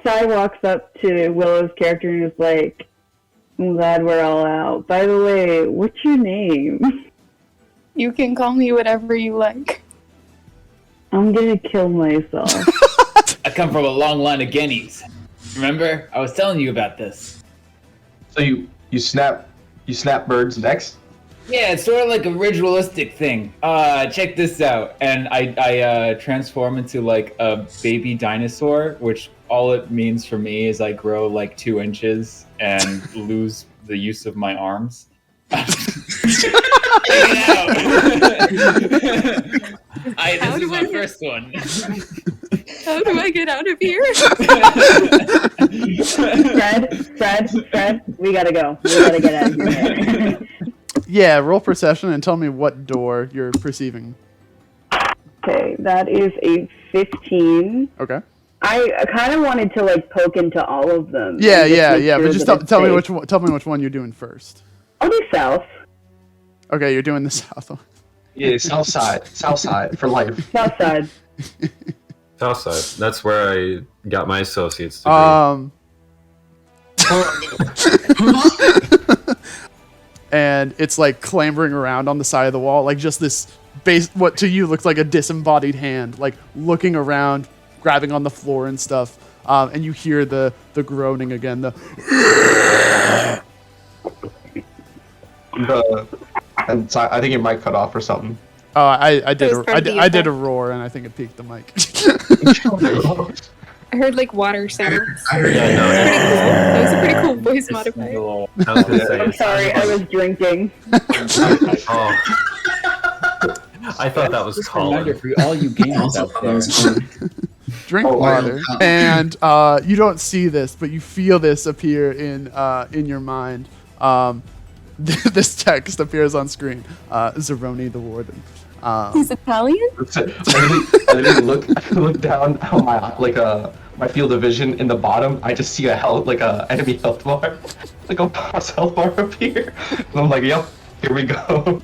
Sai walks up to Willow's character and is like, I'm glad we're all out. By the way, what's your name? You can call me whatever you like. I'm gonna kill myself. I come from a long line of guineas. Remember? I was telling you about this. So you snap birds' necks? Yeah, it's sort of like a ritualistic thing. Check this out. And I transform into like a baby dinosaur, which all it means for me is I grow like 2 inches and lose the use of my arms. Check it out. This is my first one. How do I get out of here? Fred, we gotta go. We gotta get out of here. Yeah, roll perception and tell me what door you're perceiving. Okay, that is a 15. Okay. I kind of wanted to like poke into all of them. Yeah. But just tell me which one. Tell me which one you're doing first. I'll do south. Okay, you're doing the south one. Yeah, south side for life. South side. Southside. That's where I got my associate's degree. And it's like clambering around on the side of the wall, like just this base. What to you looks like a disembodied hand, like looking around, grabbing on the floor and stuff. And you hear the groaning again. And so I think your mic cut off or something. Oh, I did was part of the I did a effect. roar, and I think it peaked the mic. I heard like water sounds. Yeah, no, That was a pretty cool voice modifier. I was gonna say, I'm sorry, I was drinking. Oh. I thought that was Just a reminder Colin. for all you gamers out there. Drink water, and you don't see this, but you feel this appear in your mind. This text appears on screen. Zeroni the Warden. He's Italian? I literally look down on my field of vision in the bottom. I just see a enemy health bar, like a boss health bar appear. And I'm like, yep, here we go.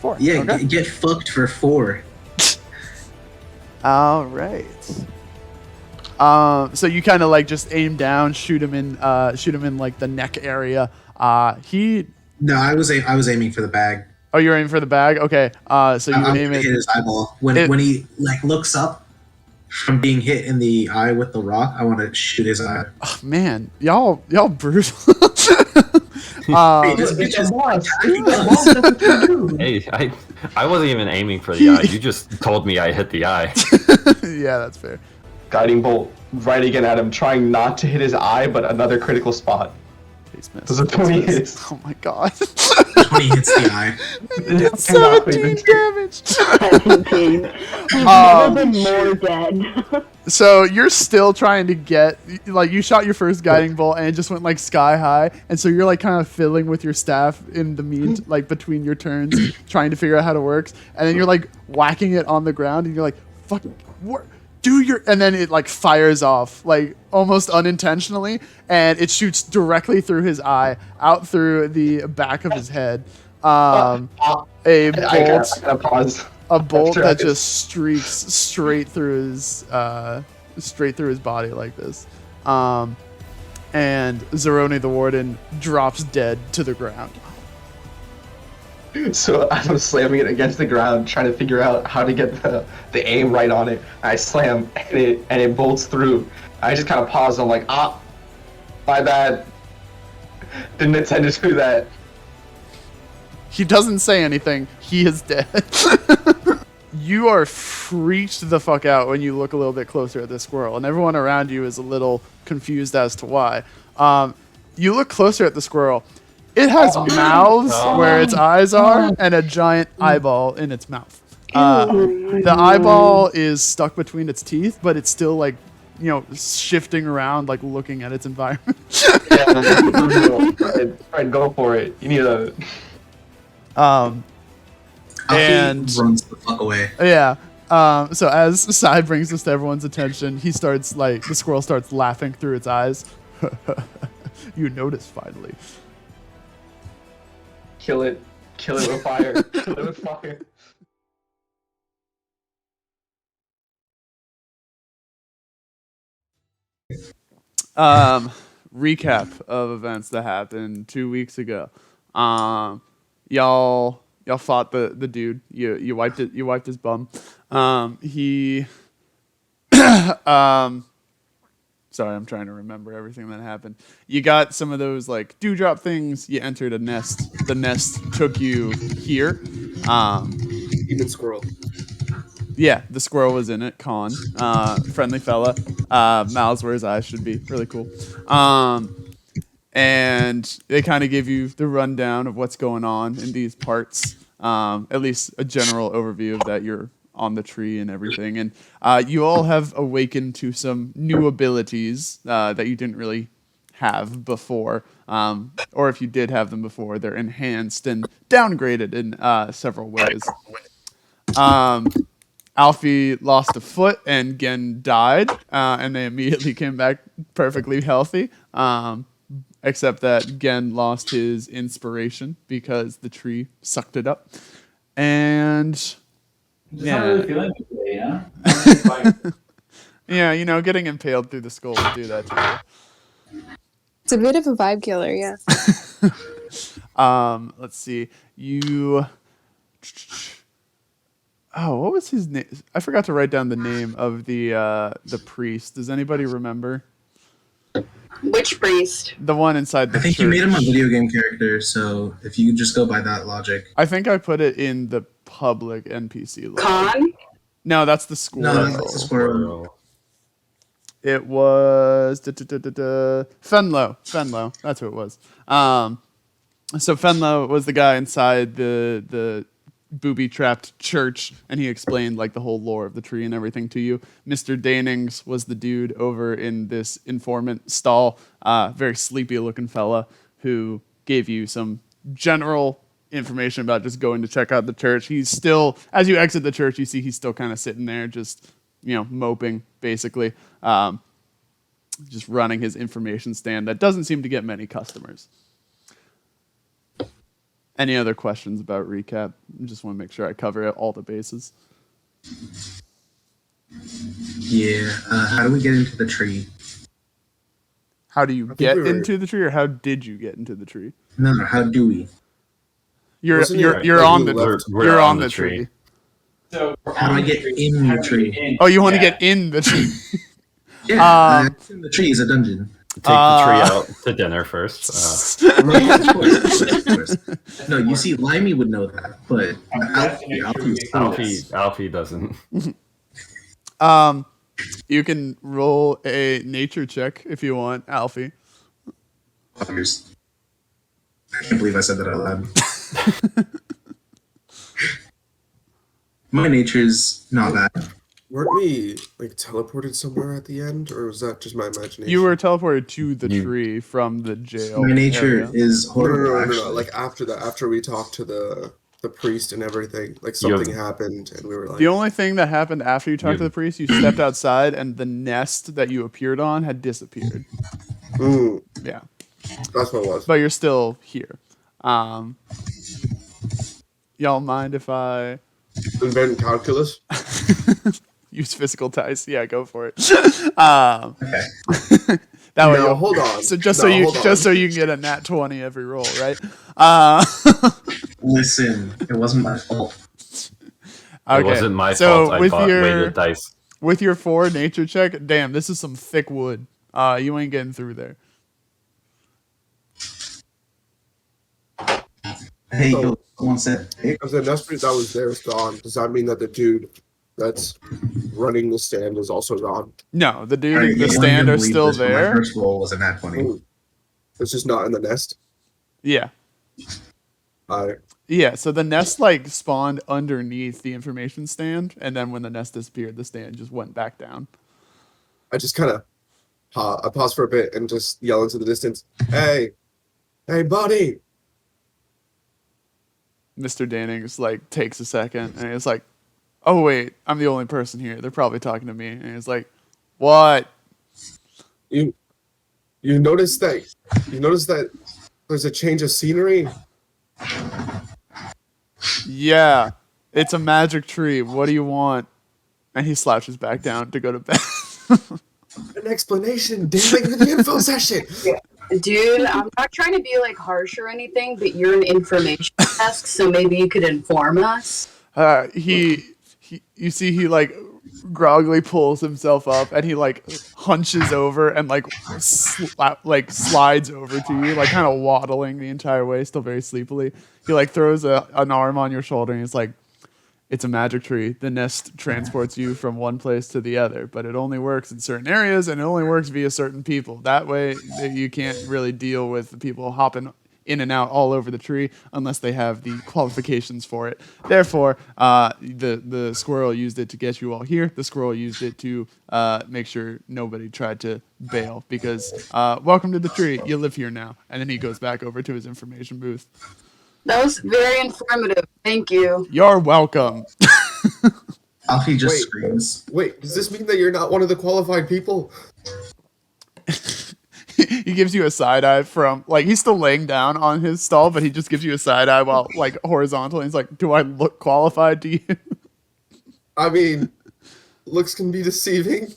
4. Yeah, Okay. get fucked for 4. All right. So you kind of like just aim down, shoot him in like the neck area. No, I was aiming for the bag. Oh, you're aiming for the bag. Okay. So you I'm aim gonna it. hit his eyeball when he like looks up from being hit in the eye with the rock. I want to shoot his eye. Oh, man, y'all brutal. Hey, this bitch is Hey, I wasn't even aiming for the eye. You just told me I hit the eye. Yeah, that's fair. Guiding bolt right again at him, trying not to hit his eye, but another critical spot. Face miss. Those are 20 hits. Oh my god. 20 hits the eye. It's 17 damage. 17. I've never been more dead. So you're still trying to get, like, you shot your first guiding bolt and it just went like sky high, and so you're like kind of fiddling with your staff in the like between your turns, trying to figure out how it works, and then you're like whacking it on the ground, and you're like, fuck, what? And then it like fires off like almost unintentionally, and it shoots directly through his eye, out through the back of his head. A gotta pause. bolt that just streaks straight through his body like this. And Zeroni the Warden drops dead to the ground. So as I'm slamming it against the ground, trying to figure out how to get the aim right on it, I slam and it bolts through. I just kind of pause. I'm like, my bad. Didn't intend to do that. He doesn't say anything. He is dead. You are freaked the fuck out when you look a little bit closer at this squirrel, and everyone around you is a little confused as to why. You look closer at the squirrel. It has mouths where its eyes are, and a giant eyeball in its mouth. The eyeball is stuck between its teeth, but it's still like, shifting around, like looking at its environment. Right, go for it. You need a. Alfie And runs the fuck away. yeah. So as Sai brings this to everyone's attention, the squirrel starts laughing through its eyes. You notice finally. Kill it with fire. Kill it with fire. Recap of events that happened 2 weeks ago. Y'all fought the dude. You wiped his bum. He sorry, I'm trying to remember everything that happened. You got some of those like dewdrop things. You entered a nest. The nest took you here. Human squirrel. Yeah, the squirrel was in it. Cawn, friendly fella. Mouths where his eyes should be. Really cool. And they kind of give you the rundown of what's going on in these parts. At least a general overview of that. You're on the tree and everything, and you all have awakened to some new abilities that you didn't really have before, or if you did have them before, they're enhanced and downgraded in several ways. Alfie lost a foot and Gen died, and they immediately came back perfectly healthy. Except that Gen lost his inspiration because the tree sucked it up. And Just not really feeling it today, huh? yeah, getting impaled through the skull would do that to It's a bit of a vibe killer, yeah. you. Let's see. What was his name? I forgot to write down the name of the priest. Does anybody remember? Which priest? The one inside the I think church. you made him a video game character, so if you just go by that logic. I think I put it in the public NPC log. Cawn? No, that's the squirrel. No, that's the squirrel. It was Fenlo. Fenlo. That's who it was. So Fenlo was the guy inside the booby-trapped church, and he explained like the whole lore of the tree and everything to you. Mr. Danings was the dude over in this informant stall, very sleepy-looking fella who gave you some general information about just going to check out the church. He's still, as you exit the church, you see he's still kind of sitting there, just moping, basically, just running his information stand that doesn't seem to get many customers. Any other questions about recap? I just want to make sure I cover all the bases. Yeah. How do we get into the tree? How do you get into the tree, or how did you get into the tree? No, how do we? You're on the tree. So How do I get in the tree? Oh, you want to get in the tree? Yeah, in the tree is a dungeon. Take the tree out to dinner first. Of course. No, you see, Limey would know that, but Alfie doesn't. You can roll a nature check if you want, Alfie. I can't believe I said that out loud. My nature's not bad. Weren't we like teleported somewhere at the end, or was that just my imagination? You were teleported to the tree from the jail. My nature area. is horrible. No. Like after that, after we talked to the priest and everything, like something happened, and we were like. The only thing that happened after you talked to the priest, you stepped outside, and the nest that you appeared on had disappeared. Yeah, that's what it was. But you're still here. Y'all mind if I invent calculus? Use physical ties. Yeah, go for it. That way, hold on. So so you can get a nat 20 every roll, right? Listen, it wasn't my fault. Okay. It wasn't my fault. I bought weighted dice. With your 4 nature check, damn, this is some thick wood. You ain't getting through there. Hey, someone said thick. If the nest that was there is gone, does that mean that the dude that's running the stand is also gone? No, the dude and the stand are still there. My first roll was a nat 20. It's just not in the nest? Yeah. Yeah, so the nest spawned underneath the information stand, and then when the nest disappeared, the stand just went back down. I just kind of I pause for a bit and just yell into the distance, hey, buddy. Mr. Dannings takes a second, and he's like, oh wait, I'm the only person here. They're probably talking to me. And he's like, what? You notice that there's a change of scenery? Yeah, it's a magic tree. What do you want? And he slouches back down to go to bed. An explanation. Damn it, you're the info session. Dude, I'm not trying to be like harsh or anything, but you're an information desk, so maybe you could inform us. You see he like groggily pulls himself up and he like hunches over and like slides over to you, like kind of waddling the entire way, still very sleepily. He like throws an arm on your shoulder and he's like, "It's a magic tree. The nest transports you from one place to the other, but it only works in certain areas and it only works via certain people. That way you can't really deal with the people hopping in and out all over the tree unless they have the qualifications for it. Therefore, the squirrel used it to get you all here. The squirrel used it to make sure nobody tried to bail because welcome to the tree. You live here now." And then he goes back over to his information booth. That was very informative. Thank you. You're welcome. Alfie just screams. Wait, does this mean that you're not one of the qualified people? He gives you a side eye from, like, he's still laying down on his stall, but he just gives you a side eye while, like, horizontal. And he's like, "Do I look qualified to you?" I mean, looks can be deceiving.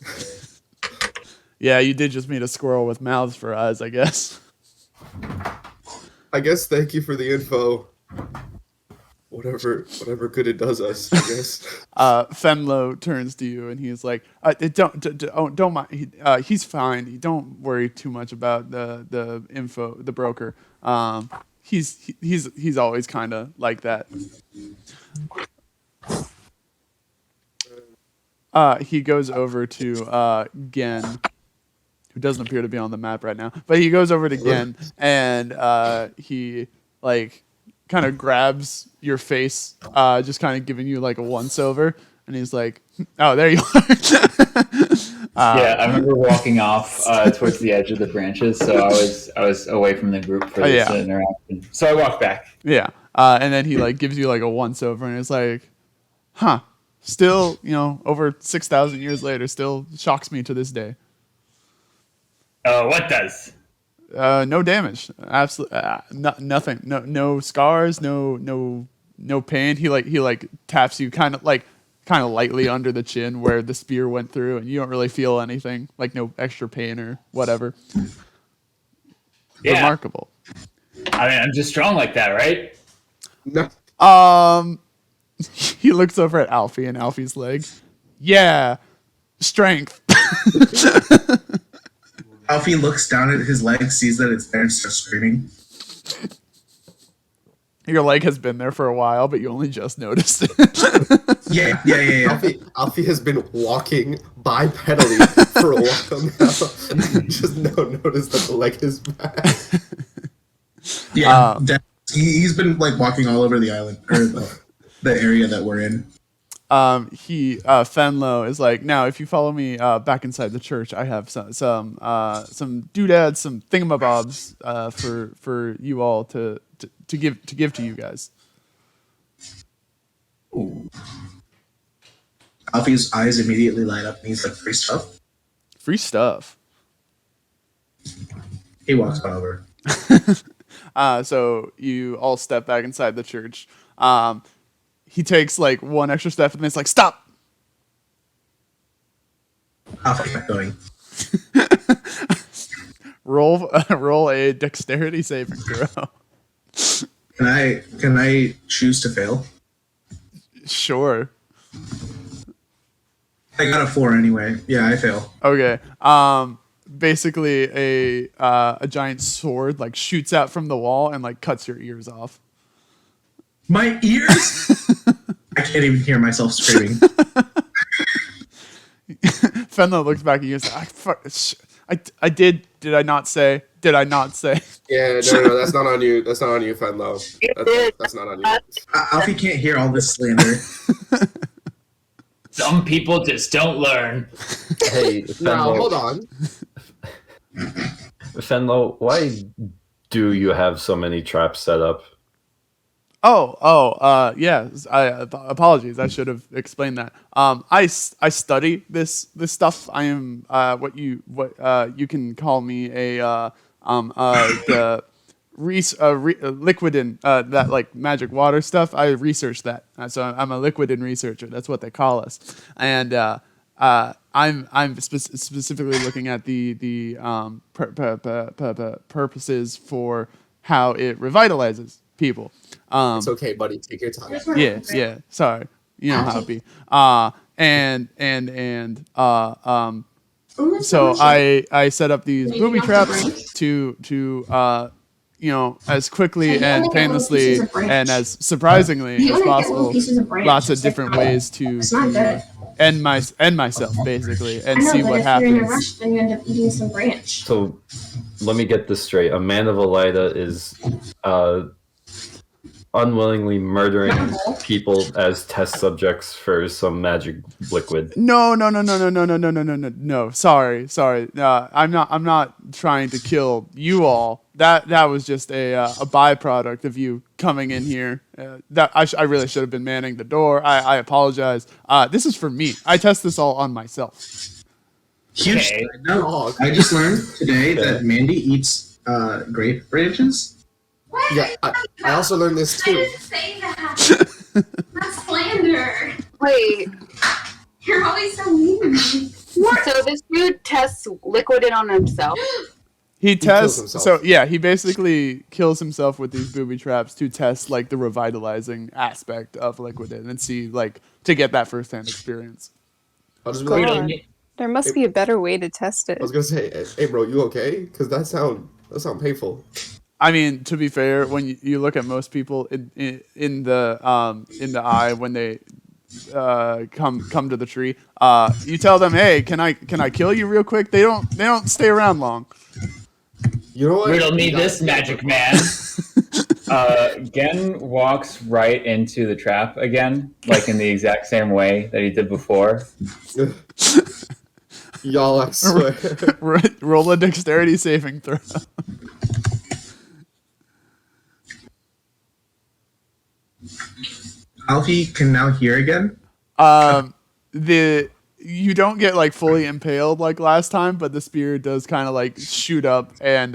Yeah, you did just meet a squirrel with mouths for eyes, I guess. I guess thank you for the info. Whatever good it does us, I guess. Fenlo turns to you and he's like, don't mind. He's fine. You don't worry too much about the info, the broker. He's always kind of like that. He goes over to Gen, who doesn't appear to be on the map right now, but he goes over to Gen and he like kind of grabs your face, just kind of giving you like a once over, and he's like, "Oh, there you are." Yeah, I remember walking off towards the edge of the branches, so I was away from the group for this interaction. So I walked back. Yeah, and then he like gives you like a once over, and it's like, "Huh." Still, over 6,000 years later, still shocks me to this day. What does? No damage. Absolutely nothing. No scars. No pain. He taps you kind of lightly under the chin where the spear went through, and you don't really feel anything. Like no extra pain or whatever. Yeah. Remarkable. I mean, I'm just strong like that, right? No. He looks over at Alfie and Alfie's leg. Yeah, strength. Alfie looks down at his leg, sees that it's there, and starts screaming. Your leg has been there for a while, but you only just noticed it. Yeah. Alfie has been walking bipedally for a while now. Just notice that the leg is back. Yeah, he's been like walking all over the island or the area that we're in. Fenlo is like, "Now, if you follow me back inside the church, I have some doodads, some thingamabobs for you all to give to you guys." Ooh. Alfie's eyes immediately light up, and he's like, "Free stuff." Free stuff. He walks on over. So you all step back inside the church. He takes like one extra step and then it's like, "Stop!" Alfie kept going. Roll a dexterity saving throw. Can I choose to fail? Sure. I got a 4 anyway. Yeah, I fail. Okay. Basically a giant sword like shoots out from the wall and like cuts your ears off. My ears? I can't even hear myself screaming. Fenlo looks back at you and says, I did I not say? Did I not say? Yeah, no, that's not on you. That's not on you, Fenlo. That's not on you. Alfie can't hear all this slander. Some people just don't learn. Hey, Now, Fenlo, hold on. Fenlo, why do you have so many traps set up? Yeah. Apologies. I should have explained that. I study this stuff. I am what you can call me the liquid in that like magic water stuff. I research that. So I'm a liquid in researcher. That's what they call us. And specifically looking at the purposes for how it revitalizes people. It's okay, buddy. Take your time. Yeah. Sorry, you know how it be. So I set up these booby traps to as quickly and painlessly and as surprisingly as possible, lots of different ways to end myself basically and see what happens. So let me get this straight. A man of Alaita is unwillingly murdering people as test subjects for some magic liquid. No. Sorry. I'm not trying to kill you all. That was just a byproduct of you coming in here. I really should have been manning the door. I apologize. This is for me. I test this all on myself. Huge side note. I just learned today that Mandy eats grape branches. Yeah, I also learned this too. I didn't say that. That's slander. Wait. You're always so mean to me. What? So this dude tests liquid on himself? He tests. kills himself. So yeah, he basically kills himself with these booby traps to test like the revitalizing aspect of liquid and see like to get that firsthand experience. I'll just be Go like, on. There must be a better way to test it. I was gonna say, hey bro, you okay? Because that sound painful. I mean, to be fair, when you look at most people in the eye when they come to the tree, you tell them, "Hey, can I kill you real quick?" They don't stay around long. You know what? Riddle me this, magic man. Gen walks right into the trap again, like in the exact same way that he did before. Y'all, I swear. Roll a dexterity saving throw. Alfie can now hear again. You don't get like fully impaled like last time, but the spear does kind of like shoot up and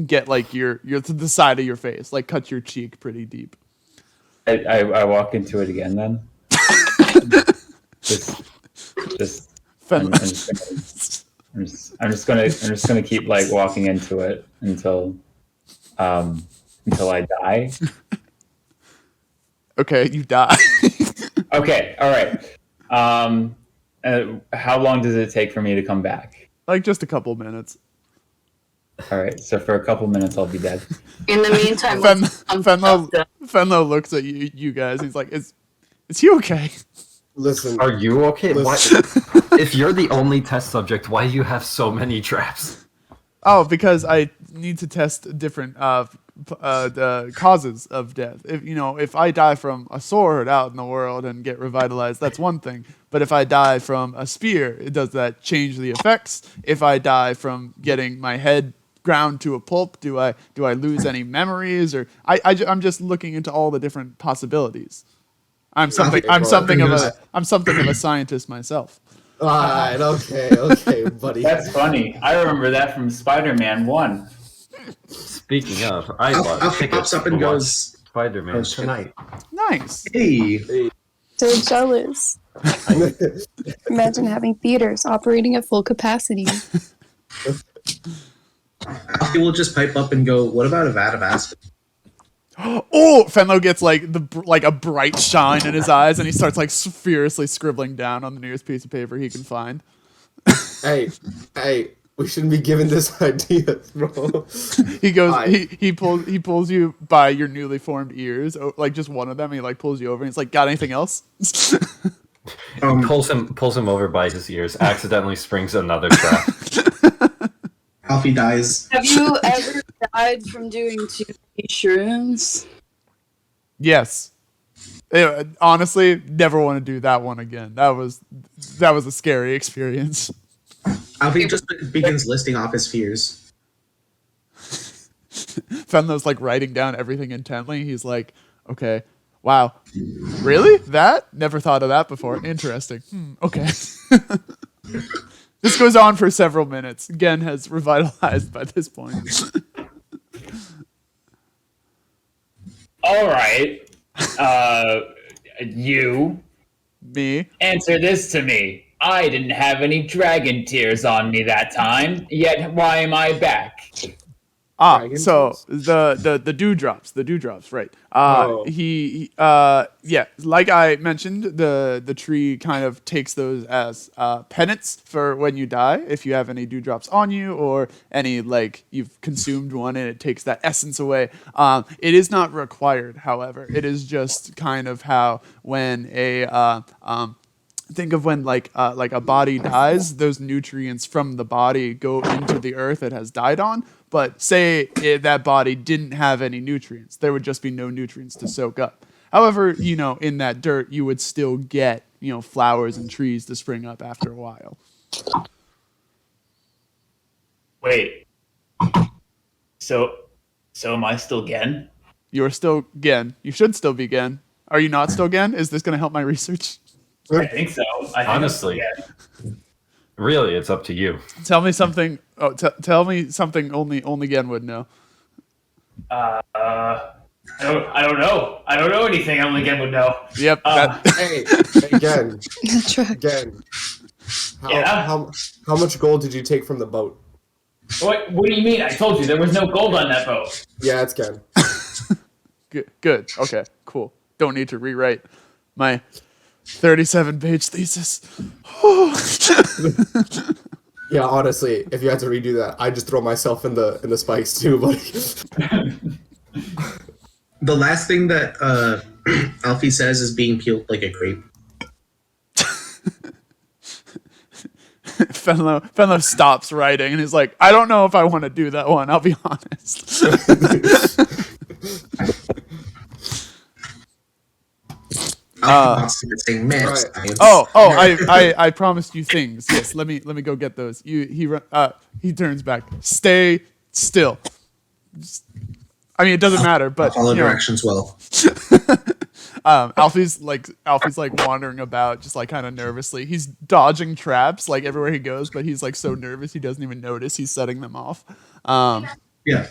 get like your to the side of your face, like cut your cheek pretty deep. I walk into it again then. I'm just gonna keep like walking into it until I die. Okay, you die. Okay, all right. How long does it take for me to come back? Like just a couple minutes. All right, so for a couple minutes I'll be dead. In the meantime, Fenlo looks at you guys. He's like, "Is he okay?" Listen. Are you okay? Listen. If you're the only test subject, why do you have so many traps? Oh, because I need to test different the causes of death. If I die from a sword out in the world and get revitalized, that's one thing. But if I die from a spear, does that change the effects? If I die from getting my head ground to a pulp, do I lose any memories? Or I'm just looking into all the different possibilities. I'm something of a scientist myself. Alright, okay, buddy. That's funny. I remember that from Spider-Man 1. Speaking of, I bought Alfie tickets pops up to and watch goes, Spider-Man tonight. Nice. "Hey, So jealous. Imagine having theaters operating at full capacity. Alfie will just pipe up and go, what about a vat of acid?" Oh, Fenlo gets like a bright shine in his eyes, and he starts like furiously scribbling down on the nearest piece of paper he can find. Hey, we shouldn't be giving this idea, bro. He goes, he pulls you by your newly formed ears, like just one of them. And he like pulls you over, and he's like, "Got anything else?" Pulls him over by his ears. Accidentally springs another trap. Alfie dies. Have you ever died from doing too many shrooms? Yes. Honestly, never want to do that one again. That was a scary experience. Alfie just begins listing off his fears. Fenlo's like writing down everything intently. He's like, "Okay, wow, really? That? Never thought of that before. Interesting. Okay." This goes on for several minutes. Gen has revitalized by this point. All right. You. Me? Answer this to me. I didn't have any dragon tears on me that time, yet why am I back? Dragon So tears? the dewdrops, right? Oh. Yeah, like I mentioned, the tree kind of takes those as penance for when you die. If you have any dewdrops on you, or any like you've consumed one and it takes that essence away. It is not required, however. It is just kind of how when think of when like a body dies, those nutrients from the body go into the earth it has died on. But say that body didn't have any nutrients, there would just be no nutrients to soak up. However, in that dirt, you would still get flowers and trees to spring up after a while. Wait. So am I still Gen? You are still Gen. You should still be Gen. Are you not still Gen? Is this going to help my research? I think so. Honestly, really, it's up to you. Tell me something. Oh, tell me something only Gen would know. I don't know. I don't know anything only Gen would know. Yep. Hey, again. Again. How much gold did you take from the boat? What do you mean? I told you there was no gold on that boat. Yeah, it's Ken. Good. Okay. Cool. Don't need to rewrite my 37-page thesis. Yeah, honestly, if you had to redo that, I'd just throw myself in the spikes too, buddy. The last thing that Alfie says is being peeled like a grape. Fenlo stops writing and he's like, I don't know if I want to do that one, I'll be honest. I promised you things. Yes, let me go get those. He turns back. Stay still. I mean, it doesn't matter, but follow directions well. Alfie's like wandering about, just like kind of nervously. He's dodging traps like everywhere he goes, but he's like so nervous he doesn't even notice he's setting them off. Yeah.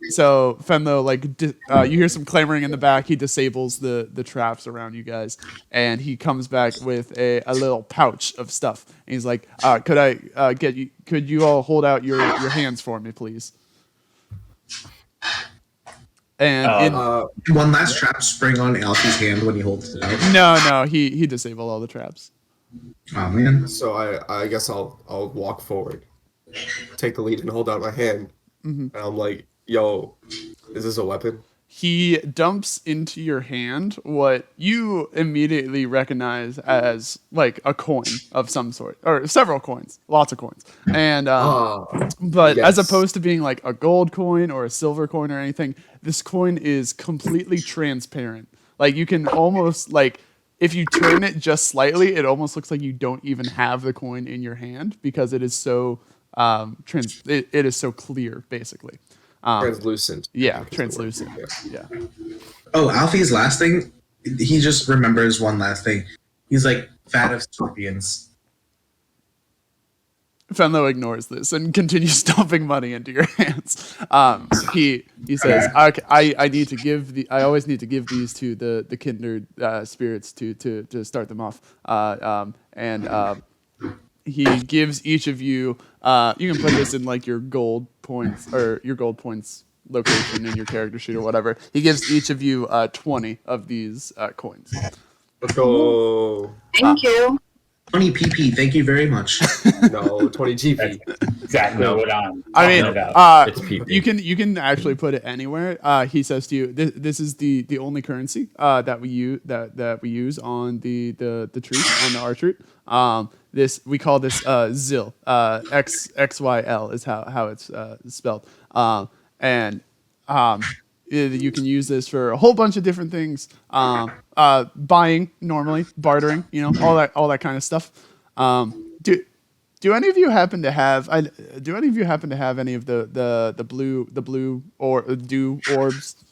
So Fenlo, you hear some clamoring in the back. He disables the traps around you guys, and he comes back with a little pouch of stuff. And he's like, could you all hold out your hands for me, please? And one last trap spring on Alfie's hand when he holds it out. No, he disabled all the traps. Oh man. So I guess I'll walk forward, take the lead, and hold out my hand. Mm-hmm. And I'm like, yo, is this a weapon? He dumps into your hand what you immediately recognize as like a coin of some sort, or several coins, lots of coins. And but yes. As opposed to being like a gold coin or a silver coin or anything, this coin is completely transparent. Like you can almost like, if you turn it just slightly, it almost looks like you don't even have the coin in your hand because it is so it is so clear, basically. Translucent. Yeah, translucent. Yeah. Oh, Alfie's last thing, he just remembers one last thing. He's like, fat of scorpions. Fenlo ignores this and continues dumping money into your hands. He says, I need to give I always need to give these to the Kindred Spirits to start them off. He gives each of you, you can put this in like your gold points or your gold points location in your character sheet or whatever. He gives each of you 20 of these coins. Let's go. Thank you. 20 PP, thank you very much. No, 20 GP. Exactly what I'm I mean, about. It's PP. you can actually put it anywhere. He says to you, this is the only currency that we use on the tree, on the arch root. We call this ZIL. XYL is how it's spelled. You can use this for a whole bunch of different things. Buying normally, bartering, all that kind of stuff. Do any of you happen to have any of the blue or dew orbs?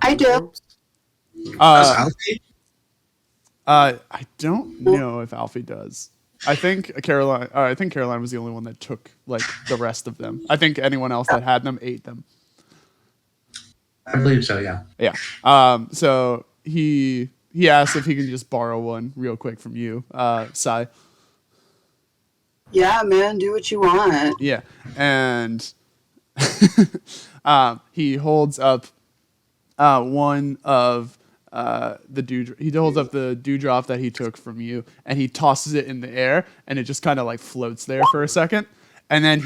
I do. I don't know if Alfie does. I think Caroline was the only one that took like the rest of them. I think anyone else that had them ate them. I believe so, yeah. Yeah. So he he asks if he can just borrow one real quick from you, Sai. Yeah, man, do what you want. Yeah, and he holds up one of he holds up the dewdrop that he took from you, and he tosses it in the air, and it just kind of like floats there for a second, and then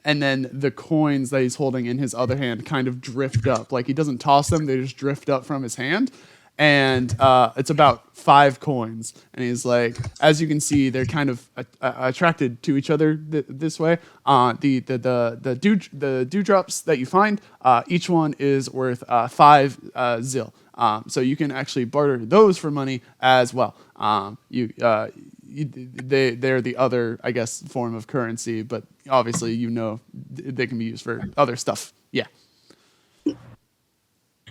and then the coins that he's holding in his other hand kind of drift up. Like he doesn't toss them; they just drift up from his hand, and it's about 5 coins. And he's like, as you can see, they're kind of attracted to each other this way. The dewdrops that you find, each one is worth 5 zil. So you can actually barter those for money as well. They're the other, I guess, form of currency, but obviously they can be used for other stuff. Yeah.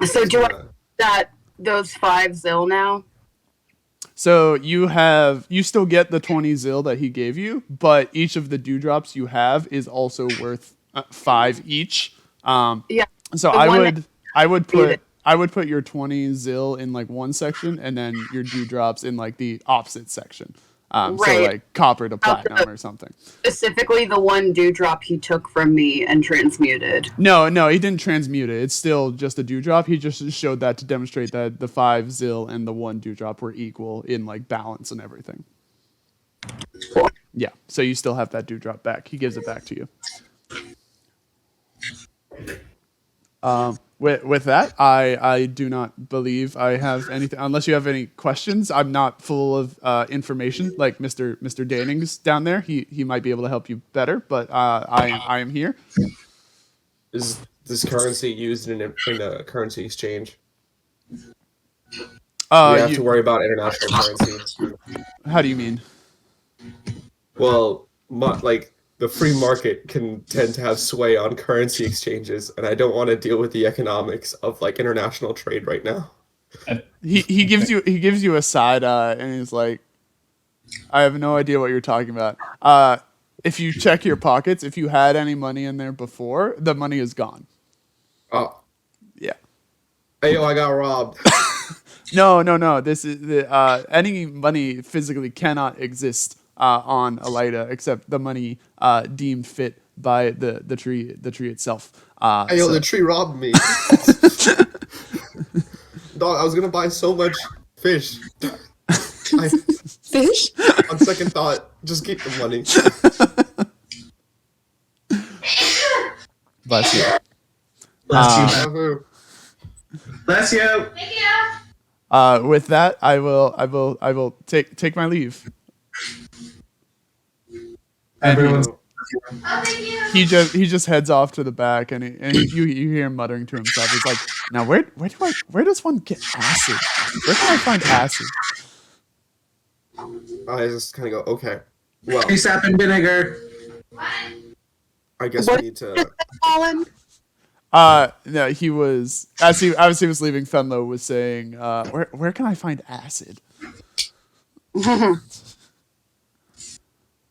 So do I those 5 zil now? So you still get the 20 zil that he gave you, but each of the dewdrops you have is also worth 5 each. Yeah. So I would put your 20 zil in like one section, and then your dewdrops in like the opposite section. Right. So like copper to platinum or something. Specifically the one dewdrop he took from me and transmuted. No, he didn't transmute it. It's still just a dewdrop. He just showed that to demonstrate that the 5 zil and the 1 dewdrop were equal in like balance and everything. Cool. Yeah, so you still have that dewdrop back. He gives it back to you. With that, I do not believe I have anything. Unless you have any questions, I'm not full of information like Mr. Danning's down there. He might be able to help you better, but I am here. Is this currency used in a currency exchange? You have to worry about international currency. How do you mean? Well, the free market can tend to have sway on currency exchanges, and I don't want to deal with the economics of like international trade right now. He gives you a side eye, and he's like, I have no idea what you're talking about. If you check your pockets, if you had any money in there before, the money is gone. Oh. Yeah. Hey, yo, I got robbed. No. This is any money physically cannot exist on Alaita except the money deemed fit by the tree itself. Hey, yo, the tree robbed me. Dog, I was gonna buy so much fish. Fish? On second thought, just keep the money. Bless you. Bless you. Bless you. With that, I will take my leave. Everyone's. He just heads off to the back, and you hear him muttering to himself. He's like, "Now where does one get acid? Where can I find acid?" I just kind of go, okay. Well, Free sap and vinegar. I guess we need to. Colin? No, he was as he was leaving. Fenlo was saying, "Where can I find acid?"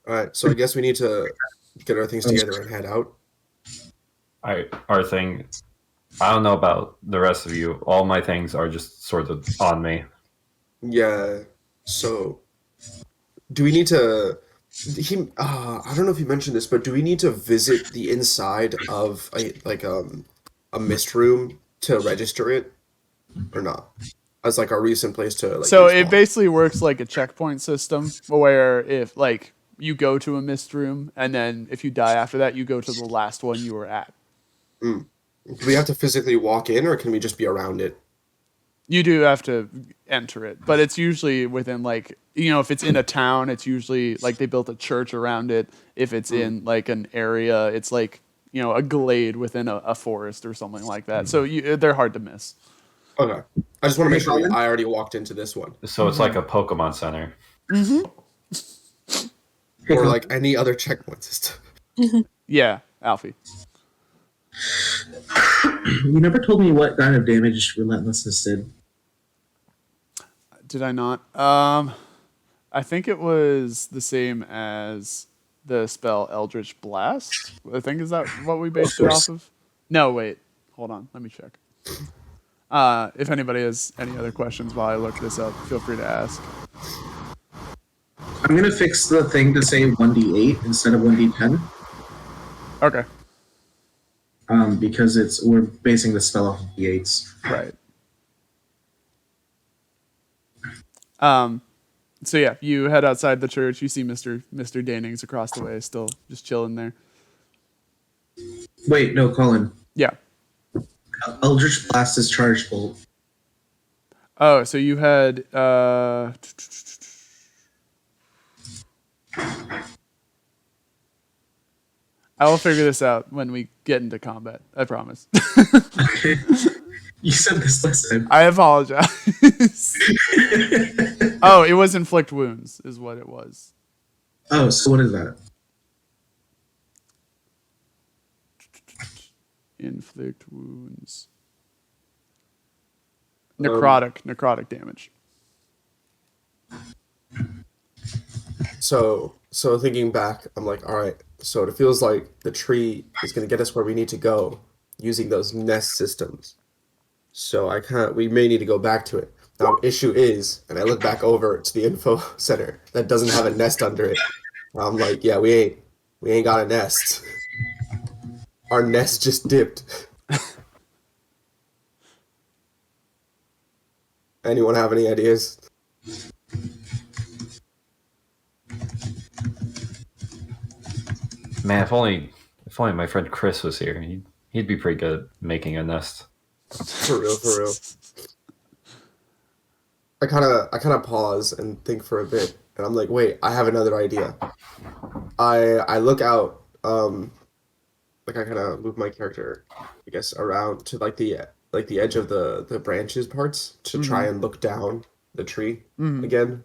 All right, so I guess we need to get our things together and head out. Our thing. I don't know about the rest of you. All my things are just sort of on me. Yeah. So, do we need to? I don't know if you mentioned this, but do we need to visit the inside of a mist room to register it, or not? As like our recent place to. Like, so it basically works like a checkpoint system, where if like you go to a mist room, and then if you die after that, you go to the last one you were at. Do we have to physically walk in, or can we just be around it? You do have to enter it, but it's usually within like, if it's in a town, it's usually like they built a church around it. If it's in like an area, it's like, a glade within a forest or something like that. So they're hard to miss. Okay. I just want to make sure I already walked into this one. So it's like a Pokemon Center. Mm-hmm. Or like any other checkpoint system. Yeah, Alfie. You never told me what kind of damage Relentlessness did. Did I not? I think it was the same as the spell Eldritch Blast. I think is that what we based it off of? No, wait. Hold on. Let me check. If anybody has any other questions while I look this up, feel free to ask. I'm gonna fix the thing to say 1d8 instead of 1d10. Okay. Because we're basing the spell off of d8s. Right. So yeah, you head outside the church. You see Mr. Danings across the way, still just chilling there. Wait, no, Colin. Yeah. Eldritch Blast is charged bolt. Oh, so you had I will figure this out when we get into combat. I promise. Okay. You said this last time. I apologize. Oh, it was inflict wounds, is what it was. Oh, so what is that? Inflict wounds. Necrotic damage. So thinking back, I'm like, all right. So it feels like the tree is going to get us where we need to go using those nest systems. So we may need to go back to it. Now, issue is, and I look back over to the info center that doesn't have a nest under it. I'm like, yeah, we ain't got a nest. Our nest just dipped. Anyone have any ideas? Man, if only my friend Chris was here, he'd be pretty good at making a nest. For real. I kind of pause and think for a bit, and I'm like, wait, I have another idea. I look out, like I kind of move my character, I guess, around to like the edge of the branches parts to try and look down the tree again.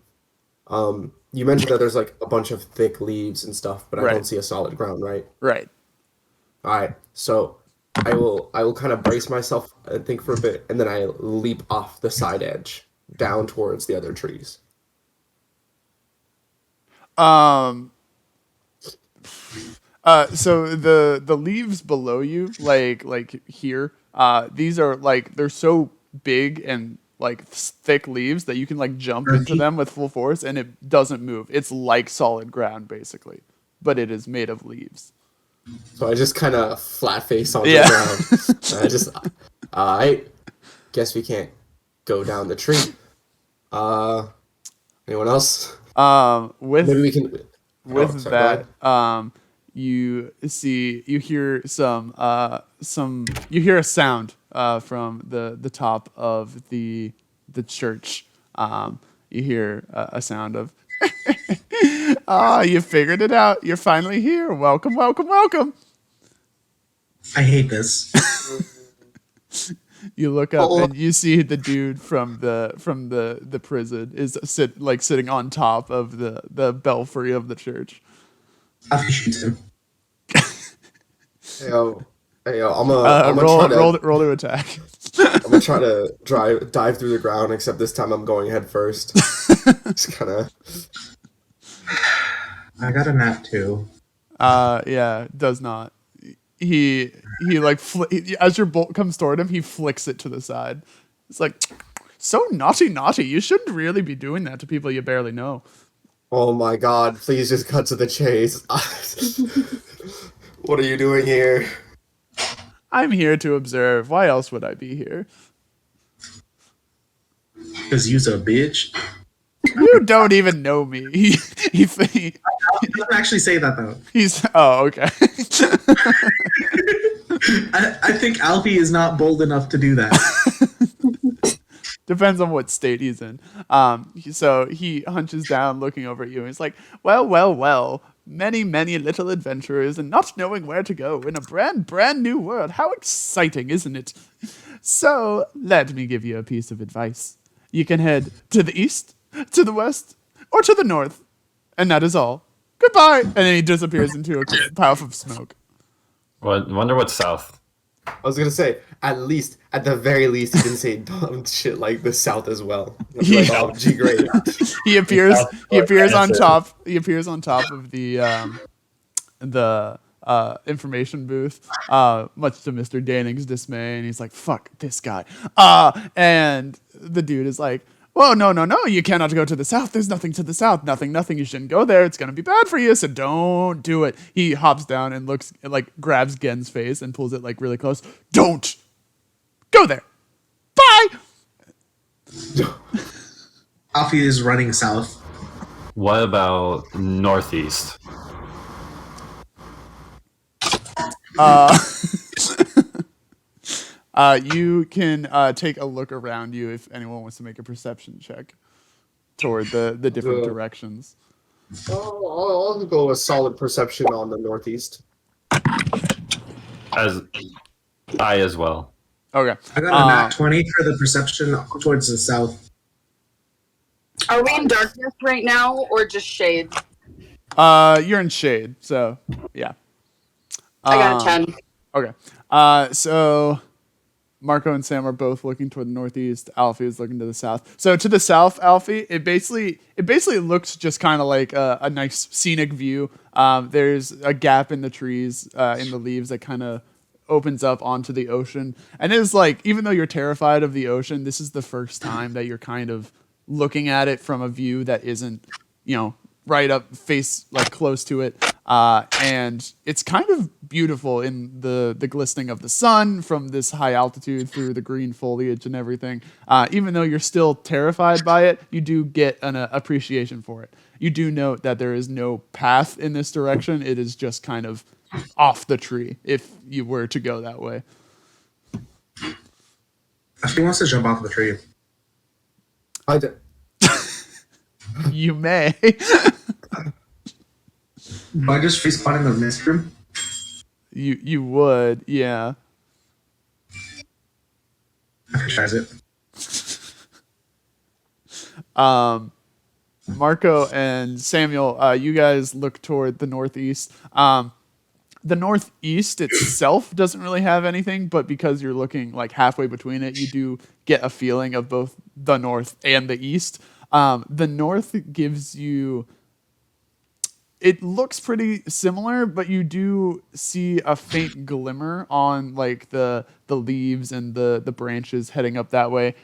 You mentioned that there's like a bunch of thick leaves and stuff, but I don't see a solid ground, right? Right. All right. So I will kind of brace myself and think for a bit, and then I leap off the side edge down towards the other trees. So the leaves below you, like here, these are like, they're so big and like thick leaves that you can like jump into them with full force and it doesn't move. It's like solid ground basically, but it is made of leaves. So I just kind of flat face on the ground. And I just, I guess we can't go down the tree. Anyone else? Maybe we can. You hear you hear a sound from the top of the church. You hear a sound of, you figured it out. You're finally here. Welcome, welcome, welcome. I hate this. You look up and you see the dude from the prison is sitting on top of the belfry of the church. Alfie shoots him. Hey yo, I'm gonna roll to attack. I'm gonna try to dive through the ground, except this time I'm going head first. Just kind of. I got a nat 2. Yeah, does not. He like as your bolt comes toward him, he flicks it to the side. It's like, so naughty. You shouldn't really be doing that to people you barely know. Oh my god, please just cut to the chase. What are you doing here? I'm here to observe. Why else would I be here? Because you's a bitch. You don't even know me. He doesn't actually say that though. Okay. I think Alfie is not bold enough to do that. Depends on what state he's in. So he hunches down, looking over at you, and he's like, well. Many little adventurers and not knowing where to go in a brand new world. How exciting, isn't it? So let me give you a piece of advice. You can head to the east, to the west, or to the north. And that is all. Goodbye. And then he disappears into a puff of smoke. Wonder what's south. I was gonna say, at the very least, he didn't say dumb shit like the south as well. Like, oh, gee, great. He appears on top. He appears on top of the information booth, much to Mr. Daning's dismay, and he's like, "Fuck this guy." And the dude is like, "Well, no, you cannot go to the south. There's nothing to the south. Nothing. You shouldn't go there. It's gonna be bad for you, so don't do it." He hops down and looks, like, grabs Gen's face and pulls it, like, really close. "Don't go there. Bye." Alfie is running south. What about northeast? You can take a look around you if anyone wants to make a perception check toward the different directions. I'll go a solid perception on the northeast. As well. Okay. I got a nat 20 for the perception towards the south. Are we in darkness right now, or just shade? You're in shade, so yeah. I got a 10. Okay. So Marco and Sam are both looking toward the northeast. Alfie is looking to the south. So to the south, Alfie, it basically looks just kind of like a nice scenic view. There's a gap in the trees, in the leaves that kind of opens up onto the ocean. And it is like, even though you're terrified of the ocean, this is the first time that you're kind of looking at it from a view that isn't, right up face, like, close to it. And it's kind of beautiful in the glistening of the sun from this high altitude through the green foliage and everything. Even though you're still terrified by it, you do get an appreciation for it. You do note that there is no path in this direction. It is just kind of off the tree if you were to go that way. If he wants to jump off the tree. I did. You may. Do I just respawn in the mist room? You would, yeah. Okay, tries it. Marco and Samuel, you guys look toward the northeast. The northeast itself doesn't really have anything, but because you're looking like halfway between it, you do get a feeling of both the north and the east. The north gives you... It looks pretty similar, but you do see a faint glimmer on, like, the leaves and the branches heading up that way.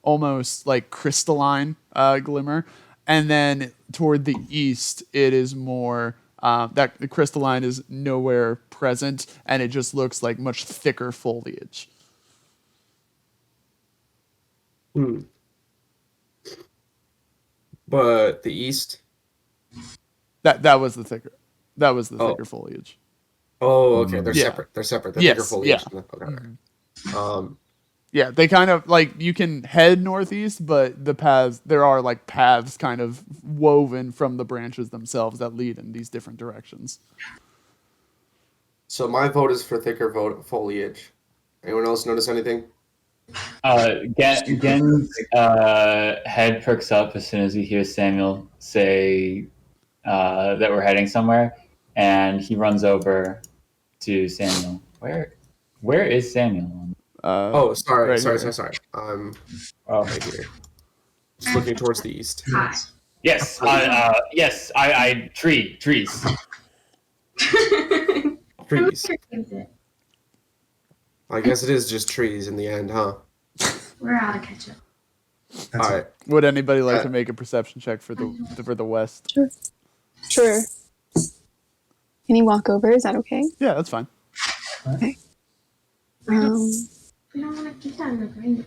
Almost like crystalline glimmer. And then toward the east, it is more that the crystalline is nowhere present, and it just looks like much thicker foliage. But the east. That was the thicker. That was the thicker foliage. Oh, okay. They're Yeah. separate. They're separate. They're Yes, thicker foliage. yeah. Okay. Yeah, they kind of, like, you can head northeast, but there are like paths kind of woven from the branches themselves that lead in these different directions. So my vote is for thicker foliage. Anyone else notice anything? Gen's head perks up as soon as he hears Samuel say that we're heading somewhere, and he runs over to Samuel. Where is Samuel? Sorry. right Sorry. here. Right here. Just looking towards the east. Yes. Yes. Trees. Trees. I guess it is just trees in the end, huh? We're out of ketchup. All right. Would anybody like to make a perception check for the west? Sure. Can you walk over? Is that okay? Yeah, that's fine. Okay. We don't want to keep that in the brain.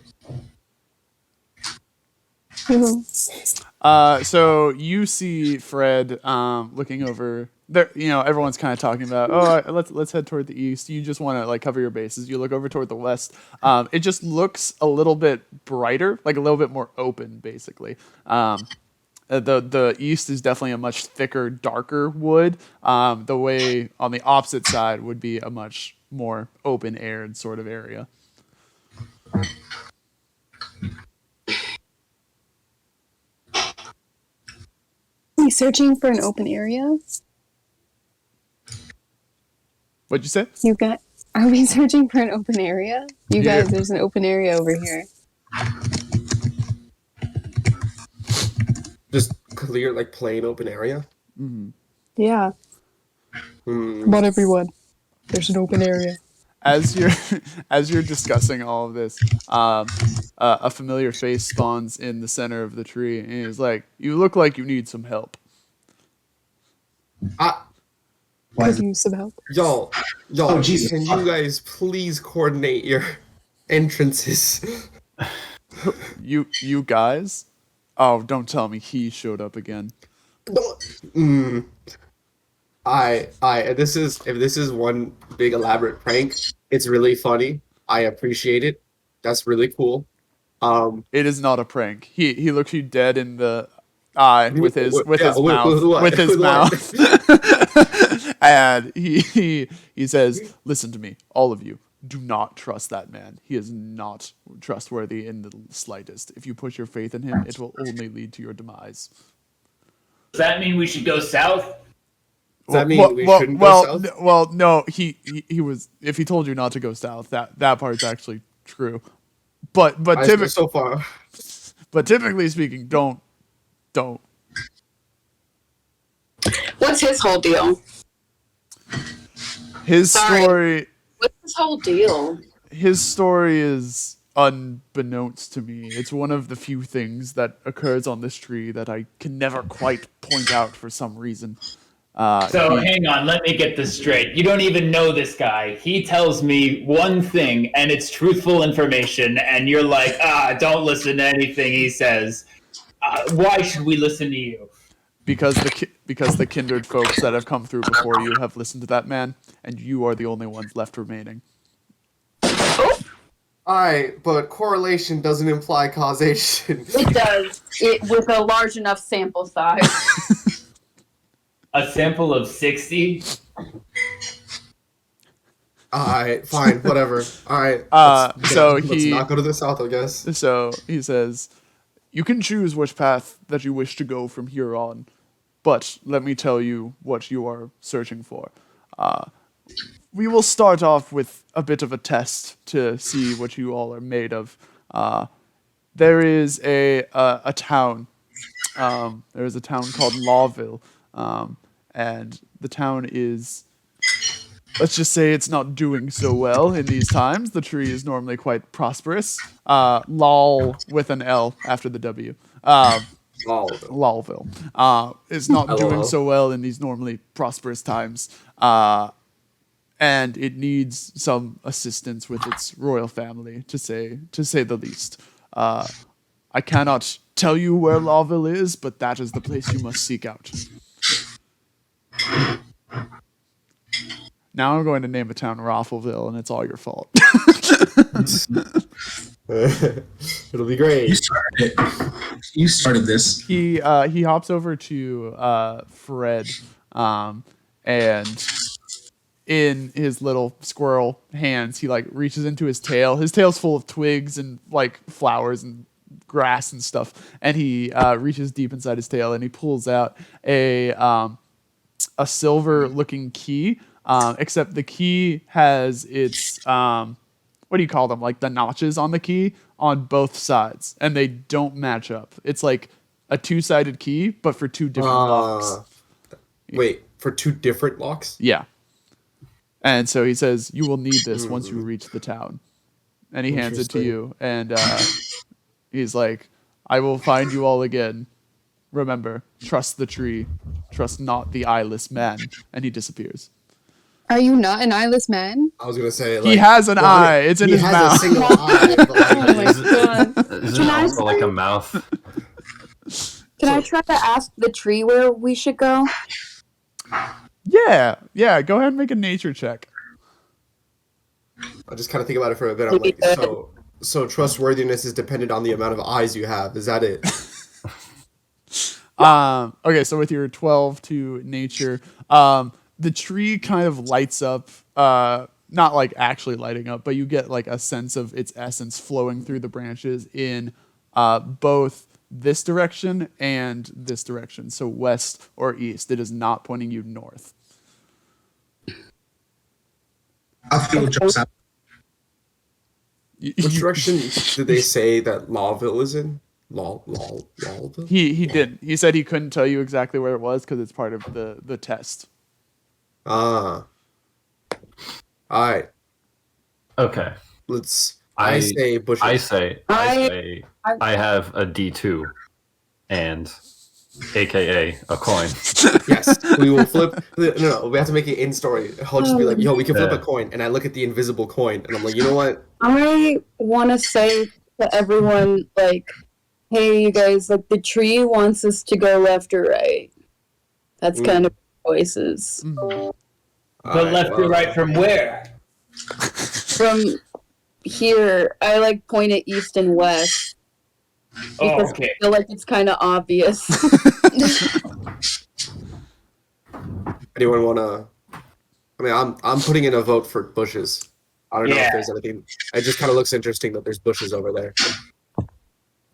So you see Fred looking over there. Everyone's kind of talking about, let's head toward the east. You just want to, like, cover your bases. You look over toward the west. It just looks a little bit brighter, like a little bit more open, basically. The east is definitely a much thicker, darker wood. The way on the opposite side would be a much more open-aired sort of area. Are you searching for an open area? What'd you say? Are we searching for an open area? You guys, there's an open area over here. Just clear, like, plain open area. Mm-hmm. Yeah. Come on, everyone. There's an open area. As you're discussing all of this, a familiar face spawns in the center of the tree, and he's like, "You look like you need some help." Could use some help. Y'all, Oh, Jesus. can you guys please coordinate your entrances? You guys? Oh, don't tell me he showed up again. If this is one big elaborate prank, it's really funny. I appreciate it. That's really cool. It is not a prank. He looks you dead in the eye with his With mouth, and he says, "Listen to me, all of you. Do not trust that man. He is not trustworthy in the slightest. If you put your faith in him, it will only lead to your demise." Does that mean we should go south? Does that mean we shouldn't go south? Well, no. He was. If he told you not to go south, that part's actually true. But typically, so far. But typically speaking, don't. What's his whole deal? His Sorry. story. What's his whole deal? His story is unbeknownst to me. It's one of the few things that occurs on this tree that I can never quite point out for some reason. Hang on, let me get this straight. You don't even know this guy. He tells me one thing, and it's truthful information, and you're like, don't listen to anything he says. Why should we listen to you? Because the kindred folks that have come through before you have listened to that man, and you are the only ones left remaining. Alright, but correlation doesn't imply causation. It does. With a large enough sample size. A sample of 60? Alright, fine, whatever. Alright. Let's not go to the south, I guess. So he says, "You can choose which path that you wish to go from here on, but let me tell you what you are searching for. We will start off with a bit of a test to see what you all are made of. There is a town. There is a town called Lawville, and the town is, let's just say, it's not doing so well in these times. The tree is normally quite prosperous. Lol with an L after the W. Lawville is not doing so well in these normally prosperous times. And it needs some assistance with its royal family, to say the least. I cannot tell you where Lawville is, but that is the place you must seek out." Now I'm going to name a town Raffleville, and it's all your fault. It'll be great. You started this. He hops over to Fred, and in his little squirrel hands, he like reaches into his tail. His tail's full of twigs and like flowers and grass and stuff. And he reaches deep inside his tail and he pulls out a silver-looking key. Except the key has its what do you call them? Like the notches on the key on both sides, and they don't match up. It's like a two-sided key, but for two different locks. Wait, for two different locks? Yeah. And so he says, "You will need this once you reach the town." And he hands it to you, and he's like, "I will find you all again. Remember, trust the tree, trust not the eyeless man." And he disappears. Are you not an eyeless man? I was gonna say, he has an eye. It's in his mouth. He has a single eye. But Oh my god. Isn't it also like a mouth? Can I try to ask the tree where we should go? Yeah. Go ahead and make a nature check. I just kind of think about it for a bit. I'm like, so trustworthiness is dependent on the amount of eyes you have. Is that it? Okay, so with your 12 to nature, the tree kind of lights up, not like actually lighting up, but you get like a sense of its essence flowing through the branches in both this direction and this direction. So west or east. It is not pointing you north. Alfie jumps out. Which direction did they say that Lawville is in? Lawville? He didn't. He said he couldn't tell you exactly where it was because it's part of the test. Ah. All right. Okay. Let's. I say bushes. I have a D2 and AKA a coin. Yes, we will flip. No, we have to make it in story. I'll just be like, yo, we can flip a coin, and I look at the invisible coin, and I'm like, you know what? I want to say to everyone, like, hey, you guys, like, the tree wants us to go left or right. That's kind of choices. But left or right from where? From here, I like point at east and west. Because okay. I feel like it's kind of obvious. Anyone wanna? I mean, I'm putting in a vote for bushes. I don't know if there's anything. It just kind of looks interesting that there's bushes over there.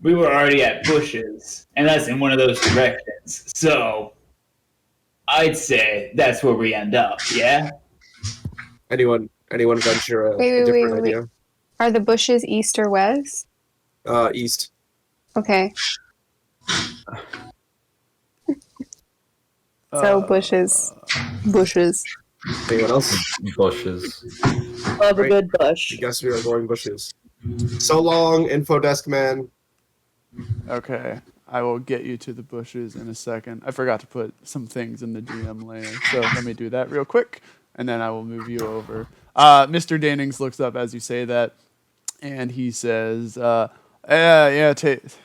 We were already at bushes, and that's in one of those directions. So, I'd say that's where we end up. Yeah. Anyone venture a different idea? Are the bushes east or west? East. Okay. So bushes. Anyone else? Bushes. Love a good bush. I guess we are going bushes. So long, info desk man. Okay, I will get you to the bushes in a second. I forgot to put some things in the GM layer, so let me do that real quick, and then I will move you over. Mr. Dannings looks up as you say that, and he says,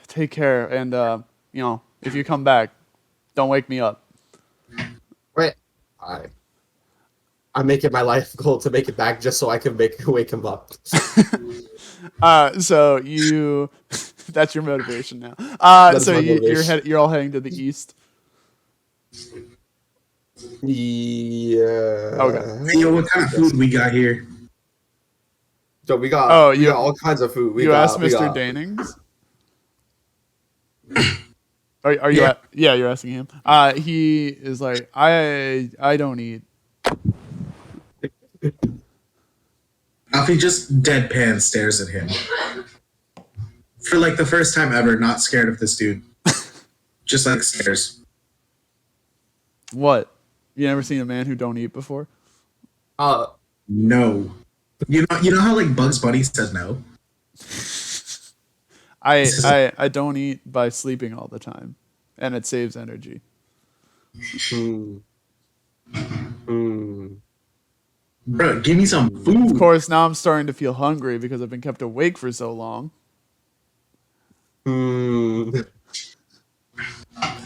take care, and if you come back, don't wake me up. Wait, I'm making my life goal to make it back just so I can wake him up. So you, that's your motivation now. So you're all heading to the east. Yeah. Okay. Hey, yo, what kind of food we got here? So we got all kinds of food. Asked Mr. Dannings. Are you? You're asking him. He is like, I don't eat. Alfie just deadpan stares at him. For like the first time ever, not scared of this dude. Just like stares. What? You never seen a man who don't eat before? No. You know how like Bugs Bunny says no? I don't eat by sleeping all the time, and it saves energy. Bro, give me some food. Of course, now I'm starting to feel hungry because I've been kept awake for so long.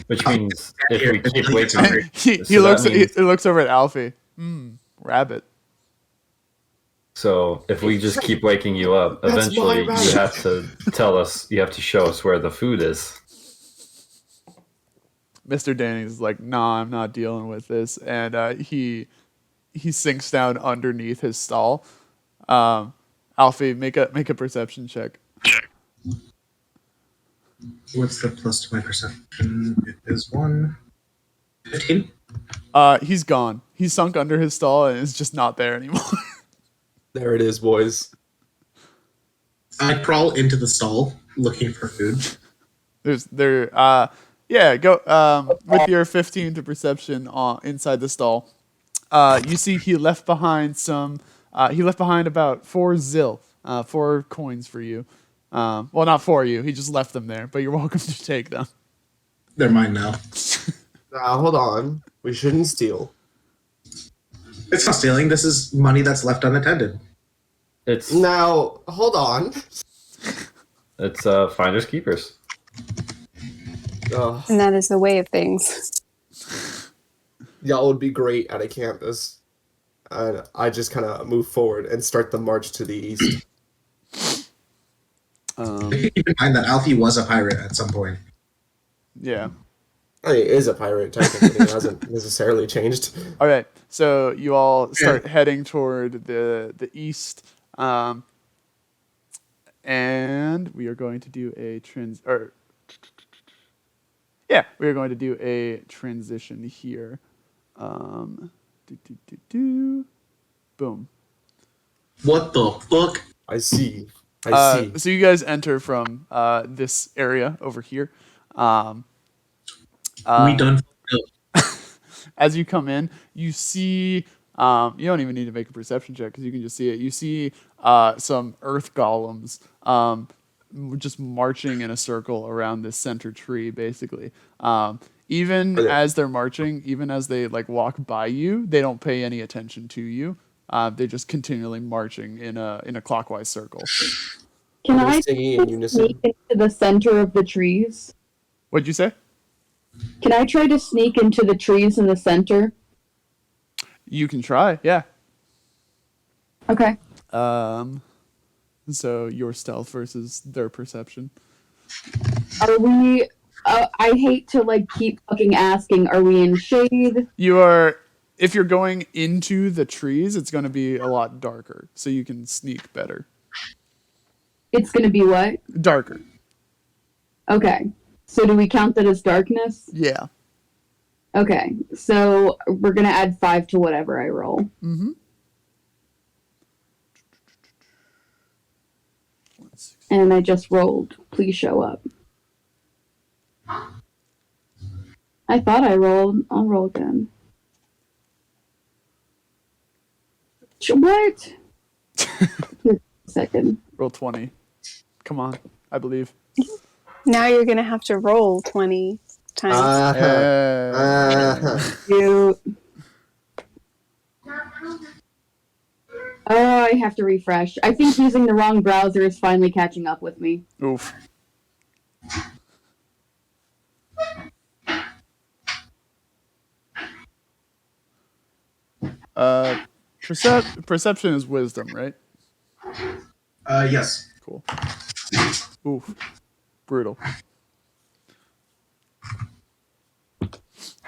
Which means if we keep waking, he looks over at Alfie. Rabbit. So if we just keep waking you up, eventually you have to tell us. You have to show us where the food is. Mr. Dannings is like, nah, I'm not dealing with this, and he sinks down underneath his stall. Alfie, make a perception check. What's the plus to my perception? It is 15. He's gone. He's sunk under his stall and is just not there anymore. There it is, boys. I crawl into the stall looking for food. Go with your 15 to perception inside the stall. You see he left behind about 4 zil, 4 coins for you. Well, not for you. He just left them there, but you're welcome to take them. They're mine now. Hold on. We shouldn't steal. It's not stealing. This is money that's left unattended. Now, hold on. It's finders keepers. And that is the way of things. Y'all would be great at a campus. And I just kind of move forward and start the march to the east. Keep in mind that Alfie was a pirate at some point. Yeah. I mean, he is a pirate, technically. It hasn't necessarily changed. All right. So you all start heading toward the east. And we are going to do a transition here. Boom. What the fuck? I see. So you guys enter from this area over here. We done. as you come in, you see. You don't even need to make a perception check because you can just see it. You see some earth golems just marching in a circle around this center tree, basically. Even as they're marching, even as they like walk by you, they don't pay any attention to you. They're just continually marching in a clockwise circle. Can I singing in unison? sneak into the center of the trees? What'd you say? Can I try to sneak into the trees in the center? You can try, yeah. Okay. So your stealth versus their perception. Are we? I hate to like keep fucking asking. Are we in shade? You are. If you're going into the trees, it's going to be a lot darker, so you can sneak better. It's gonna be what? Darker. Okay. So do we count that as darkness? Yeah. Okay. So we're gonna add 5 to whatever I roll. Mm-hmm. And I just rolled. Please show up. I thought I rolled. I'll roll again. What? Second. Roll 20. Come on, I believe. Now you're gonna have to roll 20 times. Cute. Oh, I have to refresh. I think using the wrong browser is finally catching up with me. Oof. Perception is wisdom, right? Yes. Cool. Oof. Brutal.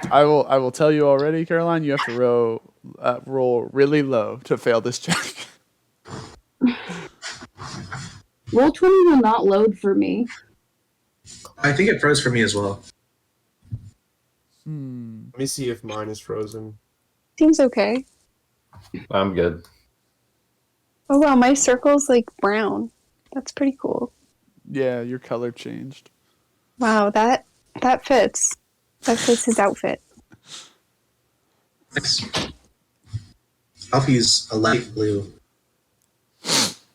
I will tell you already, Caroline, you have to roll really low to fail this check. Roll 20 will not load for me. I think it froze for me as well. Let me see if mine is frozen. Seems okay. I'm good. Oh wow, my circle's like brown. That's pretty cool. Yeah, your color changed. Wow, that fits. That fits his outfit. Nice. Alfie's a light blue.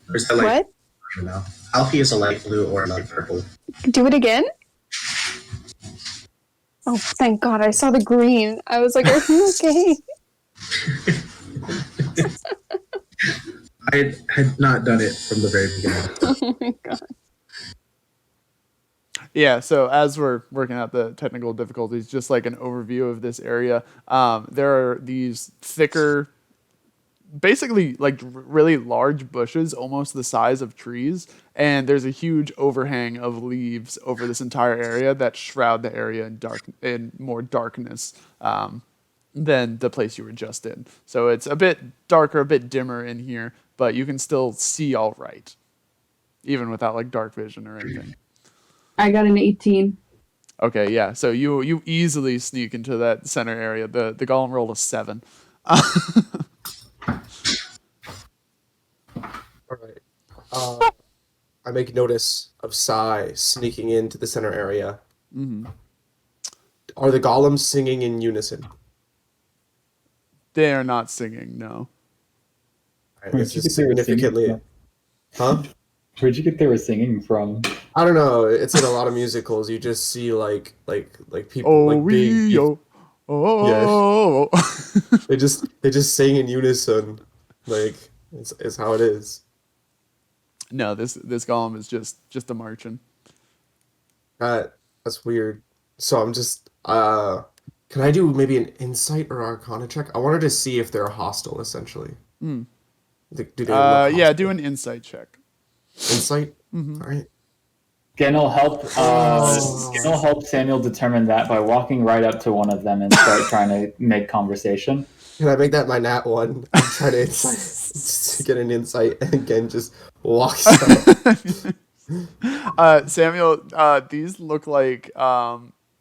Or is that light? What? I don't know. Alfie is a light blue or a light purple. Do it again? Oh, thank God. I saw the green. I was like, are you okay? I had not done it from the very beginning. Oh my God. Yeah, so as we're working out the technical difficulties, just like an overview of this area, there are these thicker, basically like really large bushes, almost the size of trees, and there's a huge overhang of leaves over this entire area that shroud the area in more darkness than the place you were just in. So it's a bit darker, a bit dimmer in here, but you can still see all right, even without like dark vision or anything. I got an 18. Okay, yeah. So you easily sneak into that center area. The golem rolled a 7. All right. I make notice of Sai sneaking into the center area. Mm-hmm. Are the golems singing in unison? They are not singing, no. Right, this is significantly. Huh? Where'd you get they were singing from? I don't know. It's in a lot of musicals. You just see like people like big. They just sing in unison, like it's how it is. No, this golem is just a marching. That's weird. So I'm just can I do maybe an insight or arcana check? I wanted to see if they're hostile, essentially. Mm. Do they look hostile? Yeah, do an insight check. Insight. Mm-hmm. All right. Skin will help Samuel determine that by walking right up to one of them and start trying to make conversation. Can I make that my nat 1? I'm trying to to get an insight, and again just walks up. Samuel, these look like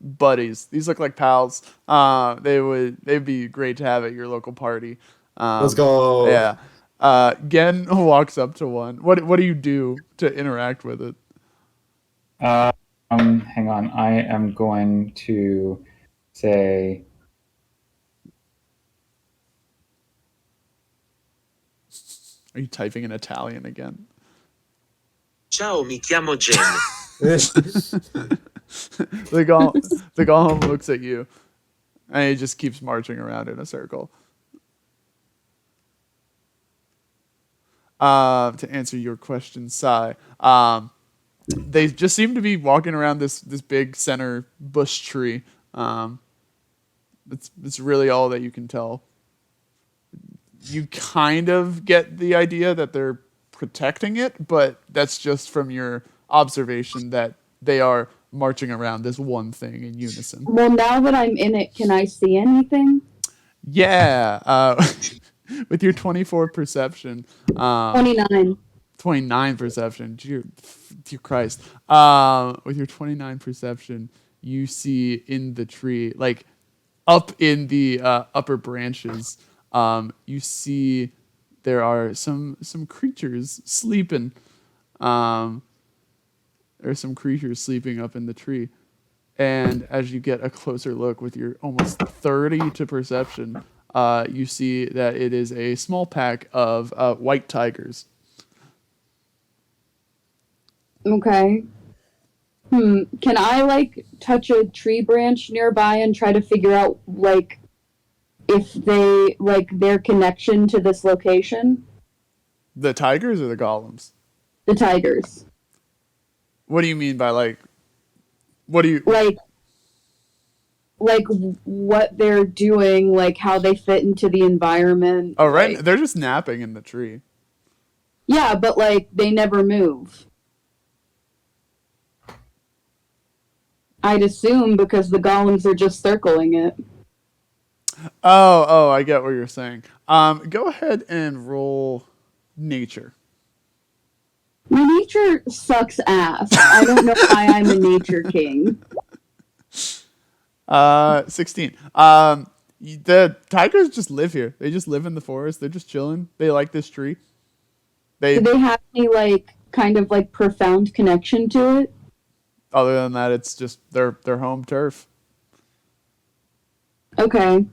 buddies. These look like pals. They'd be great to have at your local party. Let's go. Yeah. Gen walks up to one. What do you do to interact with it? Hang on. I am going to say Are you typing in Italian again? Ciao, mi chiamo Jen. The golem looks at you, and he just keeps marching around in a circle. To answer your question, Sai, they just seem to be walking around this big center bush tree. It's really all that you can tell. You kind of get the idea that they're protecting it, but that's just from your observation that they are marching around this one thing in unison. Well, now that I'm in it, can I see anything? Yeah. With your 24 perception. 29. 29 perception. Dear Christ. With your 29 perception, you see in the tree, like up in the upper branches, you see there are some creatures sleeping. There's some creatures sleeping up in the tree. And as you get a closer look with your almost 30 to perception, you see that it is a small pack of white tigers. Okay. Can I, like, touch a tree branch nearby and try to figure out, like, if they, like, their connection to this location? The tigers or the golems? The tigers. What do you mean by, like, what do you... Like what they're doing, like how they fit into the environment. Oh, right. Like, They're just napping in the tree. yeah, but like they never move. I'd assume because the golems are just circling it. Oh, I get what you're saying. Go ahead and roll nature. My nature sucks ass. I don't know why I'm a nature king. 16. The tigers just live here. They just live in the forest. They're just chilling. They like this tree. Do they have any, like, kind of, like, profound connection to it? Other than that, it's just their home turf. Okay.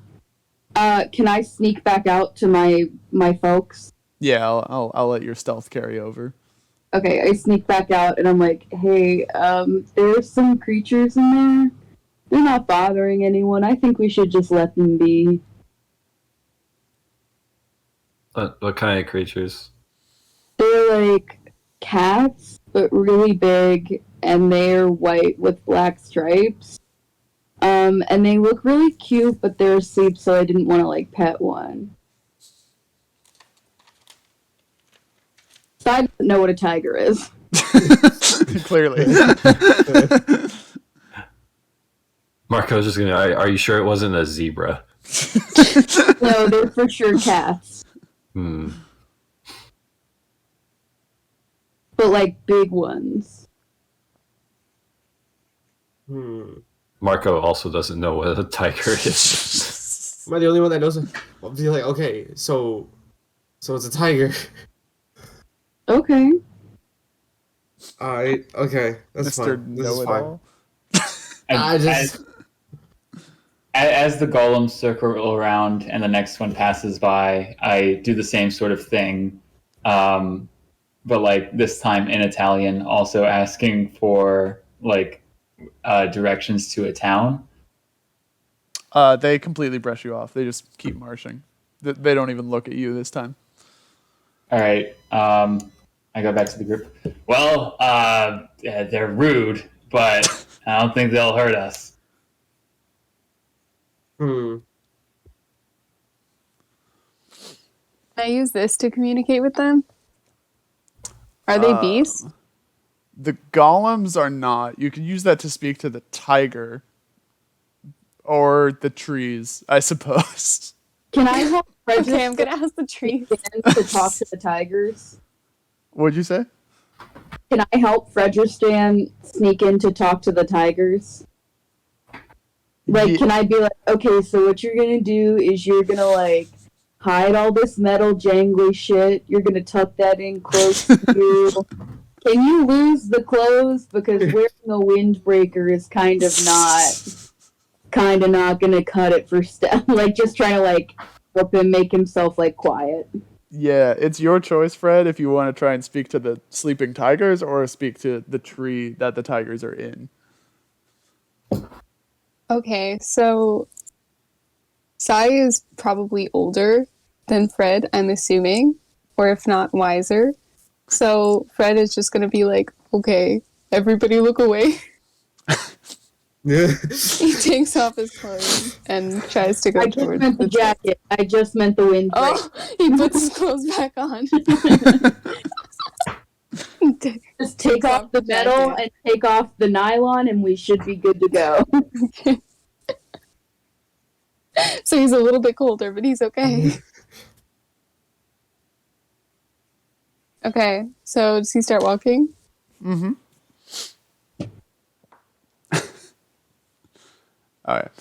Can I sneak back out to my folks? Yeah, I'll let your stealth carry over. Okay, I sneak back out and I'm like, hey, there's some creatures in there. They're not bothering anyone. I think we should just let them be. What kind of creatures? They're like cats, but really big, and they're white with black stripes. And they look really cute, but they're asleep, so I didn't want to, like, pet one. So I don't know what a tiger is. Clearly. Marco's just gonna. Are you sure it wasn't a zebra? No, they're for sure cats. Hmm. But, like, big ones. Marco also doesn't know what a tiger is. Am I the only one that knows? I'll be like, okay, so it's a tiger. Okay. Alright, okay, that's Mr. fine. This is fine. Know-it-all. As the golems circle around and the next one passes by, I do the same sort of thing, but like this time in Italian, also asking for like directions to a town. They completely brush you off. They just keep marching. They don't even look at you this time. All right. I go back to the group. Well, they're rude, but I don't think they'll hurt us. Can I use this to communicate with them? Are they beasts? The golems are not. You can use that to speak to the tiger. Or the trees, I suppose. Can I help Frederick Okay, I'm gonna ask the trees to talk to the tigers? What'd you say? Can I help Fredristan sneak in to talk to the tigers? Like, can I be like, okay, so what you're gonna do is you're gonna, like, hide all this metal jangly shit. You're gonna tuck that in close to you. Can you lose the clothes? Because wearing a windbreaker is kind of not gonna cut it for Steph. Like, just trying to, like, help him make himself, like, quiet. Yeah, it's your choice, Fred, if you want to try and speak to the sleeping tigers or speak to the tree that the tigers are in. Okay, so Sai is probably older than Fred, I'm assuming, or if not wiser. So Fred is just gonna be like, okay, everybody look away. He takes off his clothes and tries to go I just towards meant the jacket. I just meant the wind. Oh, he puts his clothes back on. Just take off the metal and take off the nylon, and we should be good to go. So he's a little bit colder, but he's okay. Okay, so does he start walking? Mm-hmm. All right.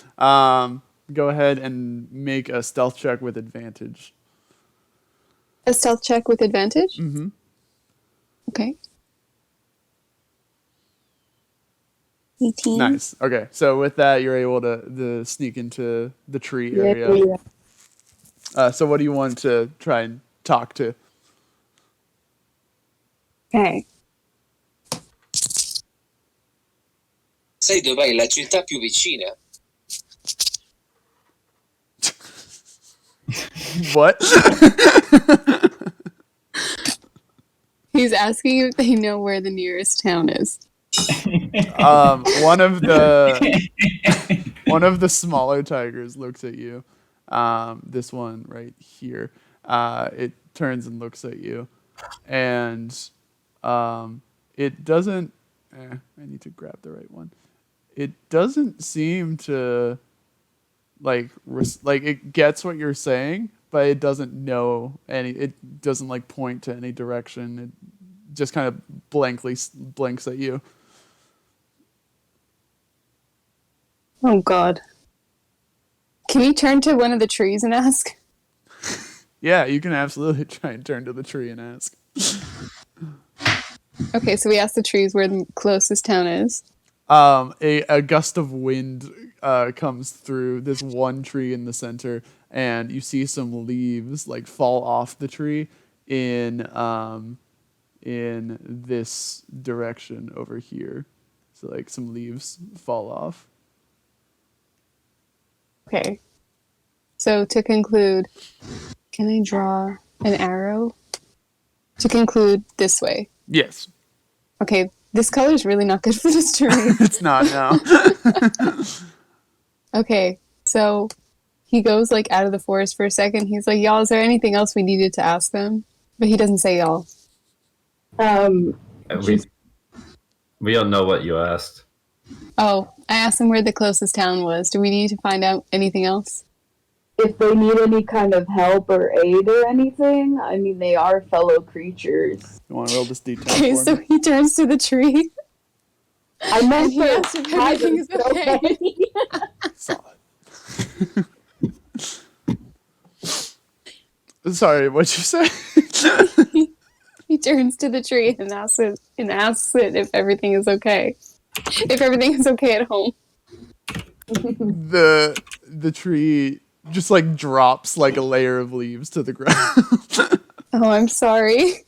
Go ahead and make a stealth check with advantage. A stealth check with advantage? Mm-hmm. Okay. 18. Nice. Okay, so with that, you're able to sneak into the tree area. So what do you want to try and talk to? Okay. Sai dov'è la città più vicina? What? He's asking if they know where the nearest town is. One of the smaller tigers looks at you. This one right here. It turns and looks at you, and it doesn't. I need to grab the right one. It doesn't seem to like it gets what you're saying, but it doesn't know any. It doesn't like point to any direction. It just kind of blinks at you. Oh God. Can we turn to one of the trees and ask? Yeah, you can absolutely try and turn to the tree and ask. Okay, so we ask the trees where the closest town is. A gust of wind comes through this one tree in the center, and you see some leaves like fall off the tree in this direction over here. So like some leaves fall off. Okay. So to conclude, can I draw an arrow? To conclude this way. Yes. Okay, this color is really not good for this terrain. It's not now. Okay, so he goes like out of the forest for a second. He's like, y'all, is there anything else we needed to ask them? But he doesn't say y'all. We don't know what you asked. Oh, I asked him where the closest town was. Do we need to find out anything else? If they need any kind of help or aid or anything, I mean, they are fellow creatures. You want to roll this detail Okay, for so me? he turns to the tree. I meant he asks if everything is okay. Solid. Sorry, what'd you say? He turns to the tree and asks it if everything is okay. If everything is okay at home. The tree just like drops like a layer of leaves to the ground. Oh, I'm sorry.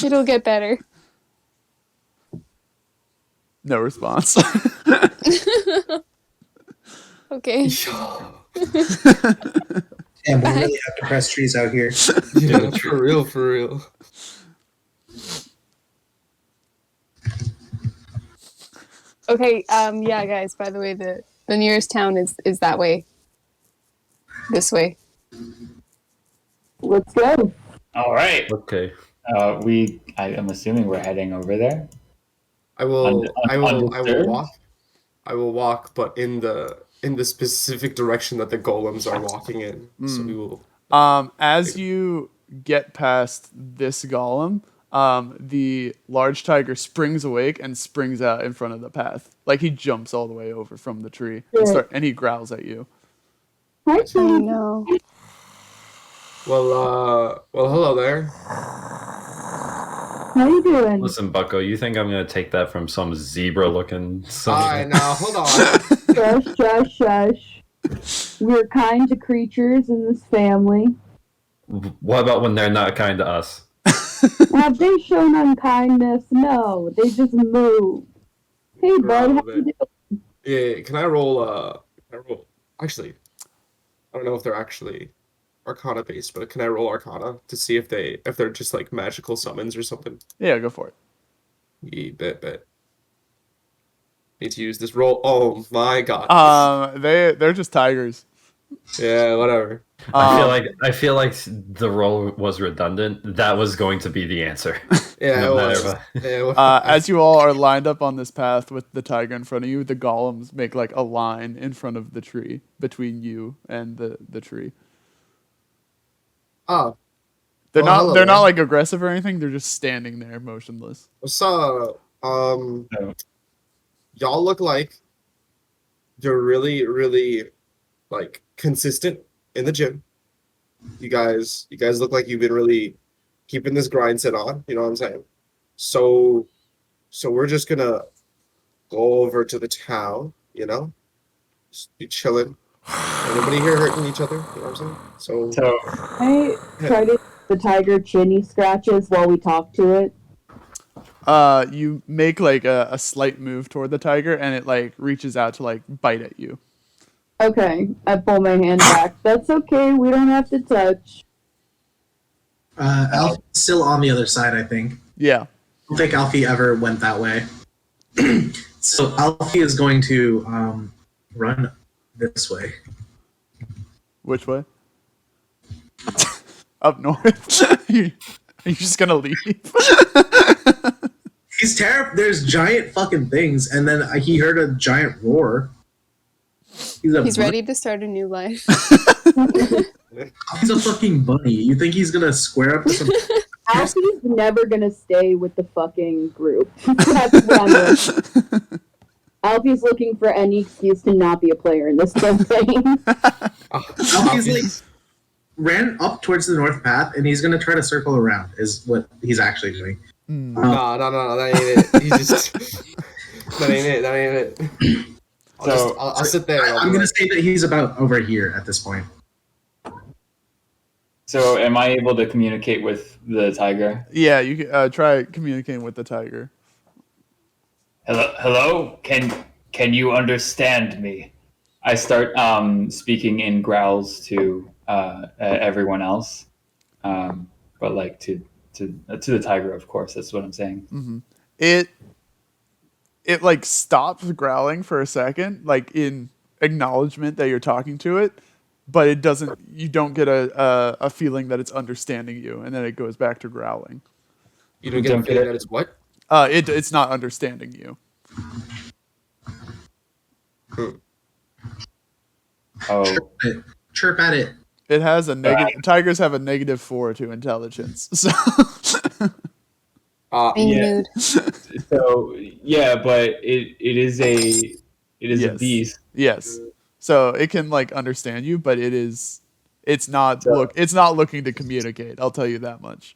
It'll get better. No response. Okay. Damn, we really have to press trees out here. Yeah, for real, for real. Okay, yeah, guys, by the way, the nearest town is that way. This way. Let's go. All right. Okay. I'm assuming we're heading over there. I will Undisturbed? walk. I will walk, but in the specific direction that the golems are walking in. So we will. As you get past this golem, the large tiger springs awake and springs out in front of the path. Like he jumps all the way over from the tree and he growls at you. Hi, Oh no. Well, hello there. How you doing? Listen, Bucko, you think I'm gonna take that from some zebra-looking? Hi, now hold on. Shush. We're kind to creatures in this family. What about when they're not kind to us? Have they shown unkindness? No, they just move. Hey, bud, how you doing? Yeah, can I roll? Actually, I don't know if they're actually Arcana based, but can I roll Arcana to see if they're just like magical summons or something? Yeah, go for it. Yeah, bet. Need to use this roll. Oh my god. They're just tigers. Yeah, whatever. I feel like the role was redundant. That was going to be the answer. Yeah, No it matter was. what. Yeah, well, As you all are lined up on this path with the tiger in front of you, the golems make like a line in front of the tree between you and the tree. oh, They're Well, not hello they're not there. like aggressive or anything. They're just standing there motionless. what's up? Y'all look like you're really, really like consistent in the gym. You guys look like you've been really keeping this grind set on. You know what I'm saying? So we're just gonna go over to the town. You know, just be chilling. Nobody here hurting each other. You know what I'm saying? So I try to the tiger chinny scratches while we talk to it. You make like a slight move toward the tiger, and it like reaches out to like bite at you. Okay, I pull my hand back. That's okay. We don't have to touch. Alfie's still on the other side, I think. Yeah. I don't think Alfie ever went that way. So Alfie is going to run this way. Which way? Up north. Are you just gonna leave? He's terrified. There's giant fucking things, and then he heard a giant roar. He's ready to start a new life. He's a fucking bunny. You think he's gonna square up with some? Alfie's never gonna stay with the fucking group. That's what I'm doing. Alfie's looking for any excuse to not be a player in this campaign. Alfie's like ran up towards the north path, and he's gonna try to circle around. Is what he's actually doing. No, that ain't it. He's just that ain't it. I'll sit there. I'm gonna say that he's about over here at this point. So am I able to communicate with the tiger? Yeah, you can try communicating with the tiger. Hello? Can you understand me? I start speaking in growls to everyone else, but like to the tiger, of course. That's what I'm saying. Mm-hmm. It like stops growling for a second, like in acknowledgement that you're talking to it, but it doesn't. You don't get a feeling that it's understanding you, and then it goes back to growling. You don't get a feeling that it's what? It's not understanding you. Oh, Chirp at it. It has a negative. Tigers have a -4 to intelligence. So. Yeah. So yeah, but it is a yes. a beast. Yes. So it can like understand you, but it's not looking to communicate. I'll tell you that much.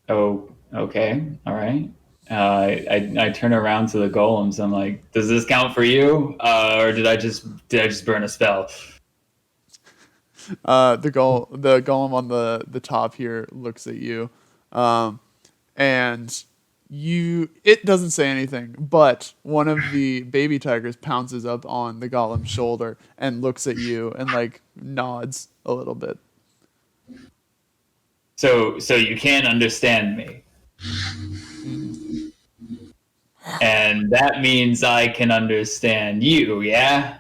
Oh, okay, all right. I turn around to the golems. I'm like, does this count for you, or did I just burn a spell? The golem on the top here looks at you, and it doesn't say anything, but one of the baby tigers pounces up on the golem's shoulder and looks at you and like nods a little bit. So you can't understand me, and that means I can understand you, yeah?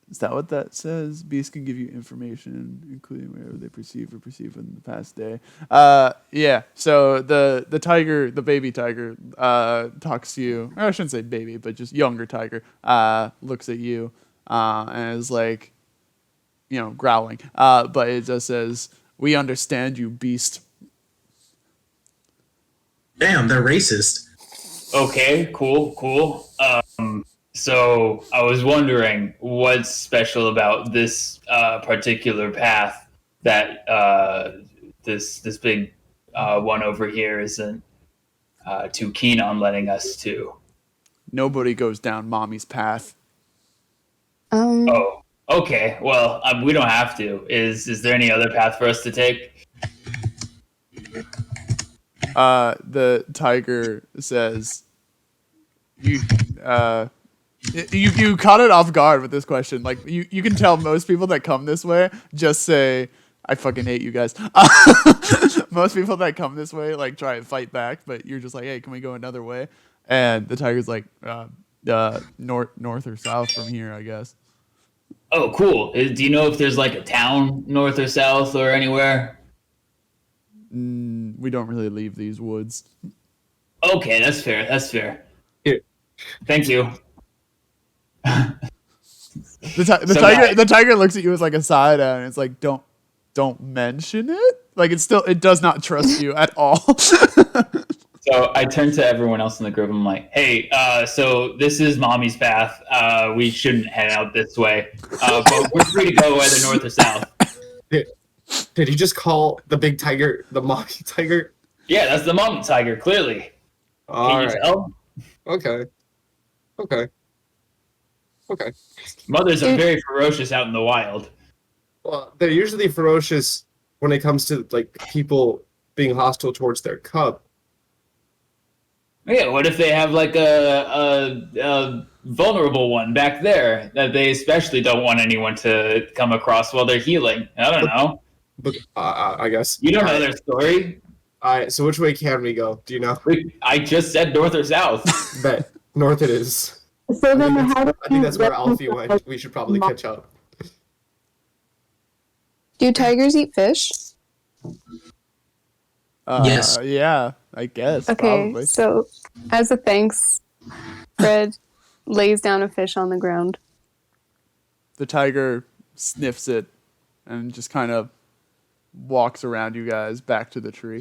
Is that what that says? Beasts can give you information, including whatever they perceive in the past day. Yeah. So the tiger, the baby tiger, talks to you. Or I shouldn't say baby, but just younger tiger. Looks at you and is like, growling. But it just says, "We understand you, beast." Damn, they're racist. Okay, cool. So I was wondering what's special about this particular path that this big one over here isn't too keen on letting us to. Nobody goes down mommy's path. Oh, Okay, well, we don't have to. Is there any other path for us to take? The tiger says, you caught it off guard with this question. Like you can tell most people that come this way just say, I fucking hate you guys. Most people that come this way like try and fight back, but you're just like, hey, can we go another way? And the tiger's like, north or south from here, I guess. Oh, cool. Do you know if there's like a town north or south or anywhere? We don't really leave these woods. Okay, that's fair. That's fair. Here. Thank you. The tiger looks at you with like a side eye, and it's like, don't mention it. Like it does not trust you at all. So I turn to everyone else in the group. I'm like, hey, so this is Mommy's path. We shouldn't head out this way, but we're free to go either north or south. Did you just call the big tiger the mommy tiger? Yeah, that's the mommy tiger. Clearly. Can you tell? Okay. Mothers are very ferocious out in the wild. Well, they're usually ferocious when it comes to like people being hostile towards their cub. Yeah, what if they have like a vulnerable one back there that they especially don't want anyone to come across while they're healing? I don't know. But I guess you don't know their story. All right. So which way can we go? Do you know? I just said north or south. Bet north it is. So then, I think that's where Alfie went. We should probably catch up. Do tigers eat fish? Yes. Yeah, I guess. Okay, Probably. so as a thanks, Fred lays down a fish on the ground. The tiger sniffs it and just kind of walks around you guys back to the tree.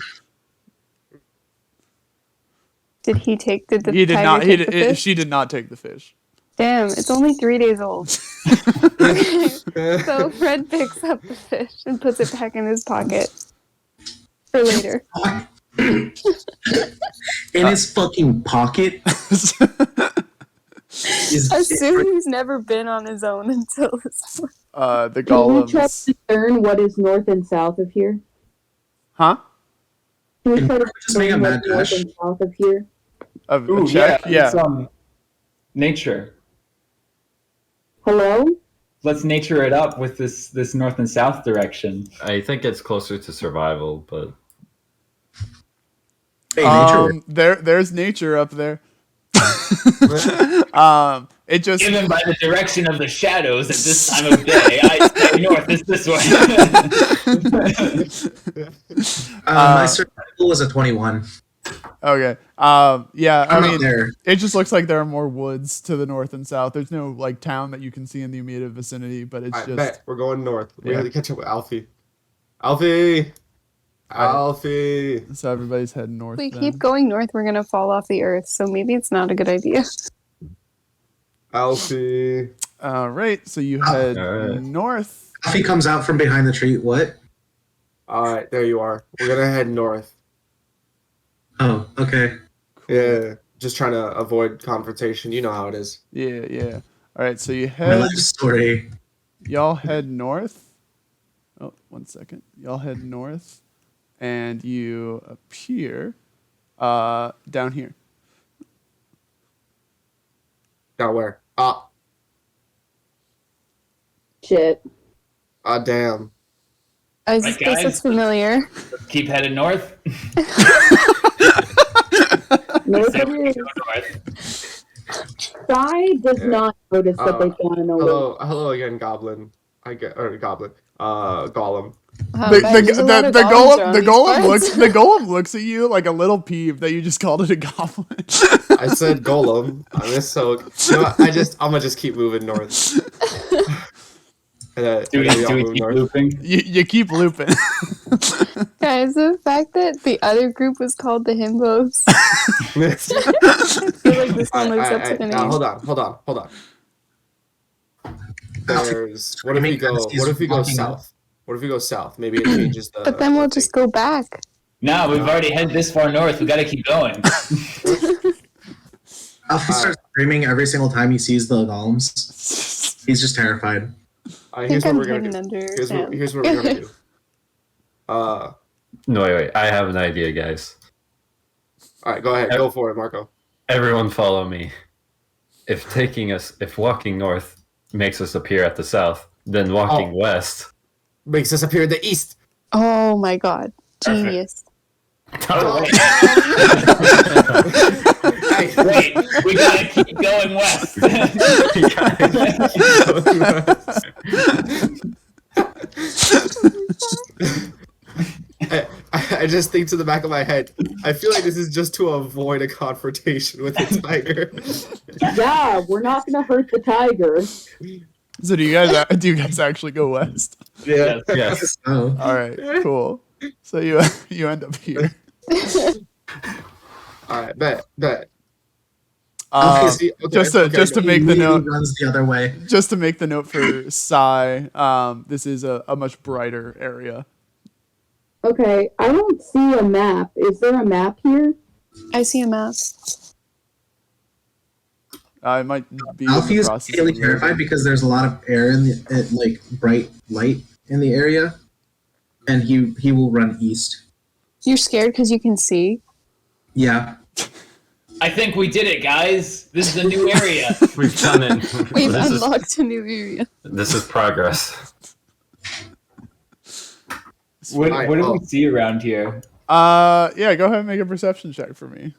Did he take? Did the He did tiger not. take the fish? She did not take the fish. Damn, it's only 3 days old. So Fred picks up the fish and puts it back in his pocket for later. In his fucking pocket? Assume he's never been on his own until this point. The Can we try golems. to discern what is north and south of here? Huh? Can we try to Just make a discern mad what's north dash. and south of here? Of Ooh, a check? Yeah. It's, nature. Hello? Let's nature it up with this north and south direction. I think it's closer to survival, but Hey, nature. There's nature up there. It just Given by the direction of the shadows at this time of day, I say north is this way. My survival was a 21. okay. Yeah. I I'm mean, not there. it just looks like there are more woods to the north and south. There's no like town that you can see in the immediate vicinity, but it's I just bet we're going north. We Yeah. have to catch up with Alfie. Alfie. so everybody's heading north. If we then. keep going north, we're gonna fall off the earth. So maybe it's not a good idea. Alfie. All right. So you head Alright. north. Alfie comes out from behind the tree. What? All right, there you are. We're gonna head north. Oh, okay. Yeah, just trying to avoid confrontation. You know how it is. Yeah. Yeah. All right. So you My head. life story. Y'all head north. Oh, 1 second. Y'all head north, and you appear down here. Now where? Shit. Damn. This Right, place guys? looks familiar. Keep heading north. North Say of we here. go north. Sky does not notice that they found a way. Hello again, Goblin. Goblin. Golem. The There's a lot of golems around these parts. the golem looks at you like a little peeved that you just called it a goblin. I said Golem. I miss so. You know what? I'm gonna just keep moving north. Do we keep looping? You keep looping. Guys, the fact that the other group was called the Himbos. I feel like this one lives up to the name. Hold on. What if we go south? What if we go south? Maybe it changes the. But then we'll just go back. No, we've already headed this far north. We got to keep going. Alfie starts screaming every single time he sees the golems. He's just terrified. I Here's think what I'm we're gonna hidden do. under Here's Sam. what we're gonna do. No, wait. I have an idea, guys. All right, go ahead. Go for it, Marco. Everyone follow me. If walking north makes us appear at the south, then walking west makes us appear in the east. Oh my god. Genius. Wait, we gotta keep going west. I just think to the back of my head, I feel like this is just to avoid a confrontation with the tiger. Yeah, we're not gonna hurt the tiger. So do you guys actually go west? Yeah. Yes. Oh. All right, cool. So you end up here. All right, bet. Just to make the note, runs the other way. Just to make the note for Sai, this is a much brighter area. Okay, I don't see a map. Is there a map here? I see a map. I might be Alfie is really terrified because there's a lot of air like bright light in the area, and he will run east. You're scared because you can see? Yeah. I think we did it, guys. This is a new area. We've done it. We've unlocked a new area. This is progress. What do we see around here? Yeah, go ahead and make a perception check for me.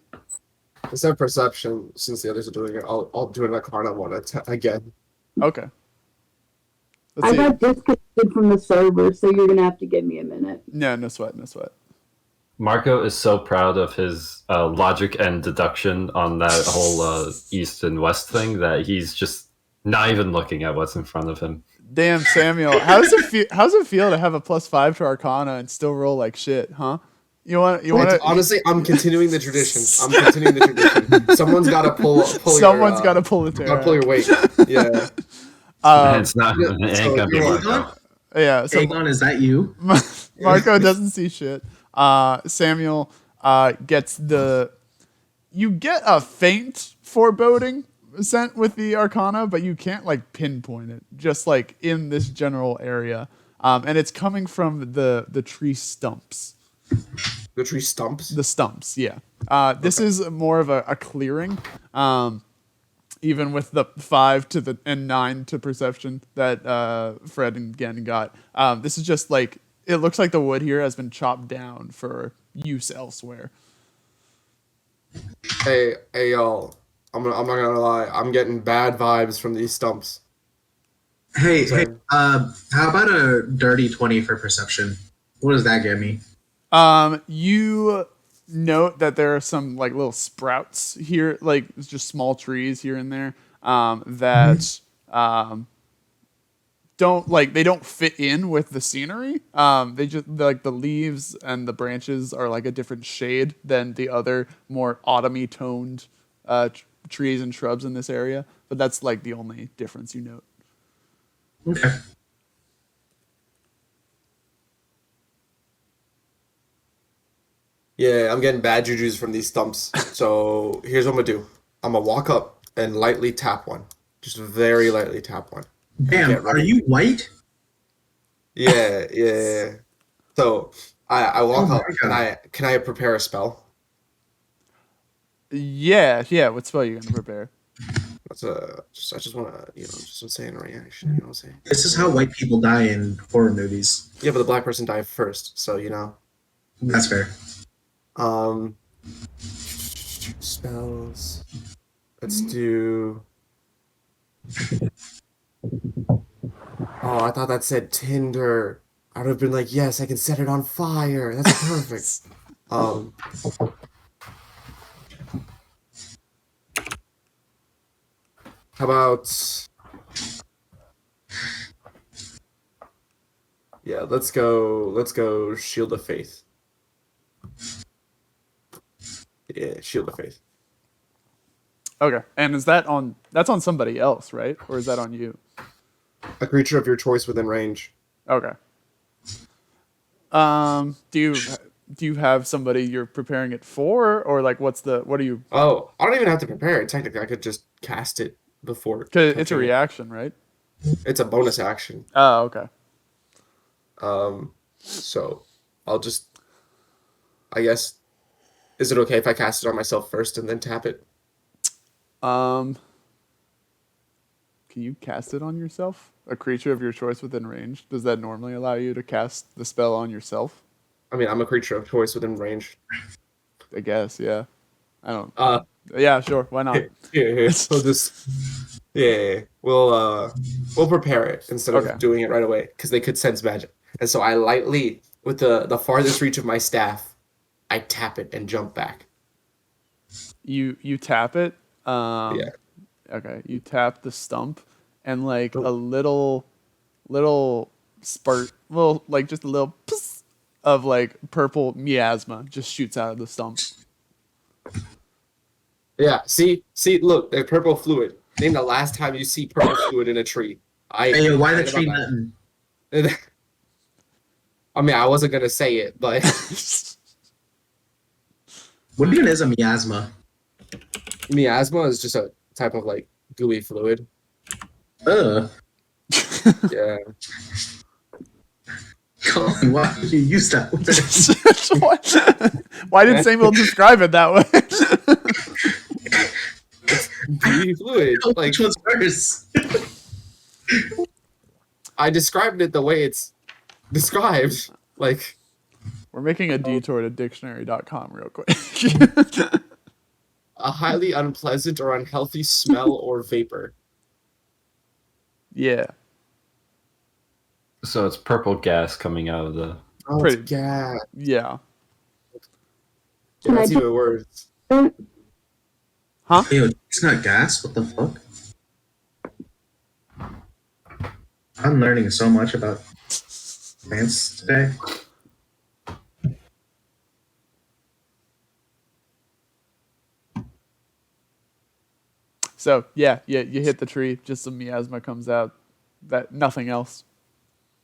Instead of perception, since the others are doing it, I'll do an Arcana one again. Okay. I got disconnected from the server, so you're gonna have to give me a minute. No sweat. Marco is so proud of his logic and deduction on that whole east and west thing that he's just not even looking at what's in front of him. Damn, Samuel, how's it feel to have a +5 to Arcana and still roll like shit, huh? You want to honestly? I'm continuing the tradition. Someone's got to pull. Someone's got to pull the tail. Got to pull your weight. Yeah. It's not. It ain't gonna be Marco. Yeah. So Cawn, is that you? Marco doesn't see shit. Samuel gets you get a faint foreboding sent with the Arcana, but you can't like pinpoint it, just like in this general area, and it's coming from the tree stumps. The tree stumps. The stumps, yeah. This is more of a clearing, even with the 5 to and 9 to perception that Fred and Gen got. This is just like, it looks like the wood here has been chopped down for use elsewhere. Hey, y'all. I'm not gonna lie. I'm getting bad vibes from these stumps. Hey, how about a dirty 20 for perception? What does that get me? You note that there are some like little sprouts here, like just small trees here and there, that they don't fit in with the scenery. They just like the leaves and the branches are like a different shade than the other more autumny toned trees and shrubs in this area. But that's like the only difference you note. Okay. Yeah, I'm getting bad jujus from these stumps. So here's what I'm gonna do. I'm gonna walk up and lightly tap one. Just very lightly tap one. Damn, are you white? Yeah. So I walk up and can I prepare a spell? Yeah. What spell are you gonna prepare? That's I just wanna just I'm saying a reaction, you know what I'm saying? This is how white people die in horror movies. Yeah, but the black person died first, so That's fair. Spells. Let's do. Oh, I thought that said Tinder. I would have been like, yes, I can set it on fire. That's perfect. How about? Yeah, let's go. Shield of Faith. Yeah, Shield of Faith. Okay, and that's on somebody else, right? Or is that on you? A creature of your choice within range. Okay. Do you have somebody you're preparing it for, or like what are you? Oh, I don't even have to prepare it. Technically, I could just cast it before. Cause it's a reaction, right? It's a bonus action. Oh, okay. So I'll just, I guess, is it okay if I cast it on myself first and then tap it? Can you cast it on yourself? A creature of your choice within range. Does that normally allow you to cast the spell on yourself? I mean, I'm a creature of choice within range. I guess, yeah. I don't. Uh, Yeah, sure. Why not? Here. We'll just, yeah. We'll prepare it instead Okay. of doing it right away because they could sense magic. And so I lightly, with the farthest reach of my staff, I tap it and jump back. You tap it. Yeah. Okay. You tap the stump, and like a little spurt, just a little pss of like purple miasma just shoots out of the stump. Yeah. See. Look, the purple fluid. Name the last time you see purple fluid in a tree. Hey, yo, why the tree nutting? I mean, I wasn't gonna say it, but What even is a miasma? miasma is just a type of like gooey fluid. Ugh. Yeah. Colin, why did you use that word? Why did Samuel describe it that way? Gooey fluid. Like, Which one's worse? I described it the way it's described. Like, We're making a detour to dictionary.com real quick. a highly unpleasant or unhealthy smell or vapor. Yeah. So it's purple gas coming out of the. Oh, Pretty- it's gas. Yeah. Yeah, that's even worse. Hey, yo, it's not gas? What the fuck? I'm learning so much about plants today. So yeah, you hit the tree, just some miasma comes out. That nothing else.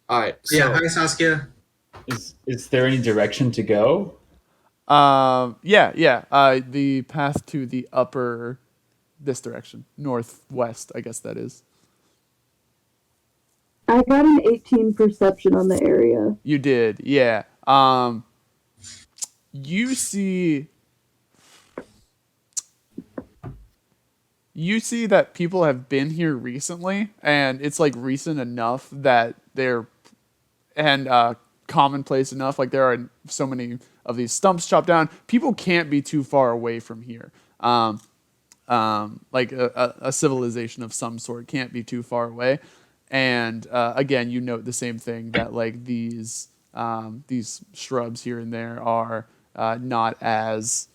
All right. So, Yeah, hi Saskia. Is there any direction to go? Yeah. The path to the upper, this direction, northwest, I guess that is. I got an 18 perception on the area. You did, yeah. You see that people have been here recently, and it's like recent enough that they're commonplace enough. Like there are so many of these stumps chopped down. People can't be too far away from here. Like a civilization of some sort can't be too far away. And again, you note the same thing that like these shrubs here and there are not as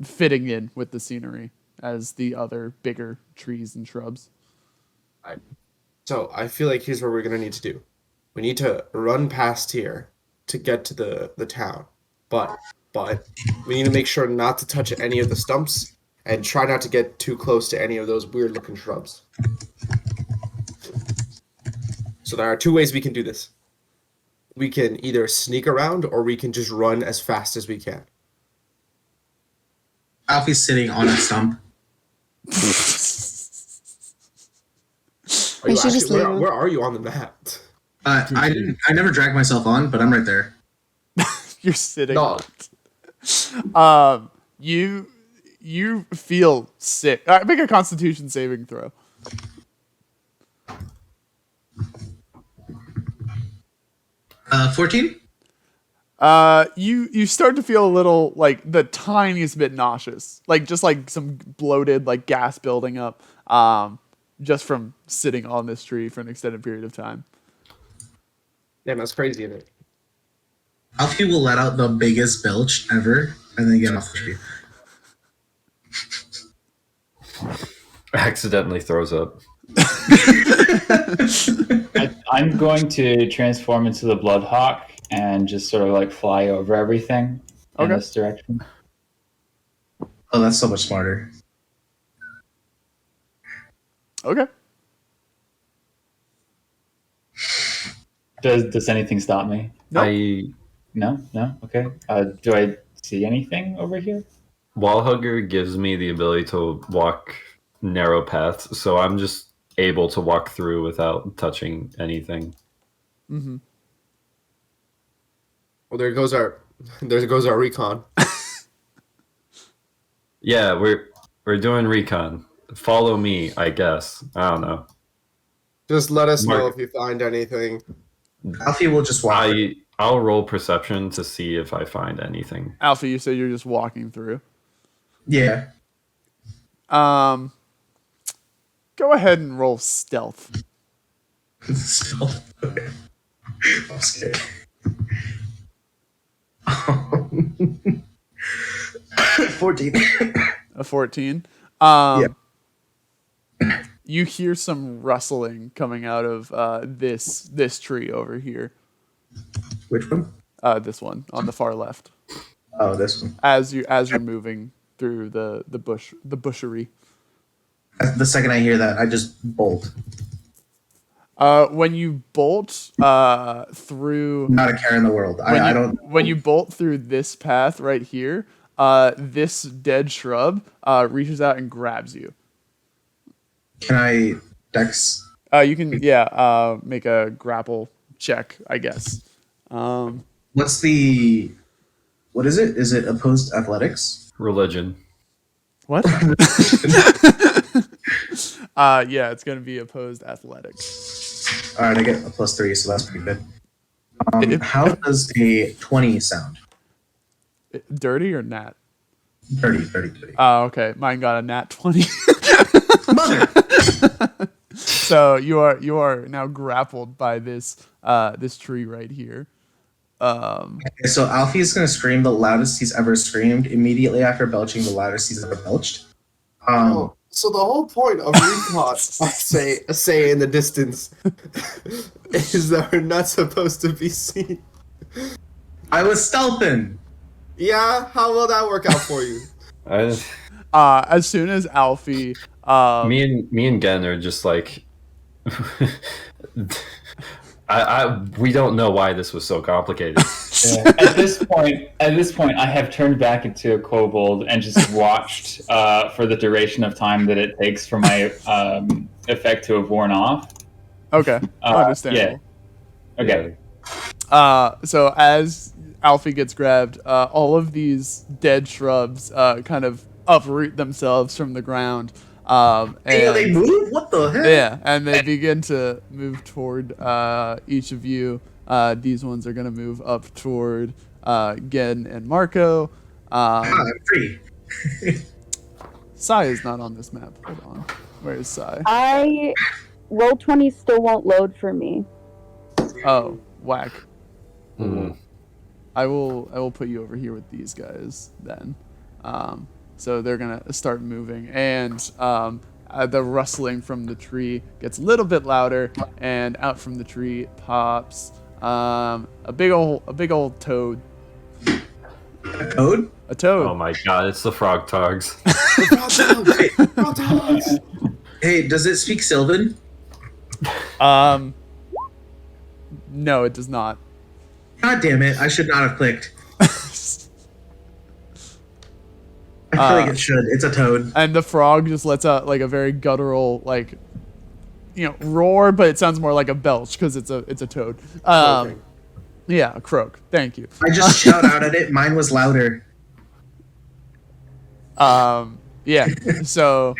fitting in with the scenery as the other bigger trees and shrubs. So I feel like here's what we're gonna need to do. We need to run past here to get to the town, but we need to make sure not to touch any of the stumps and try not to get too close to any of those weird looking shrubs. So there are two ways we can do this. We can either sneak around or we can just run as fast as we can. Alfie's sitting on a stump. Are you should just actually, leave him. where are you on the map? I never dragged myself on, but I'm right there. You're sitting No. on it. You feel sick. Make a Constitution saving throw. 14? You start to feel a little like the tiniest bit nauseous, like just like some bloated like gas building up, just from sitting on this tree for an extended period of time. Damn, that's crazy, isn't it? Alfie will let out the biggest belch ever and then get off the tree. Accidentally throws up. I'm going to transform into the Bloodhawk and just sort of like fly over everything in this direction. Oh, that's so much smarter. Okay. Does anything stop me? Nope. No. Okay. Do I see anything over here? Wallhugger gives me the ability to walk narrow paths, so I'm just able to walk through without touching anything. Mm-hmm. Well, there goes our recon. Yeah, we're doing recon. Follow me, I guess. I don't know. Just let us know Mark- if you find anything. Alfie will just walk. I'll roll perception to see if I find anything. Alfie, you said you're just walking through. Yeah. Go ahead and roll stealth. Still. Okay. I'm scared. 14. A 14. Yeah. You hear some rustling coming out of this tree over here. Which one? This one on the far left. Oh, this one. As you're moving through the bushery. The second I hear that, I just bolt. When you bolt through, Not a care in the world. I don't. When you bolt through this path right here, this dead shrub reaches out and grabs you. Can I dex? You can make a grapple check, I guess. What is it? Is it opposed athletics? Religion. What? Yeah, it's gonna be opposed athletics. All right, I get a +3, so that's pretty good. How does a 20 sound? Dirty or nat? Dirty. Oh, okay. Mine got a nat 20. Mother. So you are now grappled by this tree right here. Okay, so Alfie is going to scream the loudest he's ever screamed immediately after belching the loudest he's ever belched. So the whole point of recon, I say in the distance, is that we're not supposed to be seen. I was stealthing. Yeah, how will that work out for you? As soon as Alfie, Me and Gen are just like, we don't know why this was so complicated. Yeah. At this point, I have turned back into a kobold and just watched for the duration of time that it takes for my effect to have worn off. okay, understandable. Yeah. Okay. So as Alfie gets grabbed, all of these dead shrubs kind of uproot themselves from the ground. Hey, they move? What the heck? Yeah, and they begin to move toward each of you. These ones are going to move up toward Gen and Marco. I'm free. Sai is not on this map. Hold on. Where is Sai? Roll20 still won't load for me. Oh, whack. Hmm. I will put you over here with these guys then. So they're gonna start moving, and the rustling from the tree gets a little bit louder, and out from the tree pops a big old toad. A toad? A toad. Oh my god, it's the frog togs. Hey, does it speak Sylvan? No, it does not. God damn it! I should not have clicked. I feel like it should. It's a toad. And the frog just lets out like a very guttural, roar, but it sounds more like a belch because it's a toad. Yeah, a croak. Thank you. I just shout out at it. Mine was louder. Yeah. So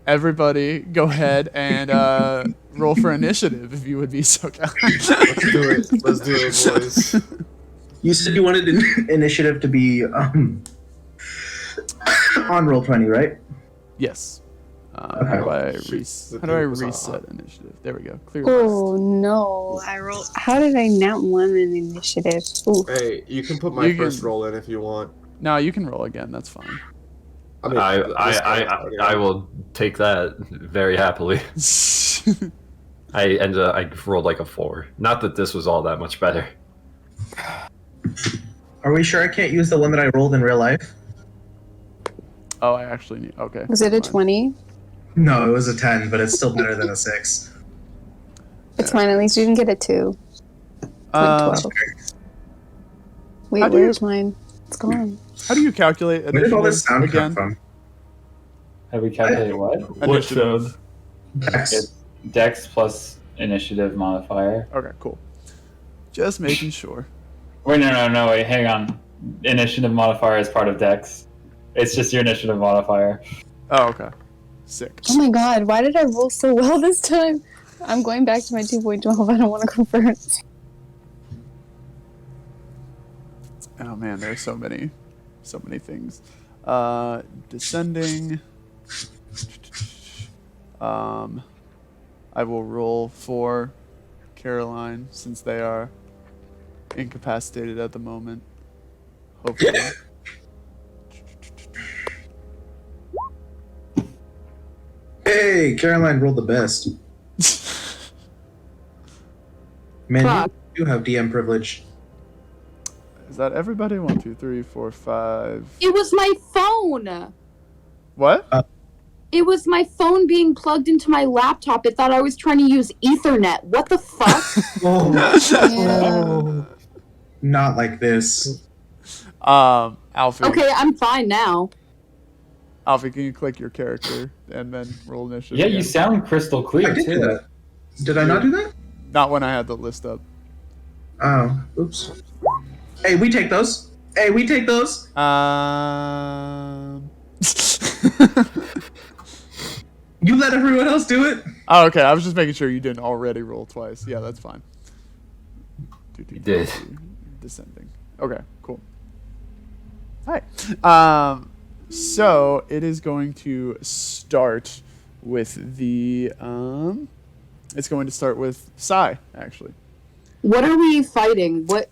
everybody, go ahead and roll for initiative if you would be so kind. Let's do it, boys. You said you wanted initiative to be on Roll20, right? Yes. Okay. How do I reset initiative? There we go. Clear Oh no! I rolled. How did I not win an initiative? Ooh. Hey, you can put my first roll in if you want. No, you can roll again. That's fine. I mean, I will take that very happily. I rolled like a 4. Not that this was all that much better. Are we sure I can't use the one that I rolled in real life? Oh, I actually need. Okay. Was it a 20? No, it was a 10, but it's still better than a 6. It's fine. At least you can get a 2. Like 12. Wait, where's mine? It's gone. How do you calculate Where did all this sound again? come from? Have we calculated what? What sound? Dex. Dex plus initiative modifier. Okay, cool. Just making sure. Wait, no, wait, hang on. Initiative modifier is part of Dex. It's just your initiative modifier. Oh, okay. Sick. Oh my god, why did I roll so well this time? I'm going back to my 2.12. I don't want to go first. Oh man, there's so many things. Descending. I will roll for Caroline since they are incapacitated at the moment. Hopefully. Hey, Caroline rolled the best. Man, Fuck. you do have DM privilege. Is that everybody? 1, 2, 3, 4, 5. It was my phone. What? It was my phone being plugged into my laptop. It thought I was trying to use Ethernet. What the fuck? Oh. Not like this. Alfie. Okay, I'm fine now. Alfie, can you click your character and then roll initiative? Yeah, you again? sound crystal clear I did too. do that. Did I not do that? Not when I had the list up. Oh, oops. Hey, we take those. Hey, we take those. You let everyone else do it. Oh, okay. I was just making sure you didn't already roll twice. Yeah, that's fine. You did. Descending. Okay, cool. Hi. So it is going to start with the it's going to start with Sai, actually. What are we fighting? What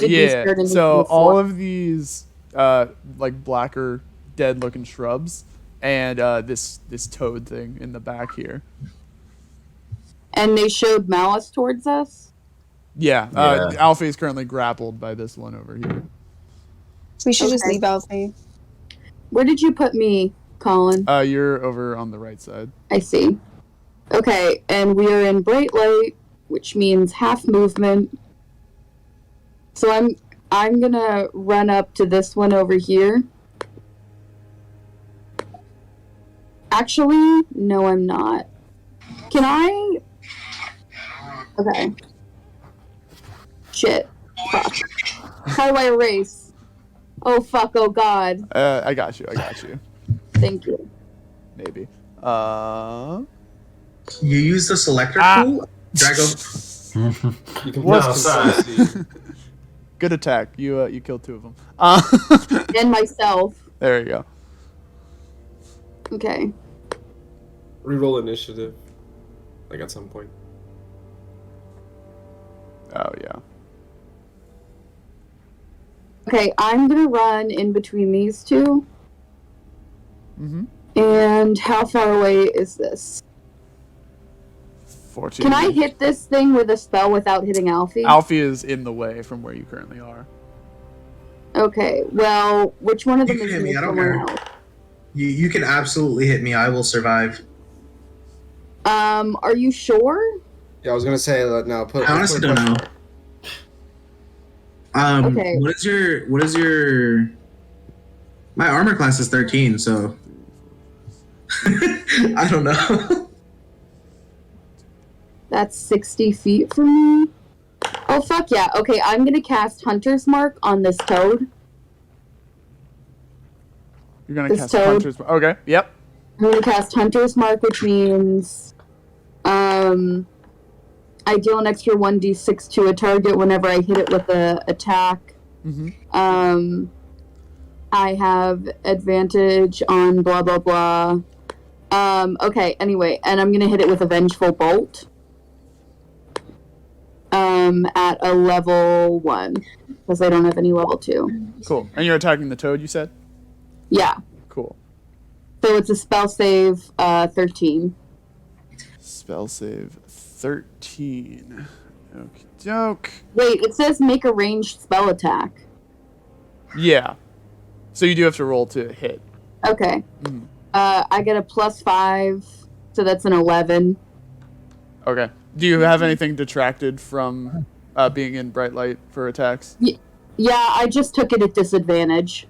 did we start in So before? all of these like blacker dead looking shrubs and this toad thing in the back here. And they showed malice towards us? Yeah, Yeah. Alfie is currently grappled by this one over here. We should just Okay. leave Alfie. Where did you put me, Colin? You're over on the right side. I see. Okay, and we are in bright light, which means half movement. So I'm gonna run up to this one over here. Actually, no, I'm not. Can I? Okay. Shit. Fuck. How do I erase? Oh fuck, oh god. I got you. Thank you. Maybe. You use the selector tool. Drag over. You can What's No, sorry. Good attack. You killed 2 of them. And myself. There you go. Okay. reroll initiative, like at some point. Oh yeah. Okay, I'm gonna run in between these two. Mm-hmm. And how far away is this? 14. Can I hit this thing with a spell without hitting Alfie? Alfie is in the way from where you currently are. Okay, well, which one of them You is can hit me, near I don't someone care. else? You can absolutely hit me. I will survive. Are you sure? Yeah, I was gonna say that now. I honestly don't know. Okay. What is your? My armor class is 13, so I don't know. That's 60 feet from me. Oh, fuck yeah. Okay, I'm gonna cast Hunter's Mark on this toad. You're gonna This cast toad. Hunter's. Okay. Yep. I'm gonna cast Hunter's Mark, which means, I deal an extra 1d6 to a target whenever I hit it with a attack. Mm-hmm. I have advantage on blah blah blah. Okay, anyway, and I'm gonna hit it with a Vengeful Bolt. At a level 1, because I don't have any level 2. Cool. And you're attacking the toad, you said? Yeah. Cool. So it's a spell save, 13. Spell save 13. Okie doke. Wait, it says make a ranged spell attack. Yeah. So you do have to roll to hit. Okay. Mhm. I get a +5, so that's an 11. Okay. Do you have anything detracted from being in bright light for attacks? Yeah, I just took it at disadvantage.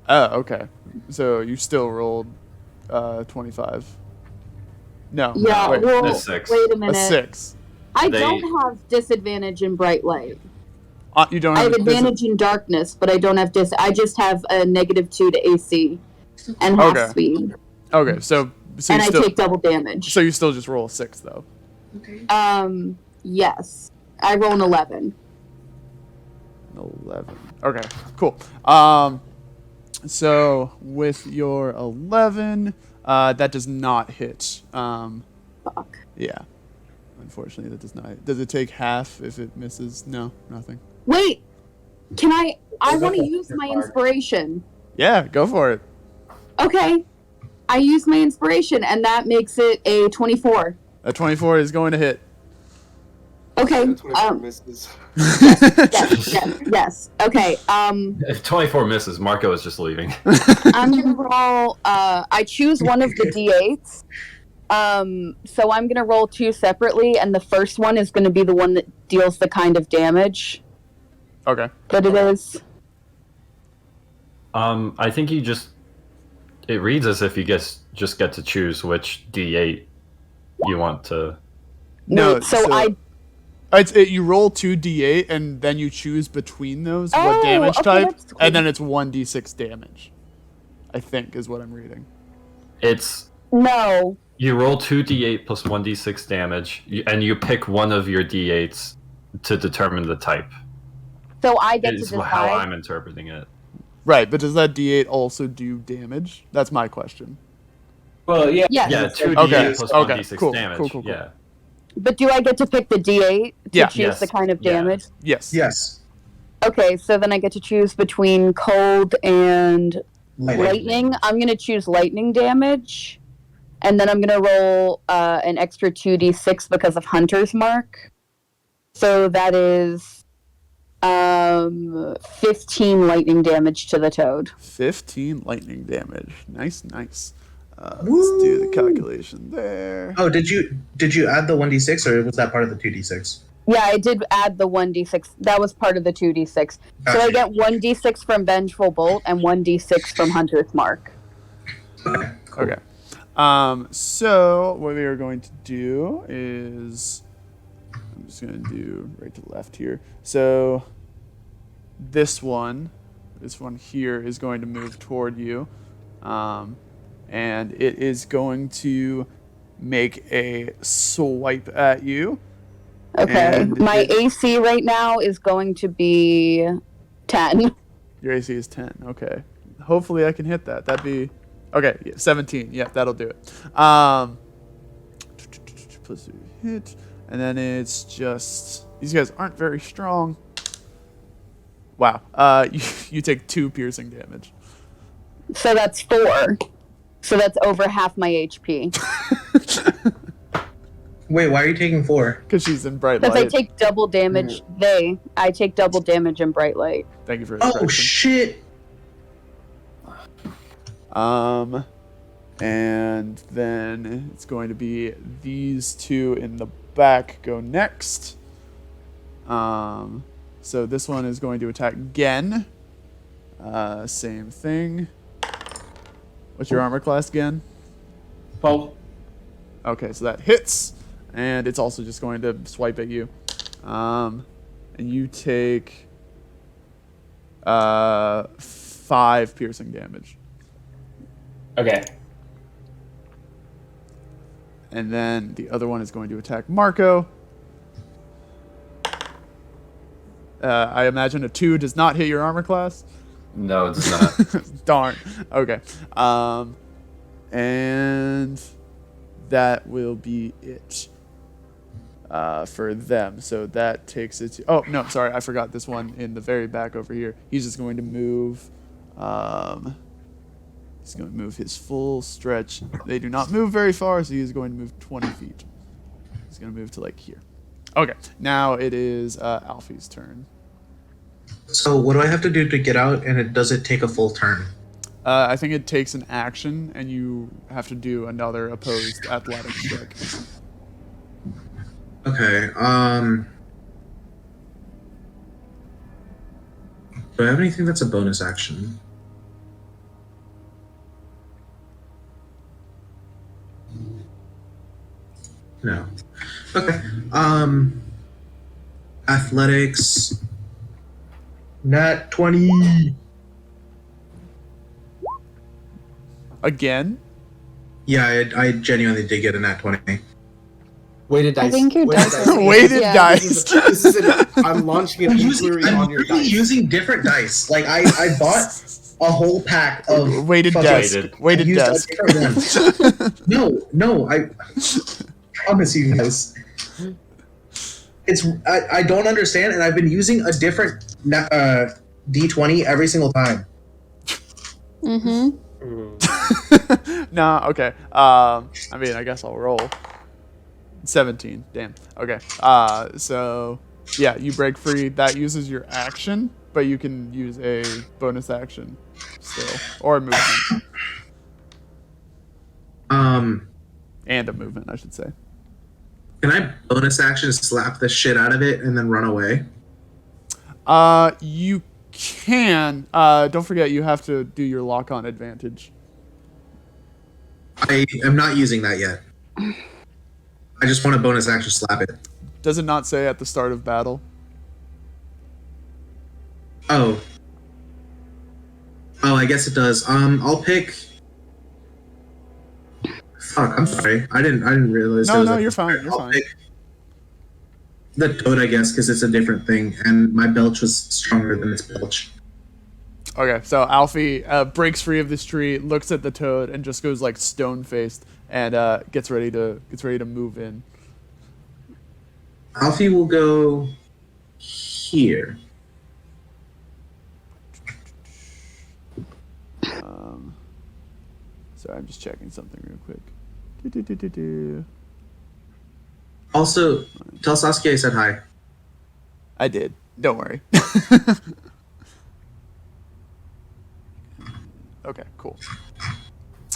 Oh, okay. So you still rolled 25. No. Yeah, Wait, well, A 6. wait a a minute. 6. I They- don't have disadvantage in bright light. You don't I have have advantage in darkness, but I don't have I just have a -2 to AC and half Okay. speed, Okay, so and you I still take double damage. so you still just roll a 6 though. Yes, I roll an 11. 11. Okay, cool. So with your 11, that does not hit. Fuck. Yeah. Unfortunately, that does not. Does it take half if it misses? No, nothing. Wait, can I want to use my inspiration. Yeah, go for it. Okay, I use my inspiration, and that makes it a 24. A 24 is going to hit. Okay. 24 misses. Yes. Okay. If 24 misses, Marco is just leaving. I'm gonna roll. I choose one of the d8s. So I'm gonna roll 2 separately, and the first one is gonna be the one that deals the kind of damage Okay. that it is. I think you just. It reads as if you just get to choose which D8 you want to. No, Wait, so you roll 2d8 and then you choose between those what Oh, damage okay, type, that's cool. and then it's 1d6 damage. I think is what I'm reading. It's No. you roll 2d8 plus 1d6 damage, and you pick one of your d8s to determine the type. So I get to Is decide. how I'm interpreting it. Right, but does that d8 also do damage? That's my question. Well, yeah. Yes. Yeah, 2d8 Okay, plus okay, 1d6 cool, damage. cool. Yeah. But do I get to pick the d8 to Yeah. choose Yes. the kind of Yeah. damage? Yes. Yes. Okay, so then I get to choose between cold and lightning. I'm going to choose lightning damage. And then I'm going to roll an extra 2d6 because of Hunter's Mark. So that is 15 lightning damage to the toad. 15 lightning damage. Nice. Let's do the calculation there. Oh, did you add the 1d6 or was that part of the 2d6? Yeah, I did add the 1d6. That was part of the 2d6. So I get 1d6 from Vengeful Bolt and 1d6 from Hunter's Mark. Okay. Cool. Okay. So what we are going to do is, I'm just going to do right to left here. So this one here is going to move toward you, and it is going to make a swipe at you. Okay. And My AC right now is going to be 10. Your AC is 10. Okay. Hopefully I can hit that. That'd be okay. Yeah, 17. Yeah, that'll do it. Plus hit, and then it's just these guys aren't very strong. Wow. You take 2 piercing damage. So that's 4. So that's over half my HP. Wait, why are you taking 4? Because she's in bright Because light. I take double damage. I take double damage in bright light. Thank you for the Oh correction. shit! And then it's going to be these 2 in the back go next. So this one is going to attack again. Same thing. What's your armor class again? 12. Okay, so that hits, and it's also just going to swipe at you. And you take 5 piercing damage. Okay. And then the other one is going to attack Marco. I imagine a 2 does not hit your armor class. No, it's not. Darn. Okay. And that will be it for them. So that takes it to... Oh, no, sorry. I forgot this one in the very back over here. He's just going to move... He's going to move his full stretch. They do not move very far, so he is going to move 20 feet. He's going to move to, like, here. Okay. Now it is Alfie's turn. So what do I have to do to get out, and does it take a full turn? I think it takes an action, and you have to do another opposed athletics check. Okay, do I have anything that's a bonus action? No. Okay. Athletics. Nat 20. Again? Yeah, I genuinely did get a nat 20. Weighted dice. I think your Weighted dice are Weighted yeah. dice. This is it. I'm launching an inquiry on your dice. using different dice. Like I bought a whole pack of Weighted fucking- desk. Weighted used a desk. different one. No, I promise you guys. I don't understand, and I've been using a different D20 every single time. Mm-hmm. Nah, okay. I mean, I guess I'll roll. 17. Damn. Okay. So yeah, you break free. That uses your action, but you can use a bonus action still, or a movement, and a movement, I should say. Can I bonus action slap the shit out of it and then run away? You can. Don't forget, you have to do your lock-on advantage. I am not using that yet. I just want a bonus action slap it. Does it not say at the start of battle? Oh, I guess it does. I'll pick. Fuck, I'm sorry. I didn't realize. No, you're fine. You're fine. Pick the toad, I guess, because it's a different thing, and my belch was stronger than its belch. Okay, so Alfie breaks free of this tree, looks at the toad, and just goes like stone-faced, and gets ready to move in. Alfie will go here. Sorry, I'm just checking something real quick. Also, tell Saskia I said hi. I did. Don't worry. Okay, cool.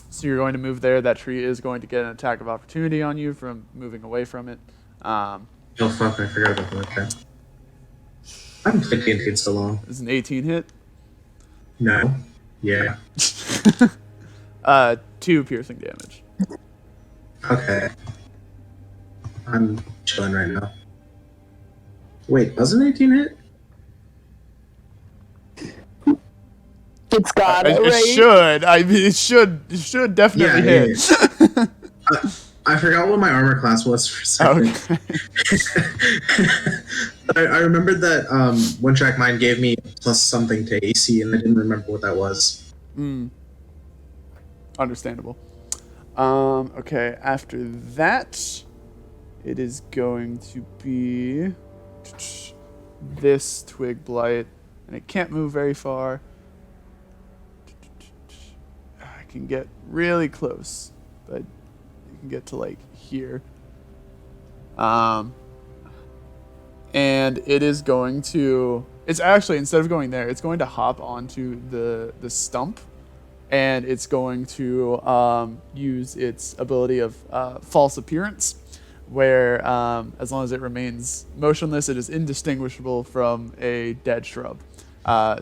So you're going to move there. That tree is going to get an attack of opportunity on you from moving away from it. Oh fuck, I forgot about that. I haven't played D&D in so long. Is an 18 hit? No. Yeah. 2 piercing damage. Okay. I'm chilling right now. Wait, does an 18 hit? It's got it, It right? should. I mean, it should definitely hit. Yeah. I forgot what my armor class was for a second. Okay. I remembered that One Track Mind gave me plus something to AC, and I didn't remember what that was. Understandable. Okay, after that, it is going to be this twig blight, and it can't move very far. I can get really close, but you can get to like here. And it is going to. It's actually, instead of going there, it's going to hop onto the stump, and it's going to use its ability of false appearance, where as long as it remains motionless, it is indistinguishable from a dead shrub.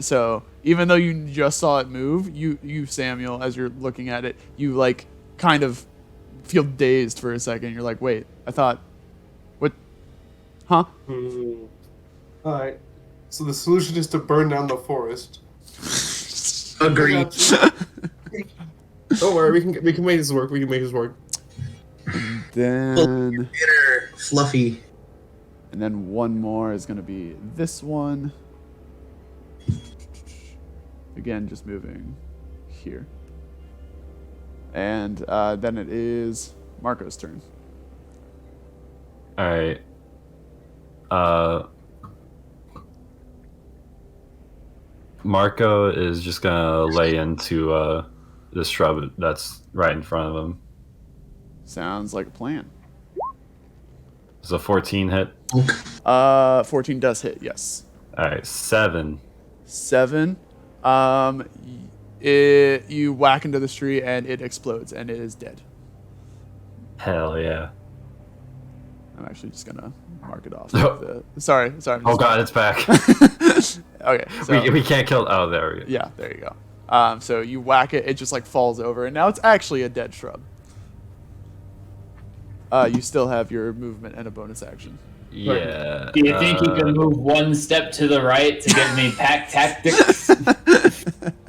So even though you just saw it move, you Samuel, as you're looking at it, you like kind of feel dazed for a second. You're like, wait, I thought, what? Huh? Alright. So the solution is to burn down the forest. Agreed. Don't worry, we can make this work. We can make this work. Then Bitter, fluffy. and then one more is going to be this one. Again, just moving here. And then it is Marco's turn. All right. Marco is just gonna lay into this shrub that's right in front of him. Sounds like a plan. Does a 14 hit? 14 does hit, yes. All right, 7. 7. You whack into this tree and it explodes and it is dead. Hell yeah. I'm actually just gonna mark it off. Sorry. Oh god, it's back. Okay, so we can't kill. Oh, there we go. yeah, there you go. So you whack it, it just like falls over, and now it's actually a dead shrub. you still have your movement and a bonus action. Yeah. Do you think you can move one step to the right to give me pack tactics?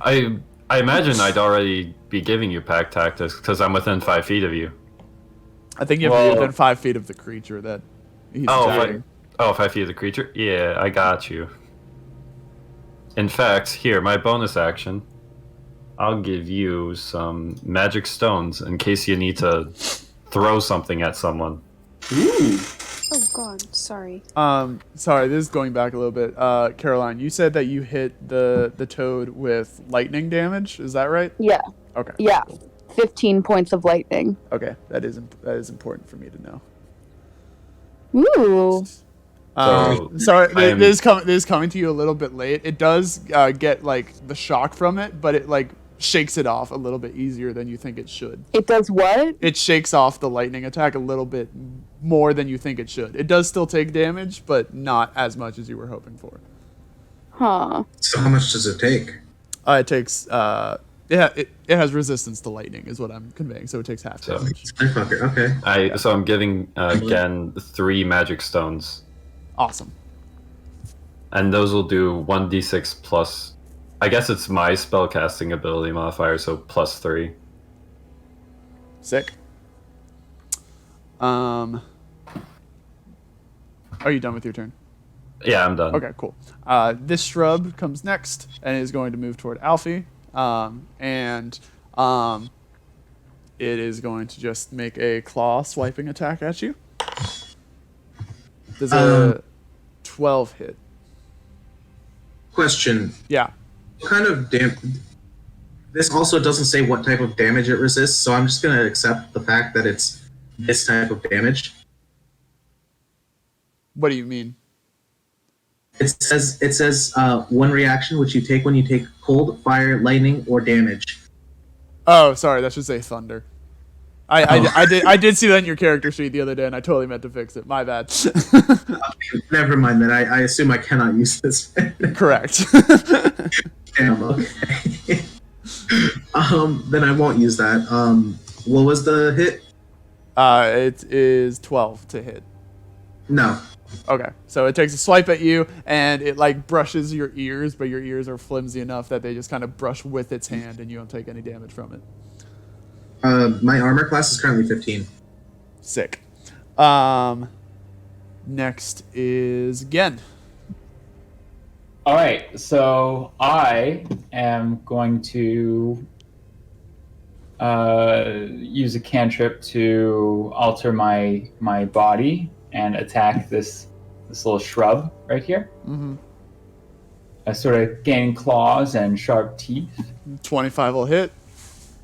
I imagine I'd already be giving you pack tactics because I'm within 5 feet of you. I think you have to be within 5 feet of the creature that he's attacking. 5 feet of the creature? Yeah, I got you. In fact, here, my bonus action. I'll give you some magic stones in case you need to throw something at someone. Ooh. Oh god, sorry. Sorry, this is going back a little bit. Caroline, you said that you hit the toad with lightning damage. Is that right? Yeah. Okay. Yeah. 15 points of lightning. Okay, that is important for me to know. Ooh. Sorry, this is coming to you a little bit late. It does get like the shock from it, but it like shakes it off a little bit easier than you think it should. It does what? It shakes off the lightning attack a little bit more than you think it should. It does still take damage, but not as much as you were hoping for. Huh. So how much does it take? It takes it has resistance to lightning is what I'm conveying, so it takes half damage. Okay. So I'm giving again 3 magic stones. Awesome. And those will do 1d6 plus. I guess it's my spellcasting ability modifier, so plus 3. Sick. Are you done with your turn? Yeah, I'm done. Okay, cool. This shrub comes next and is going to move toward Alfie. It is going to just make a claw swiping attack at you. Does a 12 hit? Question. Yeah. What kind of This also doesn't say what type of damage it resists, so I'm just going to accept the fact that it's this type of damage. What do you mean? It says one reaction which you take when you take cold, fire, lightning, or damage. Oh, sorry, that should say thunder. I did see that in your character sheet the other day, and I totally meant to fix it. My bad. Never mind then. I assume I cannot use this. Correct. Damn, okay. Then I won't use that. What was the hit? It is 12 to hit. No. Okay, so it takes a swipe at you, and it like brushes your ears, but your ears are flimsy enough that they just kind of brush with its hand, and you don't take any damage from it. My armor class is currently 15. Sick. Next is Gen. All right, so I am going to use a cantrip to alter my body and attack this little shrub right here. Mm-hmm. I sort of gain claws and sharp teeth. 25 will hit.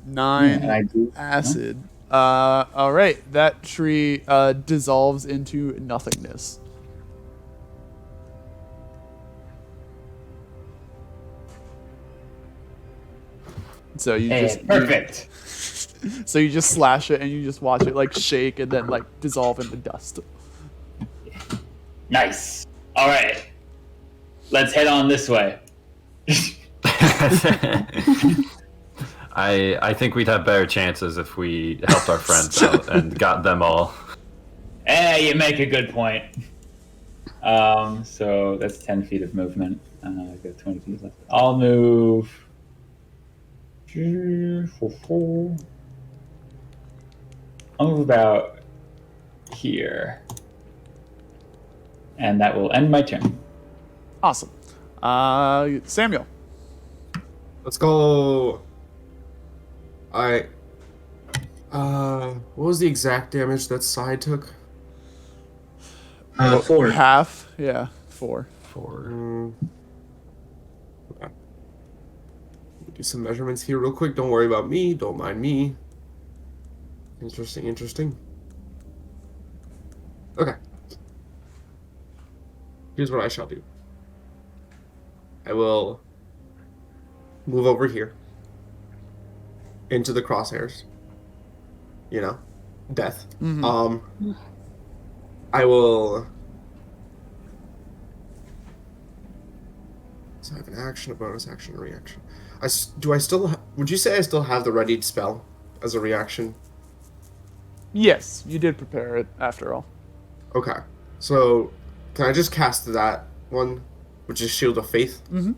9 I do. acid. All right, that tree dissolves into nothingness. So you perfect. So you just slash it and you just watch it like shake and then like dissolve into dust. Nice. All right, let's head on this way. I think we'd have better chances if we helped our friends out and got them all. You make a good point. So that's 10 feet of movement. I've got 20 feet left. I'll move. I'll move about here. And that will end my turn. Awesome. Samuel. Let's go. Alright. What was the exact damage that side took? 4. Half. Yeah, 4. 4. Okay. Do some measurements here real quick. Don't worry about me. Don't mind me. Interesting. Okay. Here's what I shall do. I will move over here into the crosshairs. You know, death. Mm-hmm. I will. So I have an action, a bonus action, a reaction. Would you say I still have the readied spell as a reaction? Yes, you did prepare it after all. Okay. So, can I just cast that one, which is Shield of Faith? Mm-hmm.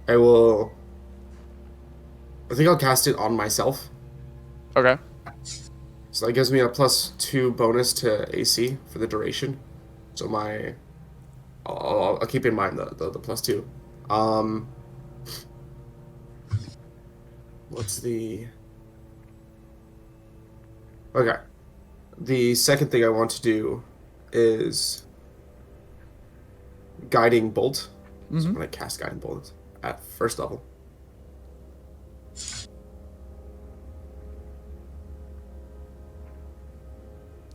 I think I'll cast it on myself. Okay. So that gives me a +2 bonus to AC for the duration. So I'll keep in mind the +2. What's the... Okay. The second thing I want to do is Guiding Bolt. So I'm going to cast Guiding Bolt at first level.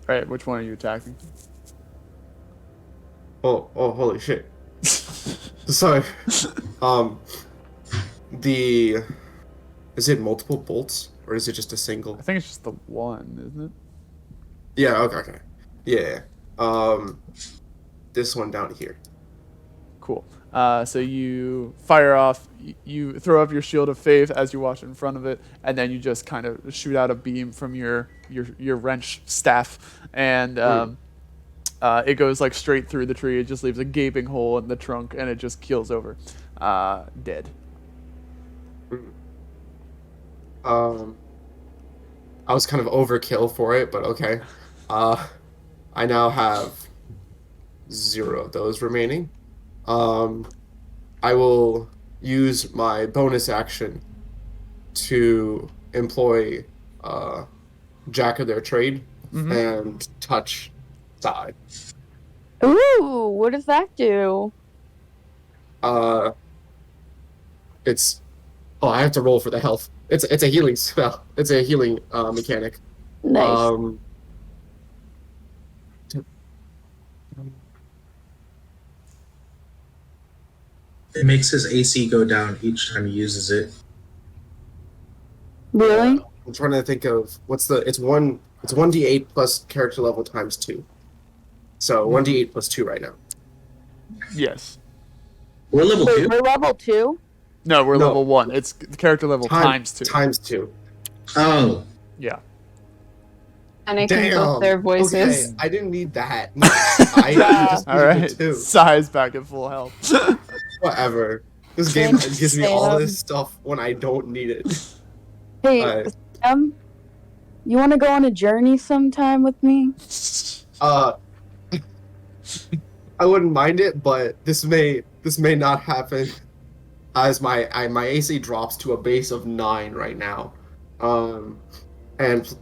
Alright, which one are you attacking? Oh, holy shit. Sorry. Is it multiple bolts or is it just a single? I think it's just the one, isn't it? Yeah, okay. Yeah. This one down here. Cool. So you fire off, you throw up your Shield of Faith as you watch in front of it, and then you just kind of shoot out a beam from your wrench staff, and it goes like straight through the tree. It just leaves a gaping hole in the trunk, and it just keels over, dead. I was kind of overkill for it, but okay. I now have 0 of those remaining. I will use my bonus action to employ Jack of their trade and touch side. Ooh, what does that do? It's I have to roll for the health. It's a healing spell. It's a healing mechanic. Nice. It makes his AC go down each time he uses it. Really? I'm trying to think of it's 1d8 plus character level times 2. So 1d8 plus 2 right now. Yes. We're level Wait, 2? we're level 2? No, we're level 1. It's character level times 2. Times 2. Oh. Yeah. And I can both their voices. Okay, I didn't need that. I just All needed right. the 2. Size back at full health. Whatever. This game gives me all this stuff when I don't need it. Hey, you want to go on a journey sometime with me? I wouldn't mind it, but this may not happen, as my AC drops to a base of 9 right now, and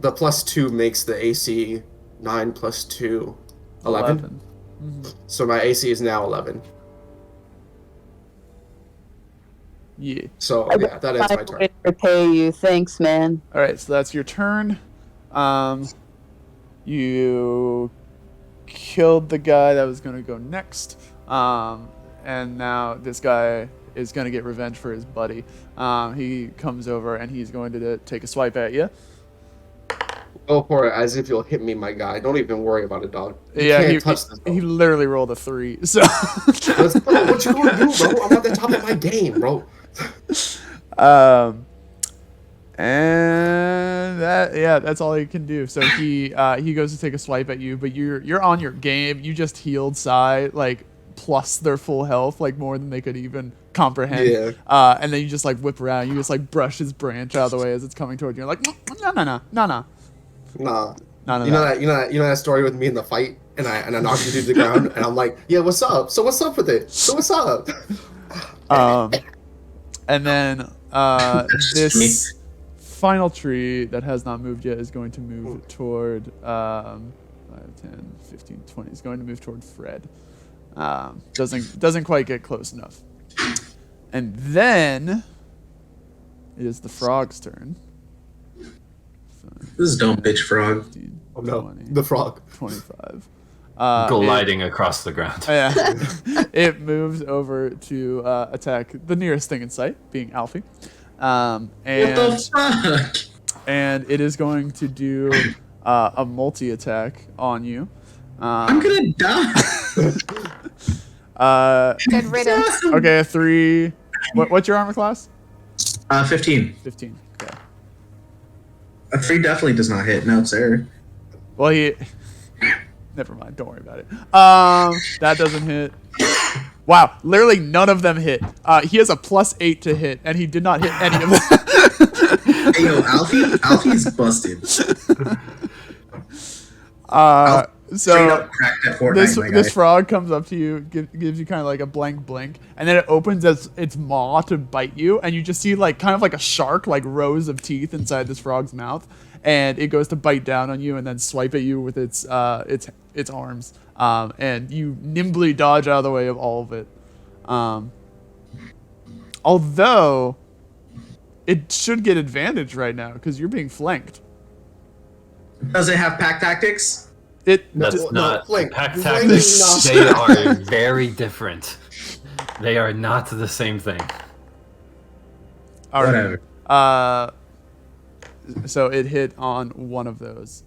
the +2 makes the AC 9 plus 2 11. So my AC is now 11. Yeah. So yeah, that ends my turn. Repay you, thanks, man. All right, so that's your turn. You killed the guy that was going to go next, and now this guy is going to get revenge for his buddy. He comes over and he's going to take a swipe at you. Go for it, as if you'll hit me, my guy. Don't even worry about it, dog. You Yeah, can't touch this, bro. he literally rolled a 3. So What you gonna do, bro? I'm at the top of my game, bro. And that's all he can do. So he goes to take a swipe at you, but you're on your game. You just healed Sai like plus their full health, like more than they could even comprehend. Yeah. And then you just like whip around. You just like brush his branch out of the way as it's coming toward you. You're like, no. Nah. You know that story with me in the fight, and I knocked you to the ground, and I'm like, yeah, what's up? So what's up with it? So what's up? And then this final tree that has not moved yet is going to move toward 5, 10, 15, 20. Is going to move toward Fred. Doesn't quite get close enough. And then it is the frog's turn. This is dumb bitch frog. 15, Oh no, 20, the frog. 25. Gliding across the ground. Yeah. It moves over to attack the nearest thing in sight, being Alfie. What the fuck? And it is going to do a multi-attack on you. I'm gonna die. Good riddance. Okay, a 3. What's your armor class? 15. 15. Okay. A 3 definitely does not hit. No, sir. Well, he. Never mind. Don't worry about it. That doesn't hit. Wow, literally none of them hit. He has a +8 to hit, and he did not hit any of them. Hey, yo, Alfie's busted. Straight up cracked at Fortnite, my guy. This frog comes up to you, gives you kind of like a blank blink, and then it opens its maw to bite you, and you just see like kind of like a shark, like rows of teeth inside this frog's mouth, and it goes to bite down on you and then swipe at you with its arms, and you nimbly dodge out of the way of all of it. Although it should get advantage right now because you're being flanked. Does it have pack tactics? That's not flank. pack Flank tactics. is They are very different. They are not the same thing. All right. Whatever. So it hit on one of those.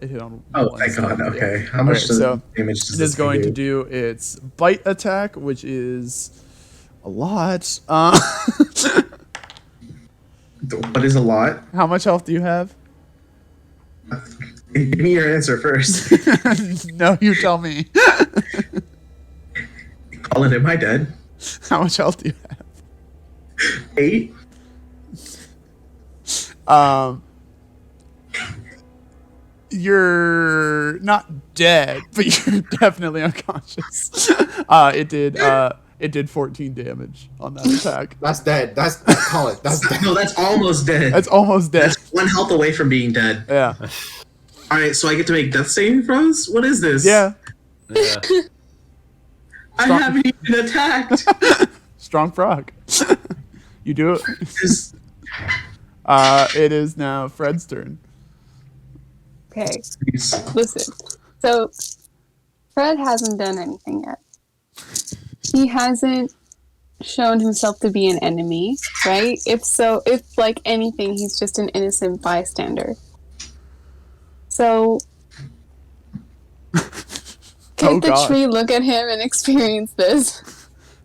It hit on. Oh, one thank side. God. Okay. Yeah. How much so damage does it this is going to do? do its bite attack, which is a lot. What is a lot? How much health do you have? Give me your answer first. No, you tell me. Colin, am I dead? How much health do you have? 8? You're not dead, but you're definitely unconscious. It did 14 damage on that attack. That's dead. That's Colin. That's dead. No, that's almost dead. That's almost dead. That's 1 health away from being dead. Yeah. All right, so I get to make death saving throws? What is this? Yeah. I haven't even attacked. Strong frog. You do it. It is now Fred's turn. Okay. Listen. So, Fred hasn't done anything yet. He hasn't shown himself to be an enemy, right? If like anything, he's just an innocent bystander. So, can the tree look at him and experience this?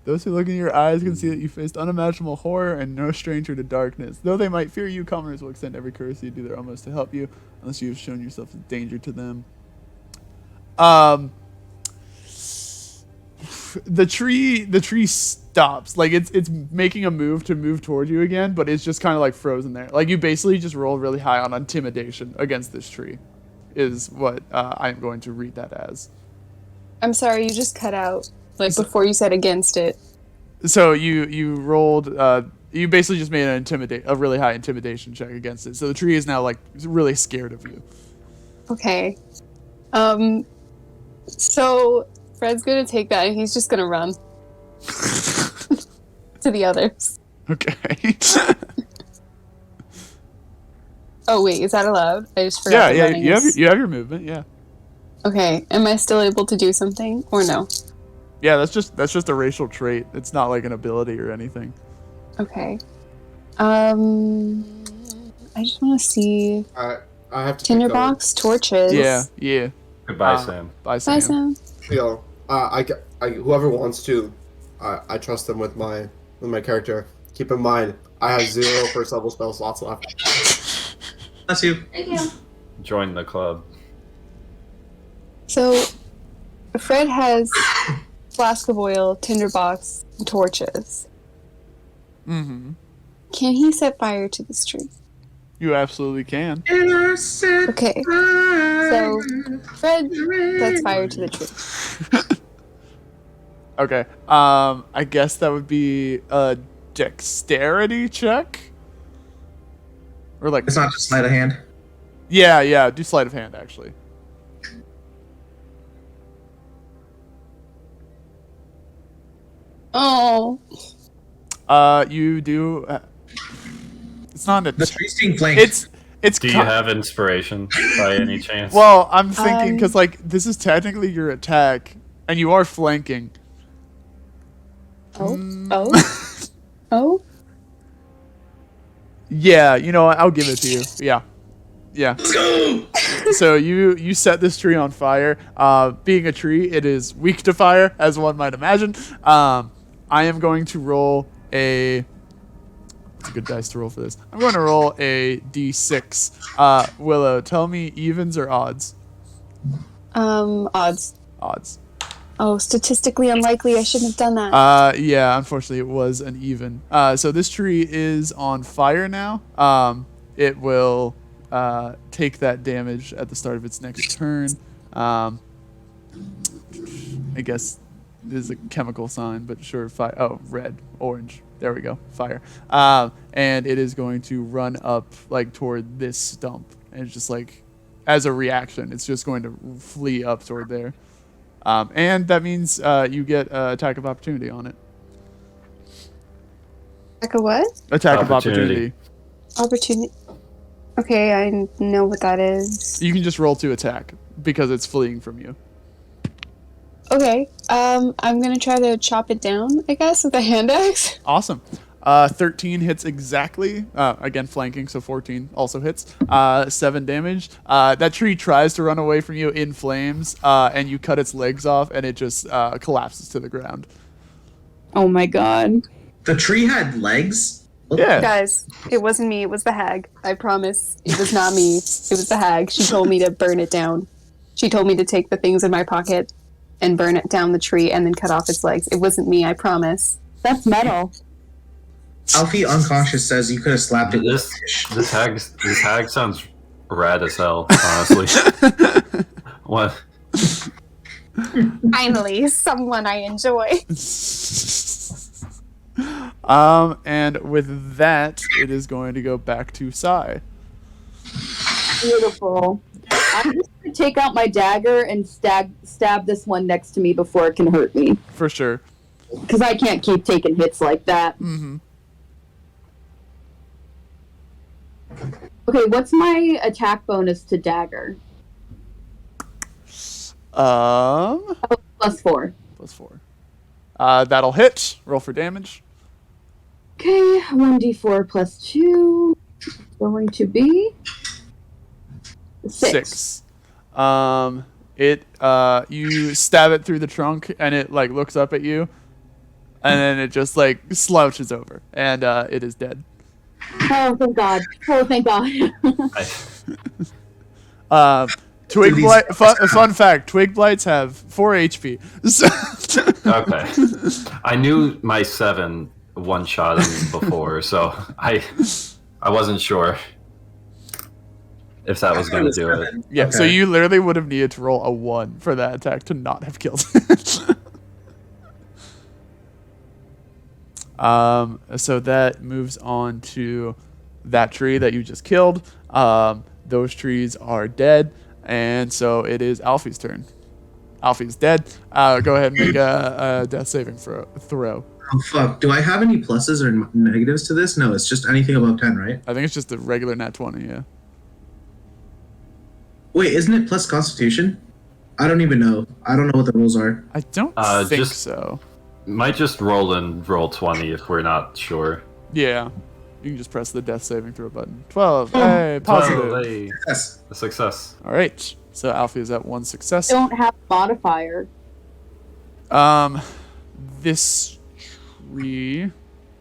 Those who look in your eyes can see that you faced unimaginable horror and no stranger to darkness. Though they might fear you, commoners will extend every courtesy to do their utmost to help you, unless you have shown yourself a danger to them. The tree stops. Like it's making a move to move toward you again, but it's just kind of like frozen there. Like you basically just roll really high on intimidation against this tree, is what I'm going to read that as. I'm sorry, you just cut out like before you said against it. So you rolled. You basically just made a really high intimidation check against it. So the tree is now like really scared of you. Okay. So Fred's gonna take that and he's just gonna run to the others. Okay. Oh wait, is that allowed? I just forgot. Yeah. You have your movement. Yeah. Okay. Am I still able to do something or no? Yeah, that's just a racial trait. It's not like an ability or anything. Okay. I just want to see. I have to. Tinderbox, torches. Yeah. Goodbye, Sam. Bye, Sam. Bye, Sam. Yo, I whoever wants to, I trust them with my character. Keep in mind, I have 0 first level spell slots left. That's you. Thank you. Join the club. So, Fred has flask of oil, tinderbox, and torches. Mm-hmm. Can he set fire to this tree? You absolutely can. Okay. So, Fred sets fire to the tree. Okay. I guess that would be a dexterity check. Or like. It's not just sleight of hand. Yeah. Do sleight of hand actually. Oh. You do. It's not a. The tree's being flanked. It's. Do you have inspiration by any chance? Well, I'm thinking because like this is technically your attack, and you are flanking. Oh. Yeah, you know what? I'll give it to you. Yeah. Let's go! So you set this tree on fire. Being a tree, it is weak to fire, as one might imagine. I am going to roll a. It's a good dice to roll for this. I'm going to roll a d6. Willow, tell me evens or odds. Odds. Odds. Oh, statistically unlikely. I shouldn't have done that. Yeah, unfortunately it was an even. So this tree is on fire now. It will take that damage at the start of its next turn. I guess this is a chemical sign, but sure, fire. Oh, red, orange. There we go, fire. And it is going to run up like toward this stump, and it's just like, as a reaction, it's just going to flee up toward there. And that means you get attack of opportunity on it. Like a what? Attack of opportunity. Opportunity. Okay, I know what that is. You can just roll to attack because it's fleeing from you. Okay. I'm gonna try to chop it down, I guess, with a hand axe. Awesome. 13 hits exactly. Again, flanking, so 14 also hits. 7 damage. That tree tries to run away from you in flames, and you cut its legs off, and it just collapses to the ground. Oh my god. The tree had legs? Yeah. Guys, it wasn't me. It was the hag. I promise. It was not me. It was the hag. She told me to burn it down. She told me to take the things in my pocket and burn it down the tree and then cut off its legs. It wasn't me. I promise. That's metal. Alfie unconscious says you could have slapped it with This a fish. this hag sounds rad as hell, honestly. What? Finally, someone I enjoy. And with that, it is going to go back to Sai. Beautiful. I'm just gonna take out my dagger and stab this one next to me before it can hurt me. For sure. Because I can't keep taking hits like that. Mm-hmm. Okay, what's my attack bonus to dagger? +4. +4. +4. That'll hit. Roll for damage. Okay, 1d4 plus 2. Going to be 6. You stab it through the trunk, and it like looks up at you, and then it just like slouches over, and it is dead. Oh, thank God. Oh, thank God. Twig blight. Fun fact: twig blights have 4 HP. So Okay. I knew my 7 one-shot him before, so I wasn't sure if that was going to do it. yeah. So Okay. you literally would have needed to roll a 1 for that attack to not have killed it. So that moves on to that tree that you just killed. Those trees are dead, and so it is Alfie's turn. Alfie's dead. Go ahead and make a death saving throw. Oh, fuck. Do I have any pluses or negatives to this? No, it's just anything above 10, right? I think it's just a regular nat 20. Yeah. Wait, isn't it plus Constitution? I don't even know. I don't know what the rules are. I don't think just- so. Might just roll 20 if we're not sure. Yeah. You can just press the death saving throw button. 12. Hey, positive. Well, hey, Yes. a success. All right. So Alfie is at 1 success. Don't have a modifier. This tree.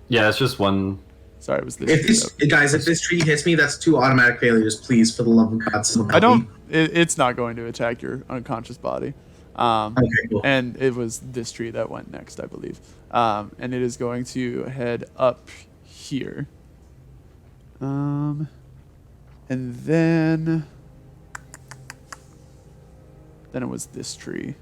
Yeah, it's just one. Sorry, it was this If tree. this, guys, if this tree hits me, that's 2 automatic failures. Please, for the love of God, someone help I don't. me. It's not going to attack your unconscious body. Okay, cool. And it was this tree that went next, I believe. And it is going to head up here. And then it was this tree.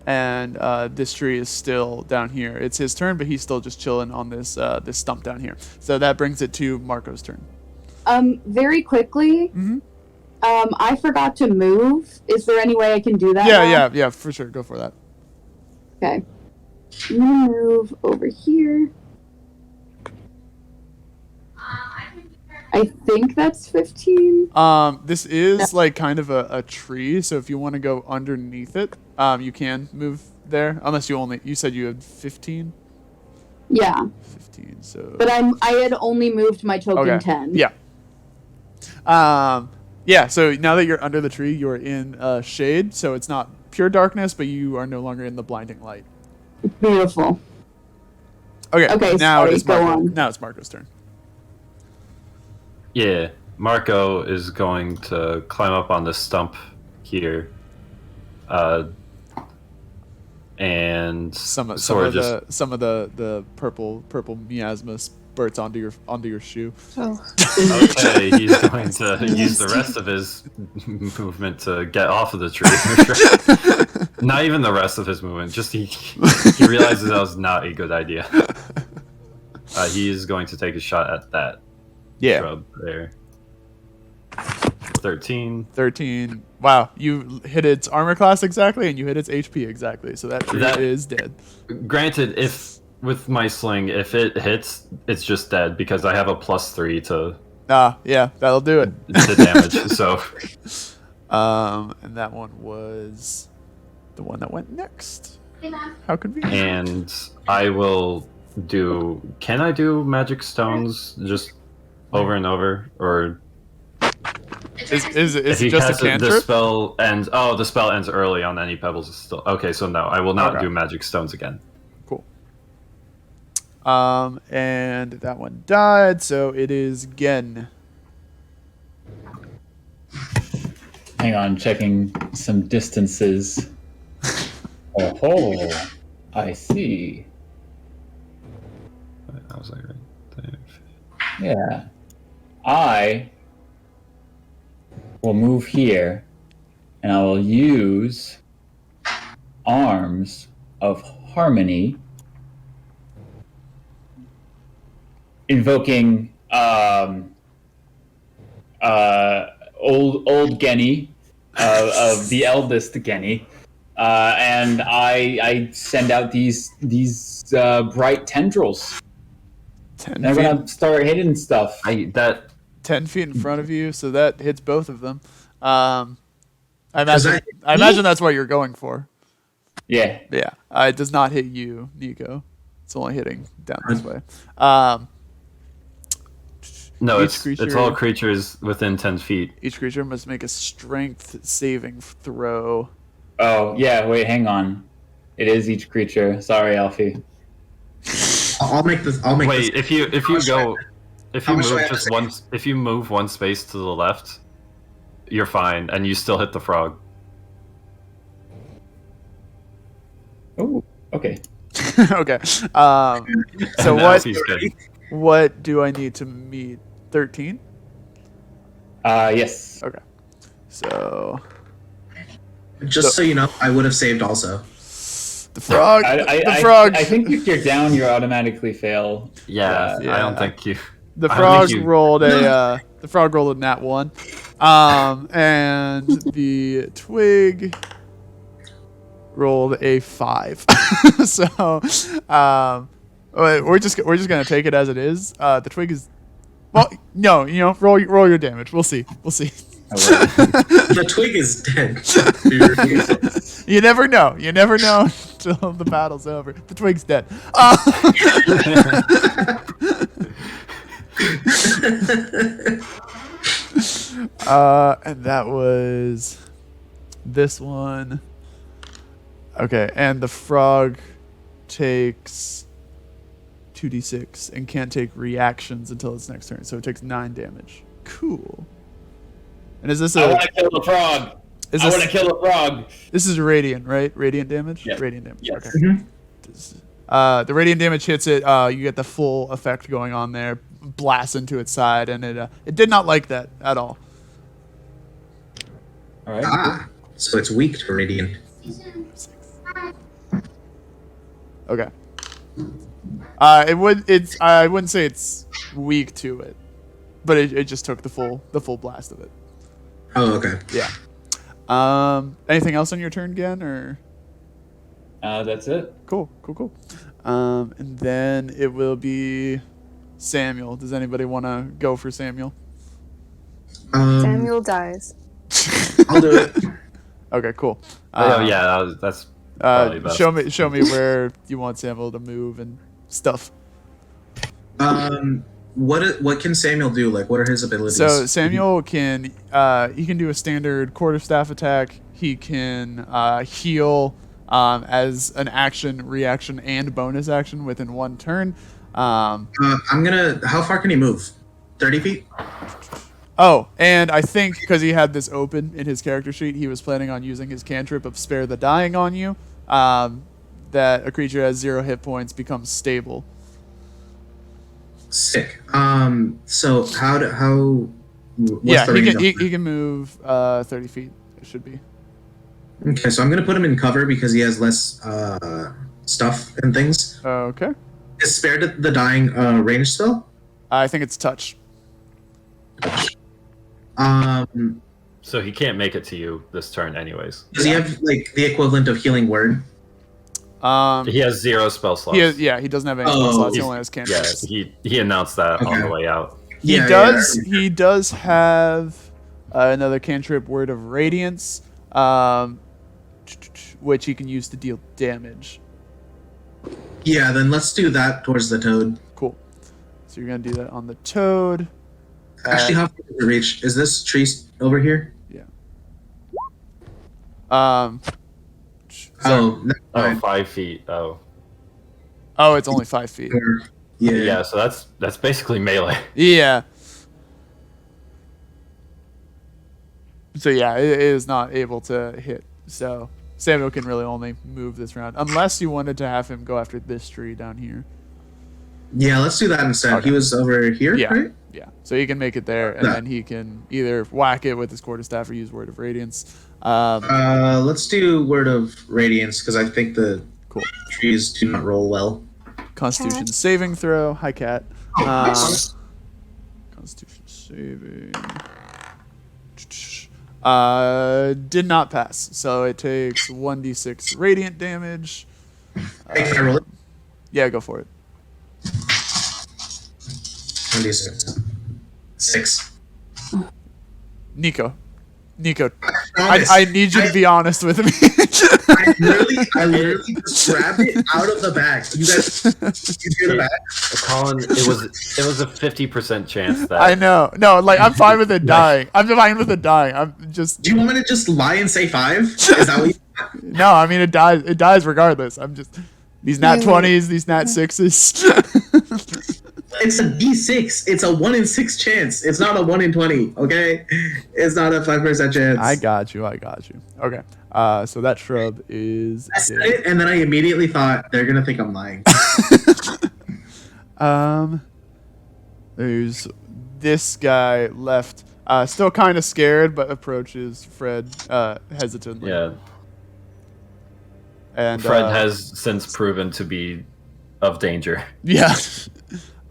And this tree is still down here. It's his turn, but he's still just chilling on this this stump down here. So that brings it to Marco's turn. Very quickly. Mm-hmm. I forgot to move. Is there any way I can do that? now? Yeah, for sure. Go for that. Okay. I'm gonna move over here. I think that's 15. This is like kind of a tree, so if you want to go underneath it, you can move there. Unless you said you had 15. Yeah, 15. So. but I had only moved my token Okay. 10. Yeah. Yeah. So now that you're under the tree, you're in shade, so it's not pure darkness, but you are no longer in the blinding light. Beautiful. Okay. Okay, Now sorry, it is go Marco. on. Now it's Marco's turn. Yeah. Marco is going to climb up on the stump here, and Some of sort the purple miasma spurts onto your shoe. Oh. Okay, he's going to use the rest of his movement to get off of the tree. Not even the rest of his movement, just he realizes that was not a good idea. He is going to take a shot at that shrub there. 13. Wow, you hit its armor class exactly, and you hit its HP exactly, so that tree is dead. Granted, if with my sling, if it hits, it's just dead because I have a +3 to. Yeah, that'll do it. The damage. So. And that one was the one that went next. How convenient. And I will do. Can I do magic stones just over and over, or? Is it just a cantrip? The spell ends. Oh, the spell ends early on any pebbles. Still okay. So no, I will not do magic stones again. Cool. And that one died, so it is Gen. Hang on, checking some distances. Oh, I see. I was like right there. Yeah, I will move here, and I will use Arms of Harmony, invoking old Genny of the eldest Genny, and I send out these bright tendrils. They're gonna start hitting stuff. 10 feet in front of you, so that hits both of them. I imagine that's what you're going for. Yeah. Yeah. It does not hit you, Nico. It's only hitting down this way. No, it's all creatures within 10 feet. Each creature must make a strength saving throw. Oh, yeah, wait, hang on. It is each creature. Sorry, Alfie. I'll make this. Wait, if you move one space to the left, you're fine, and you still hit the frog. Oh, okay. Okay. So what do I need to meet? 13? Yes. Okay. So just so you know, I would have saved also. The frog. The frog. I think if you're down, you automatically fail. Yeah, I don't think you. The frog rolled a. The frog rolled a nat 1, and the twig rolled a 5. So, we're just gonna take it as it is. The twig is. Well, no, roll your damage. We'll see. The twig is dead. You never know. You never know until the battle's over. The twig's dead. And that was this one. Okay, and the frog takes 2d6 and can't take reactions until its next turn, so it takes 9 damage. Cool. And is this I want to kill the frog. I want to kill the frog. This is radiant, right? Radiant damage? Yeah. Radiant damage. Yes. Okay. The radiant damage hits it. You get the full effect going on there. Blasts into its side, and it did not like that at all. All right. So it's weak to radiant. Okay. I wouldn't say it's weak to it, but it just took the full blast of it. Oh, okay. Yeah. Anything else on your turn, Gen, or? That's it. Cool. And then it will be Samuel. Does anybody want to go for Samuel? Samuel dies. I'll do it. Okay, cool. That's probably best. Show me where you want Samuel to move and stuff. What can Samuel do? Like, what are his abilities? So Samuel can he can do a standard quarterstaff attack. He can heal as an action, reaction, and bonus action within one turn. How far can he move? 30 feet? Oh, and I think because he had this open in his character sheet, he was planning on using his cantrip of Spare the Dying on you. That a creature has 0 hit points becomes stable. Sick. So how? What's the range he can move 30 feet. It should be. Okay, so I'm gonna put him in cover because he has less stuff and things. Okay. Is Spare the Dying range spell? I think it's touch. So he can't make it to you this turn, anyways. Does he have like the equivalent of Healing Word? He has 0 spell slots. He doesn't have any spell slots. He only has cantrips. Yeah, he announced that on the way out. He does have another cantrip, Word of Radiance, which he can use to deal damage. Yeah, then let's do that towards the toad. Cool. So you're gonna do that on the toad. Actually, how far does it reach? Is this tree over here? Yeah. 5 feet. Oh, it's only 5 feet. Yeah. So that's basically melee. Yeah. So yeah, it is not able to hit. So Samuel can really only move this round, unless you wanted to have him go after this tree down here. Yeah, let's do that instead. Okay. He was over here, right? Yeah. So he can make it there, and then he can either whack it with his quarterstaff or use Word of Radiance. Let's do Word of Radiance because I think the trees do not roll well. Constitution saving throw. Hi, Cat. Constitution saving. Did not pass. So it takes 1d6 radiant damage. Can I roll it? Yeah, go for it. 1d6. 6. Nico, I need you to be honest with me. I literally just grabbed it out of the bag. You guys, you hear the bag? Colin, it was a 50% chance that I know. No, like I'm fine with it dying. I'm fine with it dying. I'm just. Do you want me to just lie and say 5? Is that what you? No, I mean it dies. It dies regardless. I'm just these nat 20s, these nat 6s. It's a D6. It's a 1 in 6 chance. It's not a 1 in 20. Okay, it's not a 5% chance. I got you. Okay. So that shrub is. I said it, and then I immediately thought they're gonna think I'm lying. There's this guy left, still kind of scared, but approaches Fred hesitantly. Yeah. And Fred has since proven to be of danger. Yeah.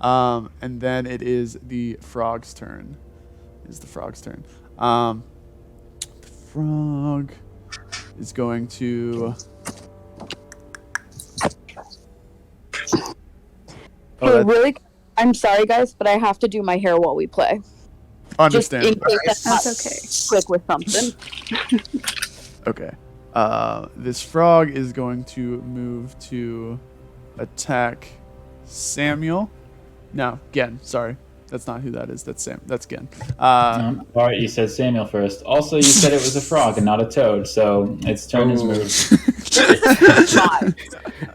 And then it is the frog's turn. The frog is going to. Hey, really? I'm sorry, guys, but I have to do my hair while we play. Understand. Just in case That's okay. Quick with something. Okay. This frog is going to move to attack Samuel. No, Gen. Sorry. That's not who that is. That's Sam. That's Gen. All right, you said Samuel first. Also, you said it was a frog and not a toad, so its turn is moved.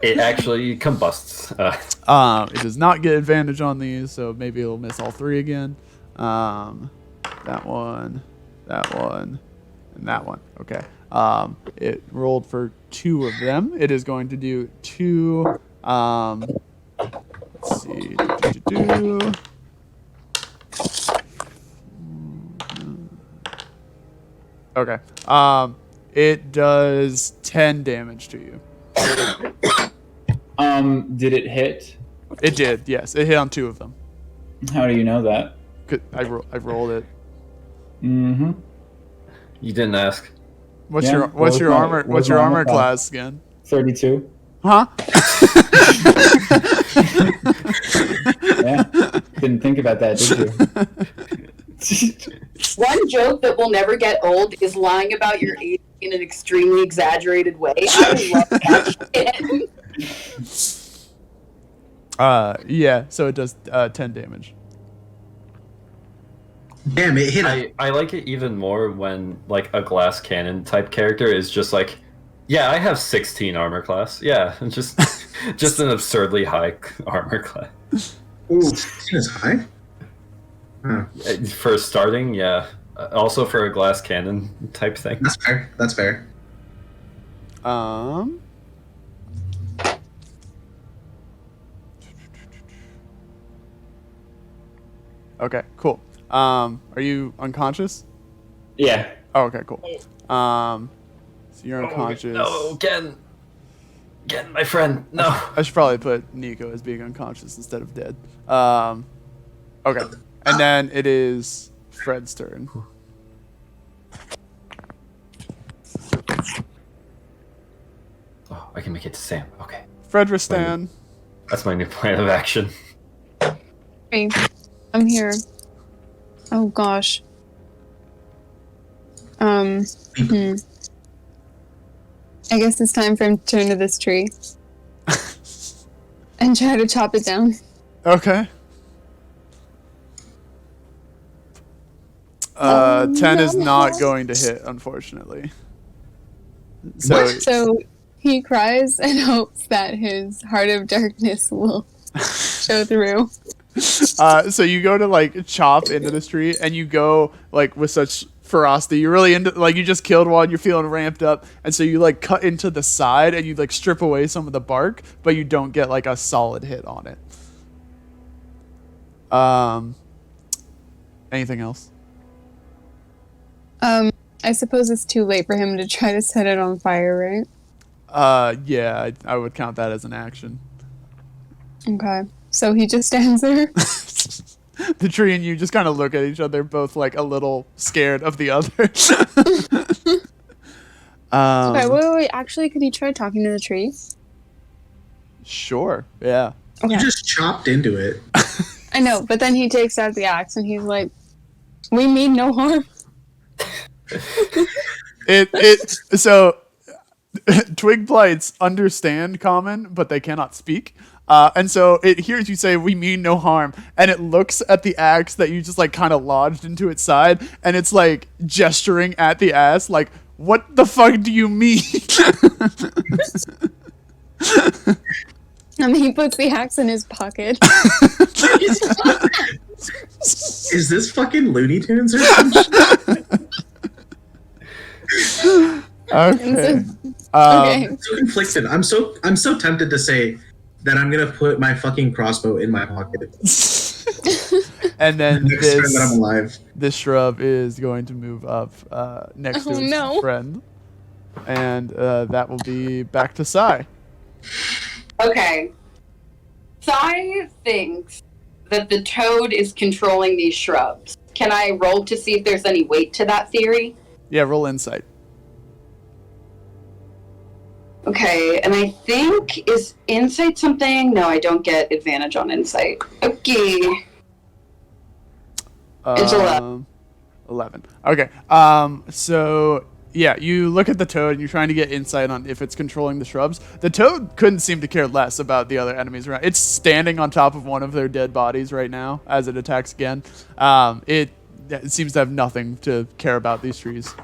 It actually combusts. It does not get advantage on these, so maybe it'll miss all 3 again. That one, and that one. Okay. It rolled for 2 of them. It is going to do 2. Let's see. Okay. It does 10 damage to you. Did it hit? It did. Yes, it hit on 2 of them. How do you know that? I rolled it. Mm-hmm. You didn't ask. What's your armor? What's your armor class again? 32. Huh? Yeah. Didn't think about that, did you? One joke that will never get old is lying about your age in an extremely exaggerated way. I love that shit. Yeah, so it does 10 damage. Damn, it hit. I like it even more when like a glass cannon type character is just like, yeah, I have 16 armor class. Yeah, just an absurdly high armor class. Ooh, 16 is high. For starting, yeah. Also for a glass cannon type thing. That's fair. That's fair. Okay, cool. Are you unconscious? Yeah. Oh, okay, cool. So you're unconscious. No, Gen, my friend, no. I should probably put Nico as being unconscious instead of dead. Okay. And then it is Fred's turn. Oh, I can make it to Sam. Okay. Fredristan. That's my new plan of action. Hey, I'm here. Oh gosh. I guess it's time for him to turn to this tree and try to chop it down. Okay. 10 is not going to hit, unfortunately. So he cries and hopes that his heart of darkness will show through. So you go to like chop into this tree, and you go like with such ferocity. You're really into like you just killed one. You're feeling ramped up, and so you like cut into the side and you like strip away some of the bark, but you don't get like a solid hit on it. Anything else? I suppose it's too late for him to try to set it on fire, right? Yeah, I would count that as an action. Okay. So he just stands there. The tree and you just kind of look at each other, both like a little scared of the other. Okay, wait. Actually, could he try talking to the tree? Sure. Yeah. Okay. You just chopped into it. I know, but then he takes out the axe and he's like, "We mean no harm." So twig blights understand common, but they cannot speak. And so it hears you say, "We mean no harm," and it looks at the axe that you just like kind of lodged into its side, and it's like gesturing at the ass, like, "What the fuck do you mean?" And he puts the axe in his pocket. Is this fucking Looney Tunes or something? Okay. Okay. I'm so conflicted. I'm so tempted to say that I'm gonna put my fucking crossbow in my pocket. And then Next time that I'm alive. this shrub is going to move up next to its friend, and that will be back to Sai. Okay. Sai thinks that the toad is controlling these shrubs. Can I roll to see if there's any weight to that theory? Yeah, roll insight. Okay, and I think, is insight something? No, I don't get advantage on insight. Okay. It's 11. 11. Okay. So yeah, you look at the toad and you're trying to get insight on if it's controlling the shrubs. The toad couldn't seem to care less about the other enemies around. It's standing on top of one of their dead bodies right now as it attacks again. It seems to have nothing to care about these trees.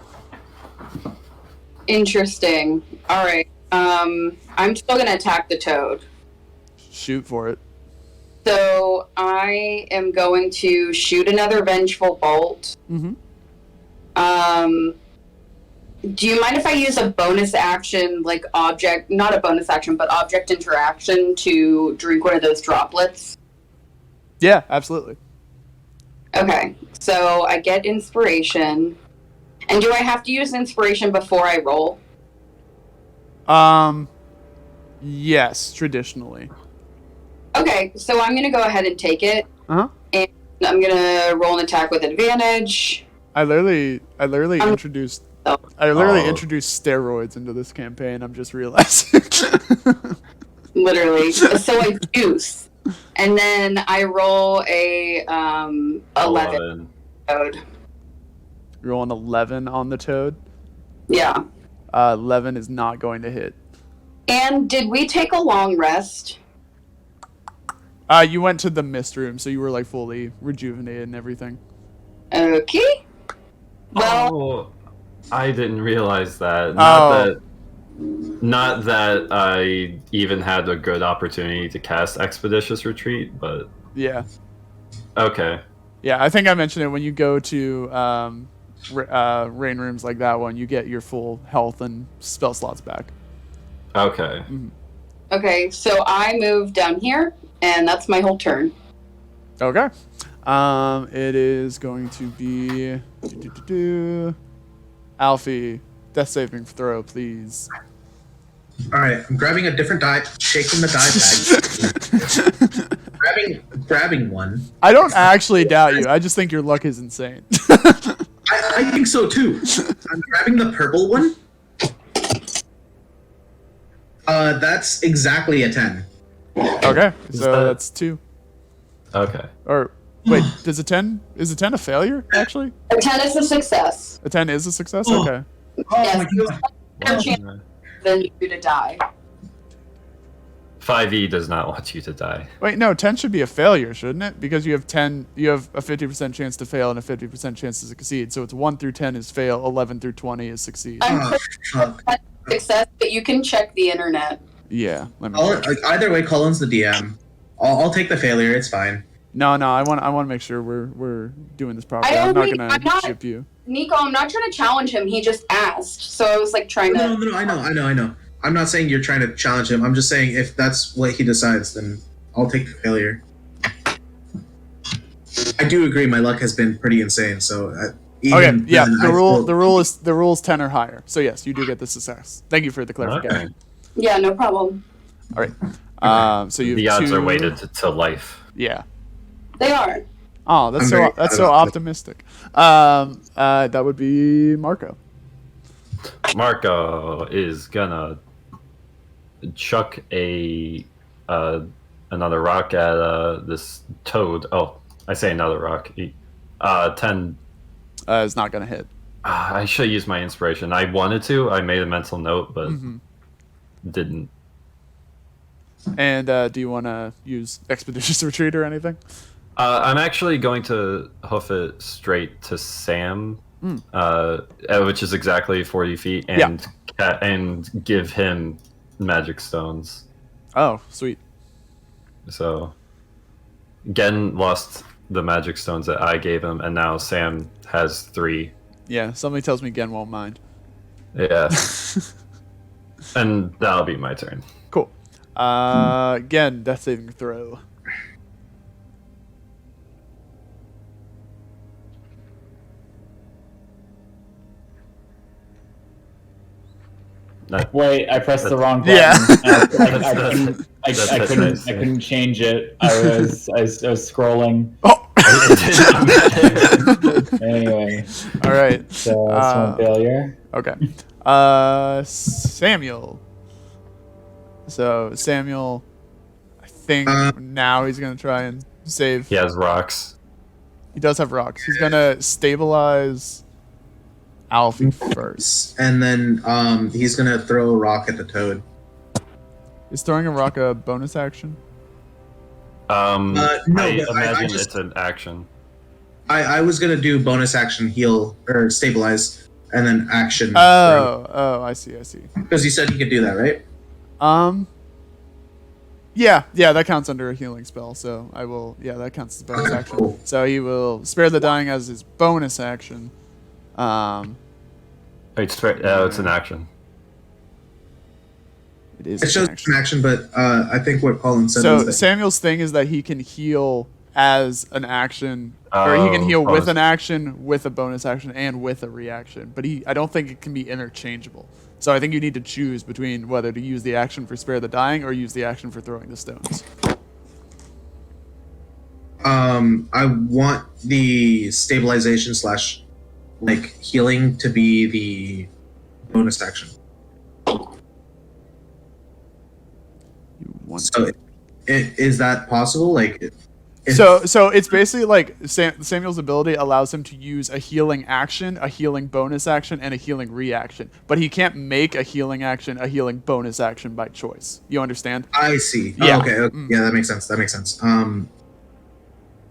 Interesting. All right. I'm still gonna attack the toad. Shoot for it. So I am going to shoot another vengeful bolt. Mm-hmm. Do you mind if I use a bonus action, like object, not a bonus action, but object interaction to drink one of those droplets? Yeah, absolutely. Okay, so I get inspiration. And do I have to use inspiration before I roll? Yes, traditionally. Okay, so I'm gonna go ahead and take it. Uh-huh. And I'm gonna roll an attack with advantage. I literally introduced steroids into this campaign. I'm just realizing. Literally. So I juice. And then I roll a 11 toad. You're rolling 11 on the toad? Yeah. 11 is not going to hit. And did we take a long rest? You went to the mist room, so you were like fully rejuvenated and everything. Okay. Well, I didn't realize that. Not that I even had a good opportunity to cast Expeditious Retreat, but yeah. Okay. Yeah, I think I mentioned it when you go to rain rooms like that one, you get your full health and spell slots back. Okay. Okay, so I move down here, and that's my whole turn. Okay. It is going to be Alfie. Death saving throw, please. All right, I'm grabbing a different die, shaking the die bag, grabbing one. I don't actually doubt you. I just think your luck is insane. I think so too. I'm grabbing the purple one. That's exactly a 10. Okay, so that's 2. Okay. Or wait, is a 10 a failure actually? A 10 is a success. A 10 is a success. Okay. Yes, there's a chance than you to die. 5e does not want you to die. Wait, no, 10 should be a failure, shouldn't it? Because you have a 50% chance to fail and a 50% chance to succeed. So it's 1 through 10 is fail, 11 through 20 is succeed. I'm pretty sure that's success, but you can check the internet. Yeah. Either way, Colin's the DM. I'll take the failure. It's fine. No, I want to make sure we're doing this properly. I'm not gonna ship you. Nico, I'm not trying to challenge him. He just asked, so I was like trying to. No, I know. I'm not saying you're trying to challenge him. I'm just saying if that's what he decides, then I'll take the failure. I do agree. My luck has been pretty insane. So okay, yeah. The rule is 10 or higher. So yes, you do get the success. Thank you for the clarification. Okay. Yeah, no problem. All right. So you. The odds are weighted to life. Yeah. They are. Oh, that's so optimistic. That would be Marco. Marco is gonna chuck another rock at this toad. Oh, I say another rock. 10. Is not gonna hit. I should use my inspiration. I wanted to. I made a mental note, but didn't. And do you want to use Expeditious Retreat or anything? I'm actually going to hoof it straight to Sam, which is exactly 40 feet, and give him magic stones. Oh, sweet. So, Gen lost the magic stones that I gave him, and now Sam has 3. Yeah, somebody tells me Gen won't mind. Yeah. And that'll be my turn. Cool. Gen, death saving throw. Wait, I pressed the wrong button. Yeah. I couldn't change it. I was scrolling. Oh. Anyway. All right. So that's one failure. Okay. Samuel. So Samuel, I think now he's gonna try and save. He has rocks. He does have rocks. He's gonna stabilize Alfie first, and then he's gonna throw a rock at the toad. Is throwing a rock a bonus action? No, I imagine just, it's an action. I was gonna do bonus action heal or stabilize, and then action. Oh, I see. Because you said you could do that, right? Yeah, that counts under a healing spell. So I will. Yeah, that counts as a bonus action. Cool. So he will spare the dying as his bonus action. It's an action. It is. It shows an action, but I think what Colin said. So was that Samuel's thing is that he can heal as an action, or he can heal with an action, with a bonus action, and with a reaction. But I don't think it can be interchangeable. So I think you need to choose between whether to use the action for spare the dying or use the action for throwing the stones. I want the stabilization / healing to be the bonus action. So, is that possible? So it's basically like Samuel's ability allows him to use a healing action, a healing bonus action, and a healing reaction. But he can't make a healing action, a healing bonus action by choice. You understand? I see. Yeah. Oh, okay. Yeah, that makes sense.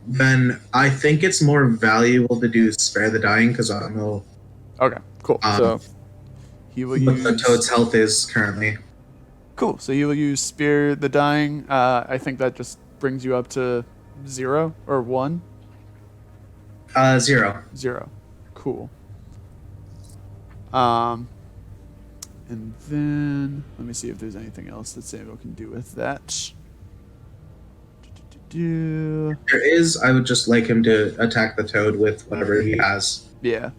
Then I think it's more valuable to do spare the dying because I don't know. Okay, cool. So he will what use the toad's health is currently. Cool. So he will use spare the dying. I think that just brings you up to 0 or 1. 0. 0. Cool. And then let me see if there's anything else that Samuel can do with that. There is. I would just like him to attack the toad with whatever he has. Yeah.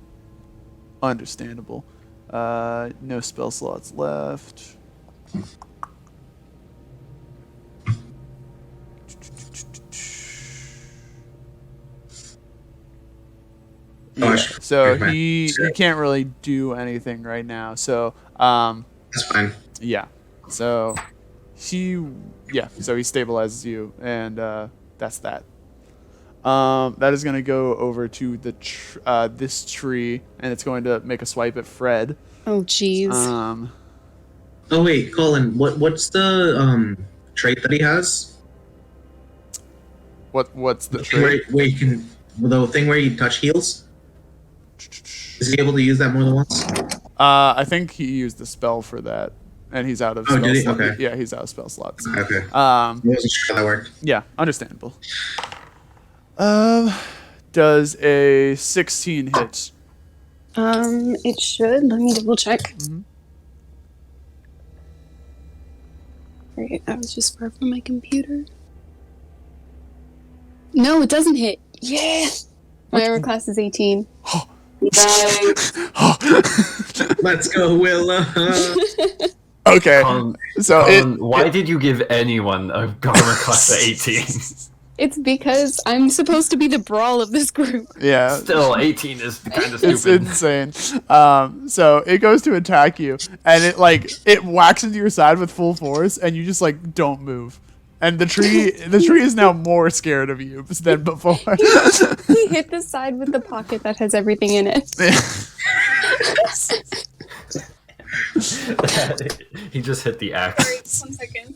Understandable. No spell slots left. Yeah. So he can't really do anything right now. So that's fine. Yeah. So he stabilizes you, and that's that. That is going to go over to the this tree, and it's going to make a swipe at Fred. Oh, jeez. Oh wait, Colin, what's the trait that he has? What's the trait? Where you can the thing where you touch heals? Is he able to use that more than once? I think he used the spell for that, and he's out of spell did he? slots. Okay. Yeah, he's out of spell slots. Okay. I wasn't sure how that worked. Yeah, understandable. Does a 16 hit? It should. Let me double check. Mm-hmm. Right, I was just far from my computer. No, it doesn't hit. Yeah! My armor class is 18. Nice. Let's go, Willow. Okay. Colin, why did you give anyone a armor class of 18? It's because I'm supposed to be the brawl of this group. Yeah. Still, 18 is kind of stupid. It's insane. So it goes to attack you, and it whacks into your side with full force, and you just don't move. And the tree is now more scared of you than before. He hit the side with the pocket that has everything in it. He just hit the axe. Sorry, 1 second.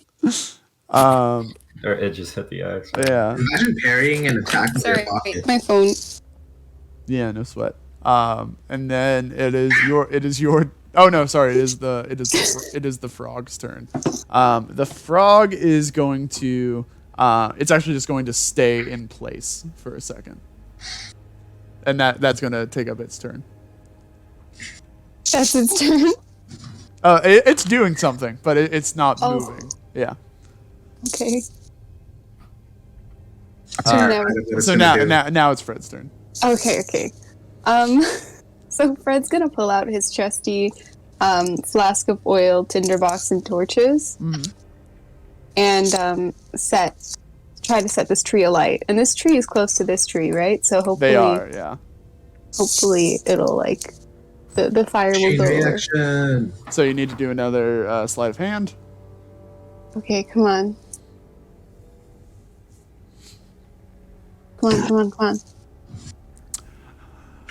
Or it just hit the axe. Yeah. Imagine parrying an attack with Sorry, your pocket. my phone. Yeah, no sweat. And then it is your. Oh no, sorry. It is the frog's turn. The frog is going to. It's actually just going to stay in place for a second, and that's going to take up its turn. That's its turn. It's doing something, but it's not moving. Yeah. Okay. So now it's Fred's turn. Okay. So Fred's gonna pull out his trusty flask of oil, tinderbox, and torches, and try to set this tree alight. And this tree is close to this tree, right? So hopefully They are, yeah. Hopefully it'll the fire will go over. So you need to do another sleight of hand. Okay, come on. Come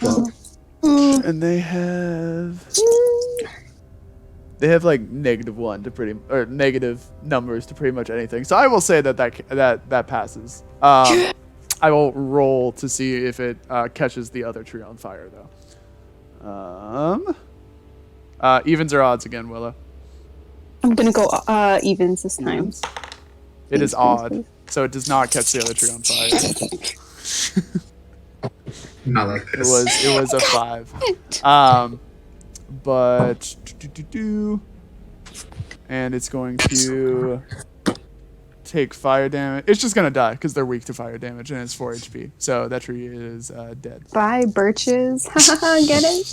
on. And they have -1 to negative numbers to pretty much anything. So I will say that passes. I will roll to see if it catches the other tree on fire though. Evens or odds again, Willow? I'm gonna go evens this time. It is odd, so it does not catch the other tree on fire. Not like this. It was a 5. But and it's going to take fire damage. It's just gonna die because they're weak to fire damage, and it's 4 HP. So that tree is dead. Bye, birches. Get it?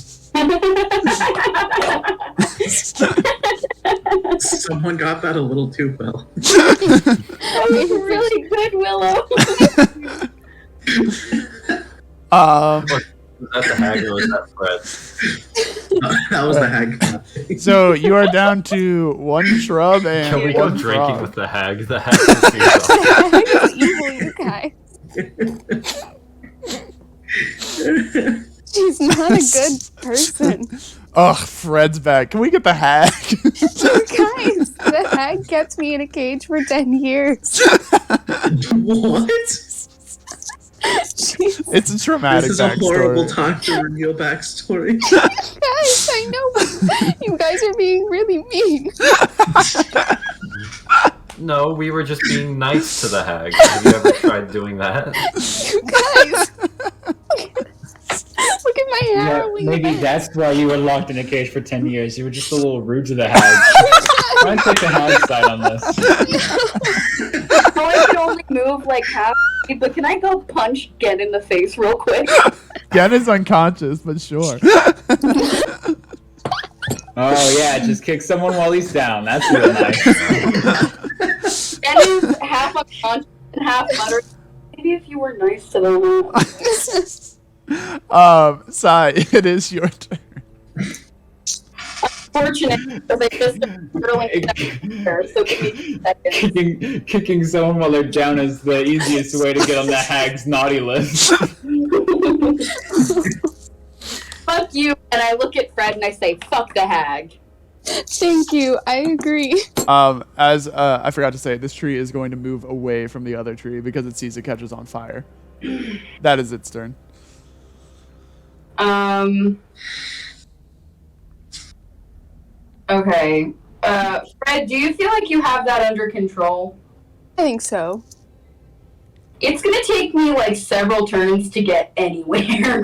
Someone got that a little too well. That was really good, Willow. Was that the hag or was that Fred? That was the hag. So you are down to 1 shrub and Can we go 1 drinking frog. with the hag? The hag is the The heck is evil, you guys. She's not a good person. Ugh, Fred's back. Can we get the hag? Guys, the hag kept me in a cage for 10 years. What? It's a traumatic This is a horrible backstory. time to reveal backstory. Guys, I know, but you guys are being really mean. No, we were just being nice to the hag. Have you ever tried doing that? You guys. Yeah, maybe that's why you were locked in a cage for 10 years. You were just a little rude to the hags. Try and take the hag side on this. I can only move like half, but can I go punch Gen in the face real quick? Gen is unconscious, but sure. Oh yeah, just kick someone while he's down. That's real nice. Gen is half unconscious and half muttering. Maybe if you were nice to them. Sai, it is your turn. Unfortunate, because I just hurling there, so give me seconds. Kicking someone while they're down is the easiest way to get on the hag's naughty list. Fuck you, and I look at Fred and I say, fuck the hag. Thank you. I agree. As I forgot to say, this tree is going to move away from the other tree because it sees it catches on fire. That is its turn. Okay. Fred, do you feel like you have that under control? I think so. It's gonna take me like several turns to get anywhere.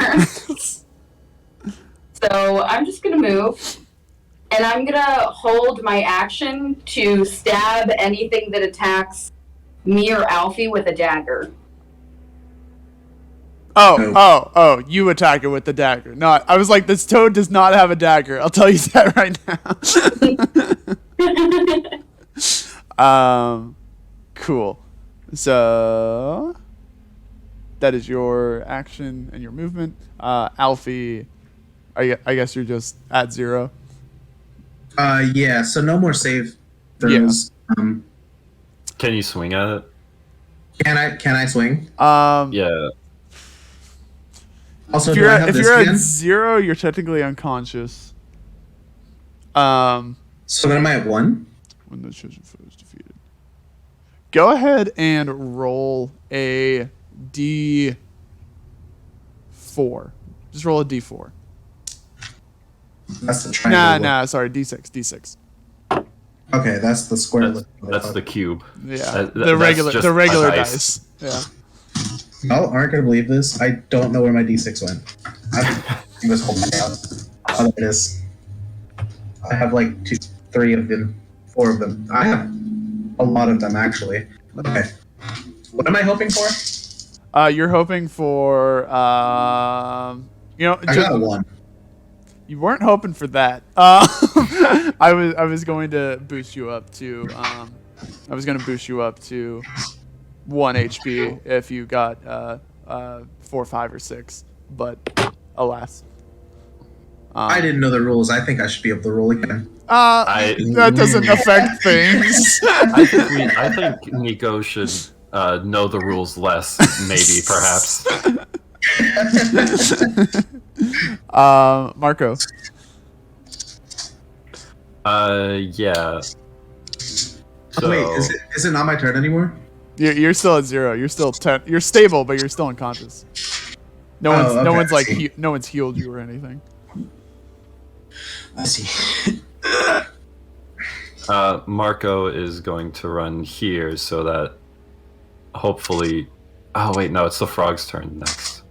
So I'm just gonna move. And I'm gonna hold my action to stab anything that attacks me or Alfie with a dagger. Oh, you attack it with the dagger. No, I was like, this toad does not have a dagger. I'll tell you that right now. Cool. So, that is your action and your movement. Alfie, I guess you're just at 0. Yeah, so no more save throws. Yeah. Can you swing at it? Can I swing? Yeah. Also, if do I have if this you're again? at 0, you're technically unconscious. So then am I at 1? When the chosen foe is defeated. Go ahead and roll a D4. Just roll a D4. That's the triangle. Nah, sorry, D6. Okay, that's the square. That's the cube. Yeah, the regular dice. Yeah. Y'all aren't gonna believe this. I don't know where my D6 went. I was holding it out. Oh, there it is. I have like 3 of them, 4 of them. I have a lot of them actually. Okay. What am I hoping for? You're hoping for I got a 1. You weren't hoping for that. I was going to boost you up to 1 HP if you got 4, 5, or 6, but alas. I didn't know the rules. I think I should be able to roll again. That doesn't affect things. I think Nico should know the rules less, maybe, perhaps. Marco. Yeah. So, wait, is it not my turn anymore? You're still at 0. You're still 10. You're stable, but you're still unconscious. No one's healed you or anything. I see. Marco is going to run here so that hopefully. Oh wait, no, it's the frog's turn next.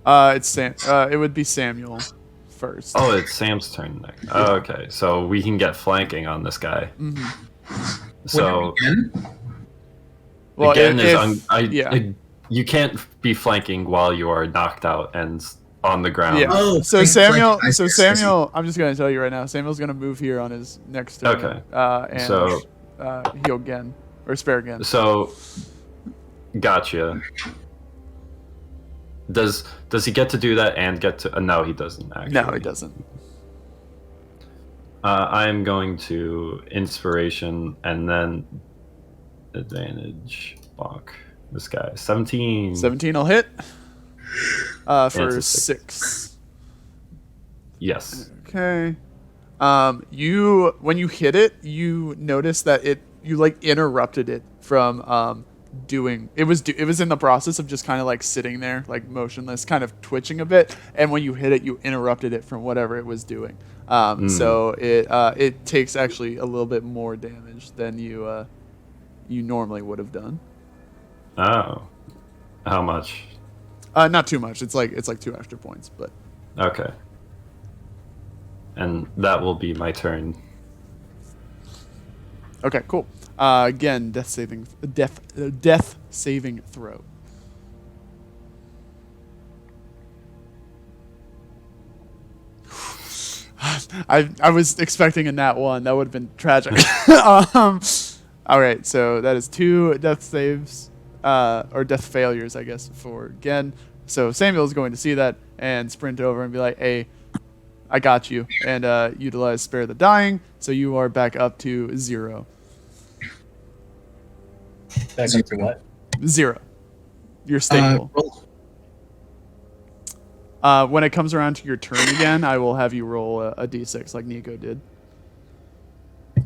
It's Sam. It would be Samuel first. Oh, it's Sam's turn next. Oh, okay, so we can get flanking on this guy. Mm-hmm. So. Well, again, you can't be flanking while you are knocked out and on the ground. Yeah. Oh, so Samuel, I'm just gonna tell you right now, Samuel's gonna move here on his next turn. Okay. And so heal again or spare again. So, gotcha. Does he get to do that and get to? No, he doesn't. Actually, no, he doesn't. I'm going to inspiration and then advantage block this guy. 17. 17 will hit. For 6. Yes. Okay. When you hit it, you notice that you like interrupted it from doing. It was in the process of just kind of like sitting there, like motionless, kind of twitching a bit. And when you hit it, you interrupted it from whatever it was doing. So it takes actually a little bit more damage than you normally would have done. Oh, how much? Not too much. It's like 2 extra points, but Okay. And that will be my turn. Okay, cool. Again, death saving throw. I was expecting a nat 1. That would have been tragic. All right, so that is 2 death saves, or death failures, I guess, for Gen. So Samuel's going to see that and sprint over and be like, "Hey, I got you," and utilize Spare the Dying. So you are back up to 0. Back up to what? 0. You're stable. When it comes around to your turn again, I will have you roll a d6 like Nico did.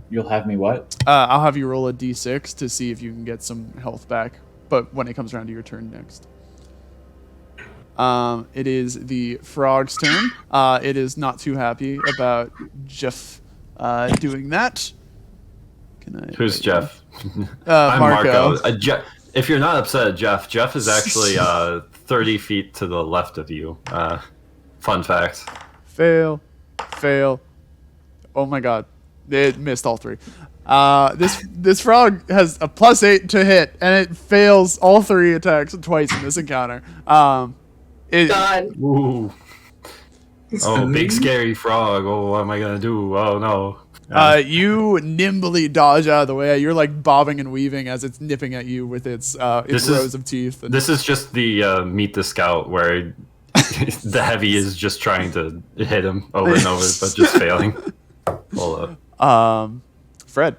You'll have me what? I'll have you roll a d6 to see if you can get some health back, but when it comes around to your turn next. It is the frog's turn. It is not too happy about Jeff doing that. Who's Jeff? I'm Marco. If you're not upset at Jeff is actually 30 feet to the left of you. Fun fact. Fail. Oh my god. It missed all 3. This frog has a +8 to hit, and it fails all 3 attacks twice in this encounter. God. Ooh. Oh, big scary frog. Oh, what am I gonna do? Oh no. You nimbly dodge out of the way. You're like bobbing and weaving as it's nipping at you with its rows of teeth. This is just the Meet the Scout where the heavy is just trying to hit him over and over, but just failing. Hold up. Fred.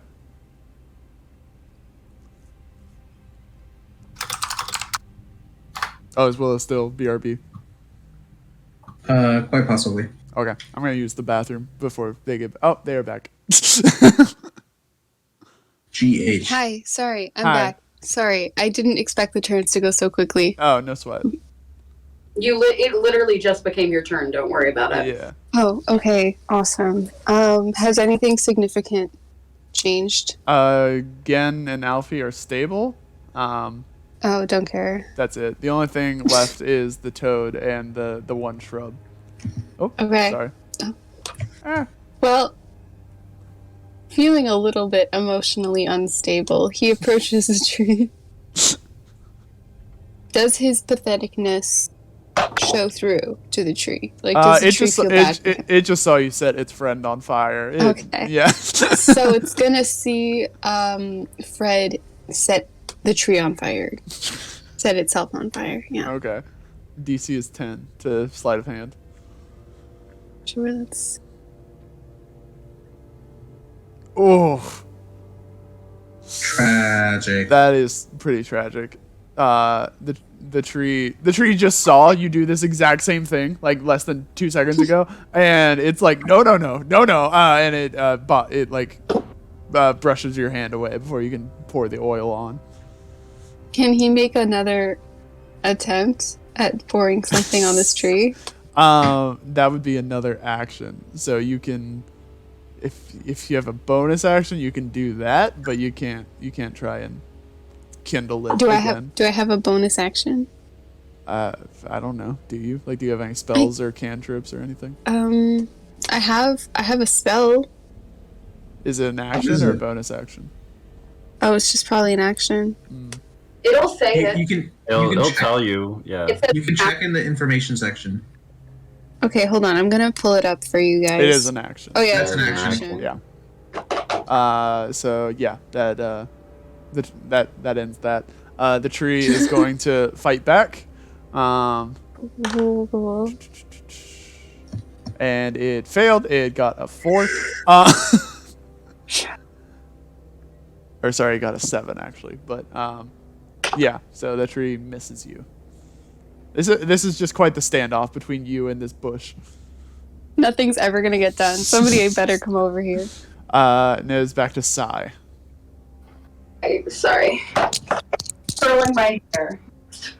Oh, is Willow still BRB? Quite possibly. Okay, I'm gonna use the bathroom before they get. Oh, they're back. GH. Hi, sorry, I'm Hi. back. Sorry, I didn't expect the turns to go so quickly. Oh, no sweat. It literally just became your turn. Don't worry about it. Yeah. Oh, okay, awesome. Has anything significant changed? Gen and Alfie are stable. Oh, don't care. That's it. The only thing left is the toad and the one shrub. Oh, Okay. sorry. Well, feeling a little bit emotionally unstable, he approaches the tree. Does his patheticness show through to the tree? Like, does the tree feel bad? It just saw you set its friend on fire. Okay. Yeah. So it's gonna see Fred set the tree on fire. Set itself on fire, yeah. Okay. DC is 10 to sleight of hand. Sure, that's... Oh. Tragic. That is pretty tragic. The tree just saw you do this exact same thing like less than 2 seconds ago, and it's like no, and it brushes your hand away before you can pour the oil on. Can he make another attempt at pouring something on this tree? That would be another action. So you can, if you have a bonus action, you can do that, but you can't try and kindle it again. Do I have a bonus action? I don't know. Do you? Like, do you have any spells or cantrips or anything? I have a spell. Is it an action or a bonus action? Oh, it's just probably an action. It'll say it. You can It'll check, tell you, yeah. you can check in the information section. Okay, hold on. I'm gonna pull it up for you guys. It is an action. Oh yeah, That's it's an an action. action. Yeah. So yeah, that ends that. The tree is going to fight back. And it failed. It got a 4. Or sorry, it got a 7 actually. But yeah, so the tree misses you. This is just quite the standoff between you and this bush. Nothing's ever gonna get done. Somebody better come over here. And it's back to Sai. Sorry. Curling my hair.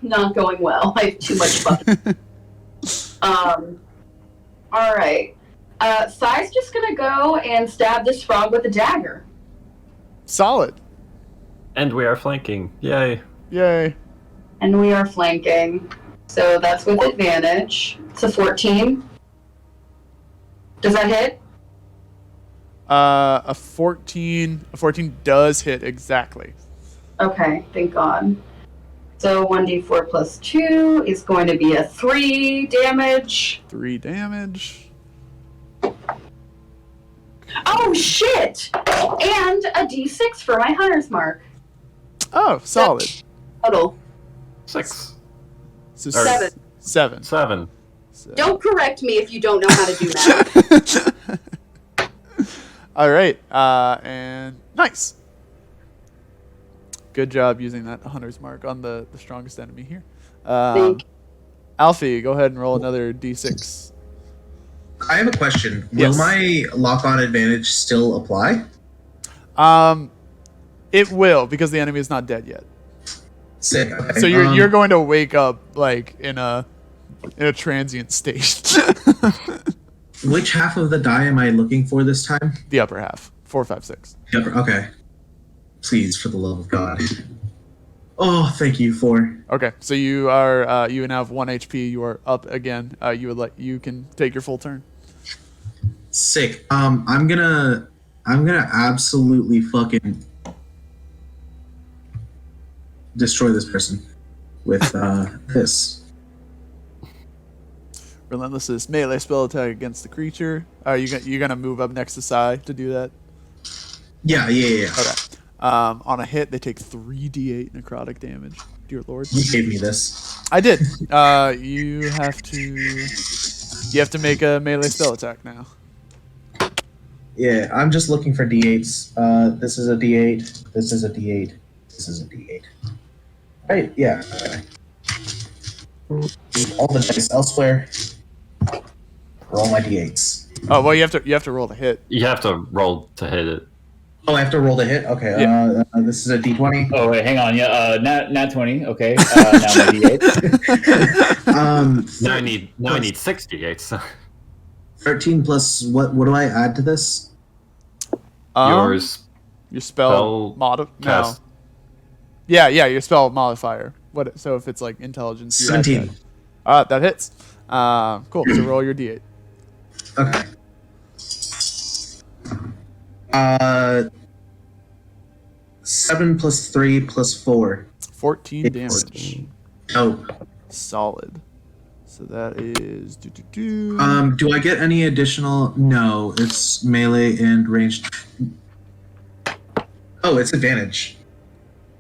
Not going well. I have too much fucking. Alright. Sai's just gonna go and stab this frog with a dagger. Solid. And we are flanking. Yay. Yay. And we are flanking. So that's with advantage. It's a 14. Does that hit? A 14 does hit exactly. Okay, thank God. So 1d4 plus 2 is going to be a 3 damage. 3 damage. Oh, shit! And a d6 for my hunter's mark. Oh, solid. Total. 6. So Or- 7. 7. Don't correct me if you don't know how to do that. All right, and nice. Good job using that hunter's mark on the strongest enemy here. Thank you. Alfie, go ahead and roll another d6. I have a question. Yes. Will my lock-on advantage still apply? It will, because the enemy is not dead yet. Sick. Okay. So you're going to wake up like in a transient state. Which half of the die am I looking for this time? The upper half, 4, 5, 6. The upper. Okay. Please, for the love of God. Oh, thank you, 4. Okay, so you are you now have 1 HP. You are up again. You can take your full turn. Sick. I'm gonna absolutely fucking destroy this person with this. Relentless's melee spell attack against the creature. Are you gonna move up next to Sai to do that? Yeah. Okay. On a hit, they take 3d8 necrotic damage. Dear Lord. You gave me this. I did. You have to make a melee spell attack now. Yeah, I'm just looking for d8s. This is a d8. This is a d8. This is a d8. Right? Yeah. Okay. All the dice elsewhere. Roll my d8s. Oh well, you have to roll the hit. You have to roll to hit it. Oh, I have to roll the hit. Okay. Yeah. This is a d20. Oh wait, hang on. Yeah, nat 20. Okay. Now my d8. Now I need 68. 13 plus what? What do I add to this? Yours. Your spell cast. No. Yeah, your spell modifier. What? So if it's like intelligence, you add 17. that hits. Cool. So roll your d8. Okay. 7 plus 3 plus 4. 14 damage. Oh. Solid. So that is Do I get any additional? No, it's melee and ranged. Oh, it's advantage.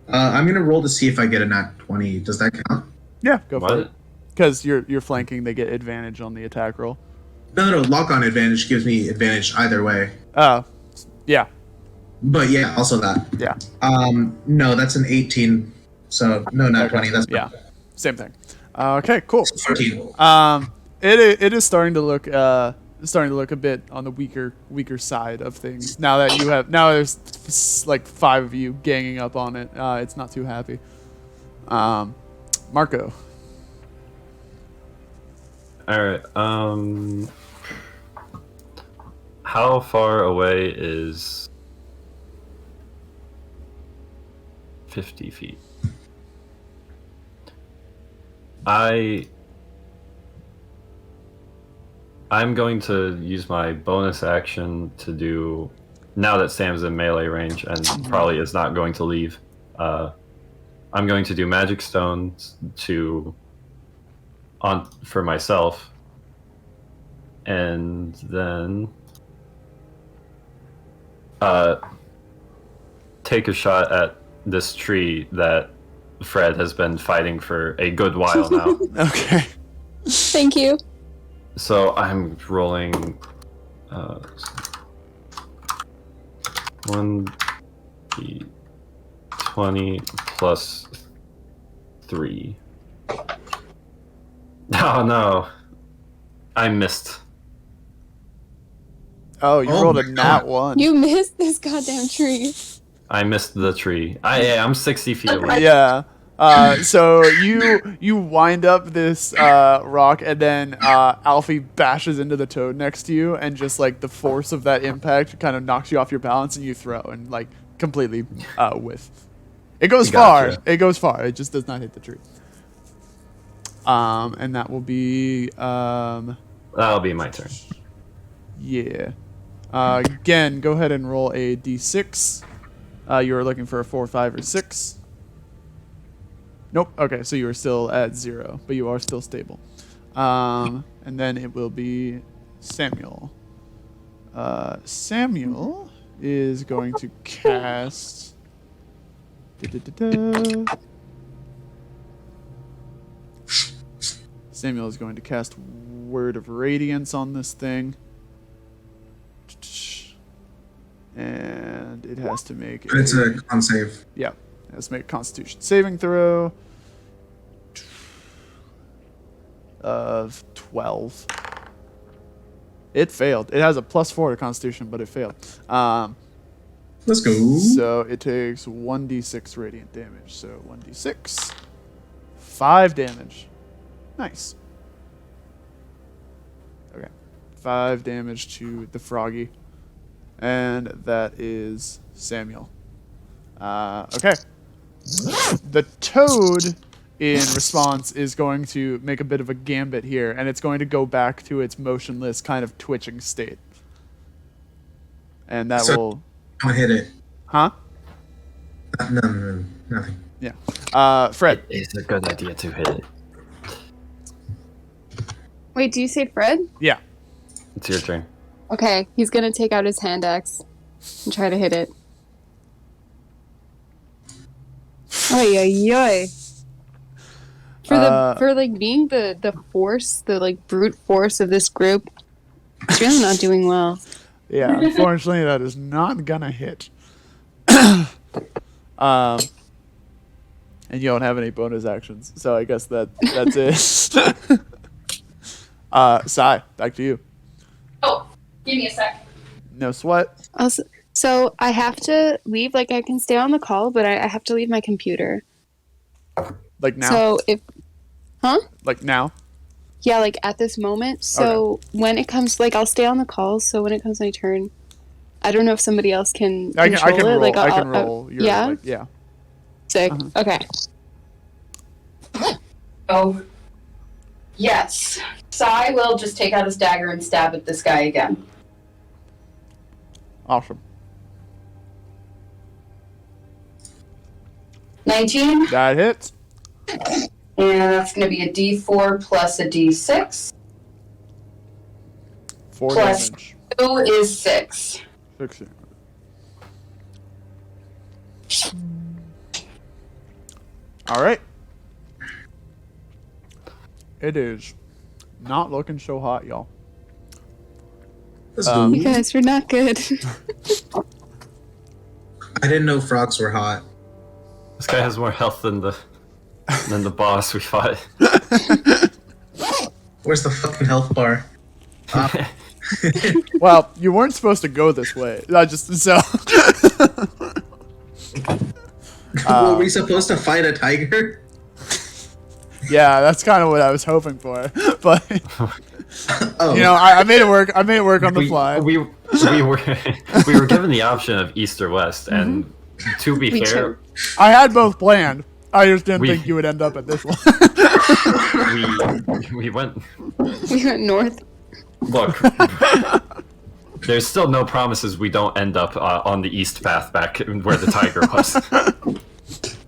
I'm gonna roll to see if I get a nat 20. Does that count? Yeah, go for it. Because you're flanking, they get advantage on the attack roll. No. Lock-on advantage gives me advantage either way. Yeah. But yeah, also that. Yeah. No, that's an 18. So no, not 20. That's same thing. Okay, cool. 14. It is starting to look a bit on the weaker side of things now that there's like 5 of you ganging up on it. It's not too happy. Marco. All right. How far away is 50 feet? I'm going to use my bonus action to do, now that Sam's in melee range and probably is not going to leave, I'm going to do magic stones for myself, and then take a shot at this tree that Fred has been fighting for a good while now. Okay. Thank you. So I'm rolling 1d20 plus 3. Oh no. I missed. Oh, you rolled a nat 1. You missed this goddamn tree. I missed the tree. I'm 60 feet away. Yeah. So you wind up this rock, and then Alfie bashes into the toad next to you, and just like the force of that impact kind of knocks you off your balance, and you throw and like completely whiff. It goes far. Gotcha. It goes far. It just does not hit the tree. And that will be That'll be my turn. Yeah. Again, go ahead and roll a d6. You were looking for a 4, 5, or 6. Nope. Okay, so you are still at 0, but you are still stable. And then it will be Samuel. Samuel is going to cast... Samuel is going to cast Word of Radiance on this thing. And it has to make It's a con save. Yeah, it has to make a Constitution saving throw of 12. It failed. It has a +4 to Constitution, but it failed. Let's go. So it takes 1d6 radiant damage. So 1d6, 5 damage. Nice. Okay, 5 damage to the froggy. And that is Samuel. Okay. The toad, in response, is going to make a bit of a gambit here, and it's going to go back to its motionless, kind of twitching state. And that will... Don't hit it. Huh? No, nothing. Yeah. Fred. It's a good idea to hit it. Wait, do you say Fred? Yeah. It's your turn. Okay, he's gonna take out his hand axe and try to hit it. Oy, oy, oy. For like being the force, the like brute force of this group, it's really not doing well. Yeah, unfortunately, that is not gonna hit. And you don't have any bonus actions, so I guess that's it. Sai, back to you. Oh, give me a sec. No sweat. Also, so I have to leave. Like I can stay on the call, but I have to leave my computer. Like now? So Like now? Yeah, like at this moment. So when it comes, like I'll stay on the call. So when it comes my turn, I don't know if somebody else can I control can it. roll. Like I can roll. Your, yeah. Like, yeah. Sick. Okay. Oh, yes. Sai will just take out his dagger and stab at this guy again. Awesome. 19. That hits. And that's going to be a D4 plus a D6. 4 Plus damage. 2 is 6. 6. All right. It is not looking so hot, y'all. You guys were not good. I didn't know frogs were hot. This guy has more health than the boss we fought. Where's the fucking health bar? Well, you weren't supposed to go this way. I just so. Were we supposed to fight a tiger? Yeah, that's kind of what I was hoping for, but Oh. you know, I made it work. I made it work on the fly. We were given the option of east or west, and to be Me fair, I had both planned. I just didn't We- think you would end up at this one. we went. We went north. Look, there's still no promises we don't end up on the east path back where the tiger was.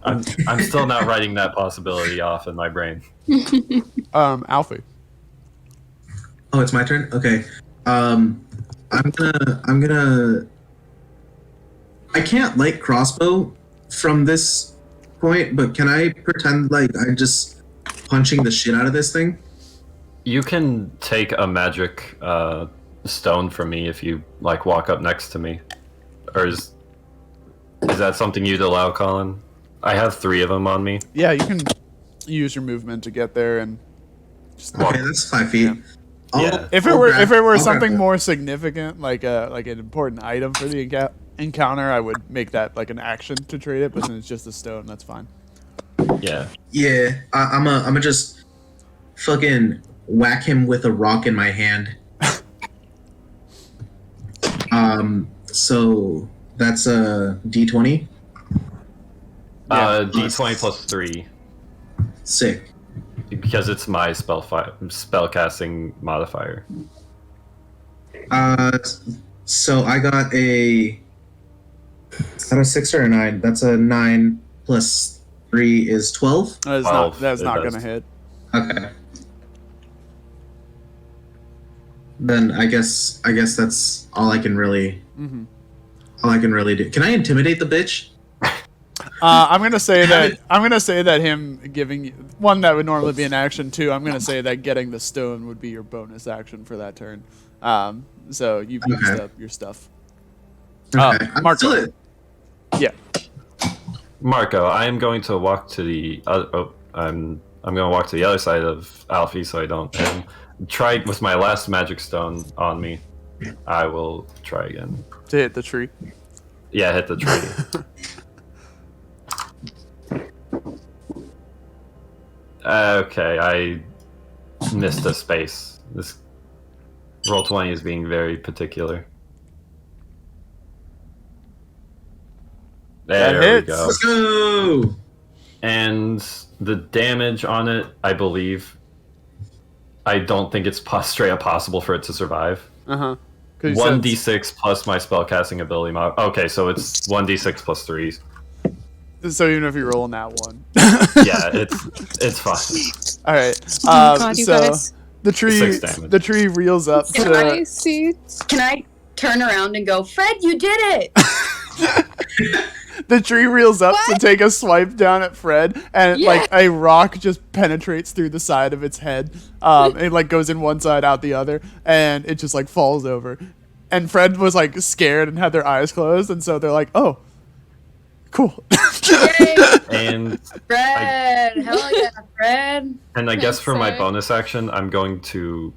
I'm still not writing that possibility off in my brain. Alfie. Oh, it's my turn. Okay. I'm gonna. I can't light crossbow from this point, but can I pretend like I'm just punching the shit out of this thing? You can take a magic stone from me if you like walk up next to me, or is that something you'd allow, Colin? I have 3 of them on me. Yeah, you can use your movement to get there and just Okay, that's 5 feet. Yeah. If it I'll were grab- if it were I'll grab something that. more significant, like an important item for the encounter, I would make that like an action to trade it. But since it's just a stone, that's fine. Yeah. Yeah, I'm a just fucking whack him with a rock in my hand. So that's a D20. D20 plus 3 Sick. because it's my spell casting modifier. So I got a. Is that a 6 or a 9? That's a 9 plus 3 is 12. That's not. That's not gonna hit. Okay. Then I guess that's all I can really. Mm-hmm. All I can really do. Can I intimidate the bitch? I'm gonna say that him giving you one that would normally be an action. Two, I'm gonna say that getting the stone would be your bonus action for that turn. So you've used up your stuff. Okay. Marco. Yeah. Marco, I am going to walk to the. I'm going to walk to the other side of Alfie, so I don't try with my last magic stone on me. I will try again to hit the tree. Yeah, hit the tree. Okay, I missed a space. This roll 20 is being very particular. There we go. Let's go! And the damage on it, I believe, I don't think it's straight up possible for it to survive. 1d6 plus my spellcasting ability mod. Okay, so it's 1d6 plus 3. So even if you roll on that one. Yeah, it's fine. All right. God, you so guys. the tree reels up. Can I turn around and go, Fred, you did it? The tree reels up to take a swipe down at Fred, and like a rock just penetrates through the side of its head. It like goes in one side, out the other, and it just like falls over. And Fred was like scared and had their eyes closed, and so they're like, "Oh, cool." And Fred, hell yeah, Fred. And I guess for my bonus action, I'm going to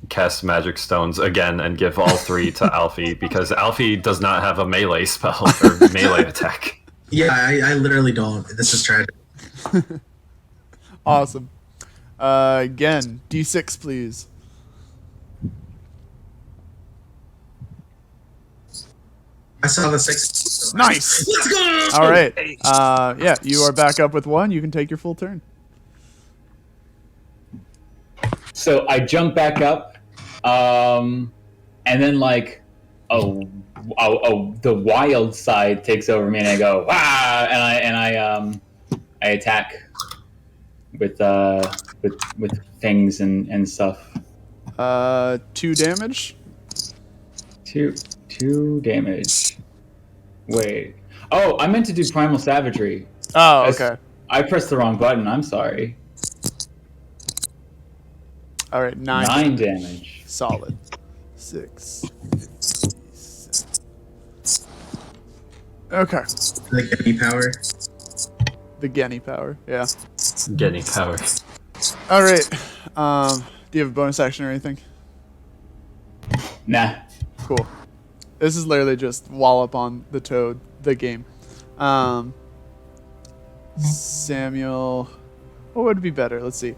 cast magic stones again and give all 3 to Alfie, because Alfie does not have a melee spell or melee attack. Yeah, I literally don't. This is tragic. Awesome. Again, D6, please. I saw the 6. Nice. Let's go! All right. Yeah, you are back up with 1. You can take your full turn. So I jump back up, and then like, the wild side takes over me, and I go wow, and I attack with things and stuff. 2 damage. 2 damage. Wait. Oh, I meant to do primal savagery. Oh, okay. I pressed the wrong button. I'm sorry. All right, 9. 9 damage. Solid. 6. Okay. The Genny power. The Genny power. Yeah. Genny power. All right. Do you have a bonus action or anything? Nah. Cool. This is literally just wallop on the toad, the game. Samuel, what would be better? Let's see.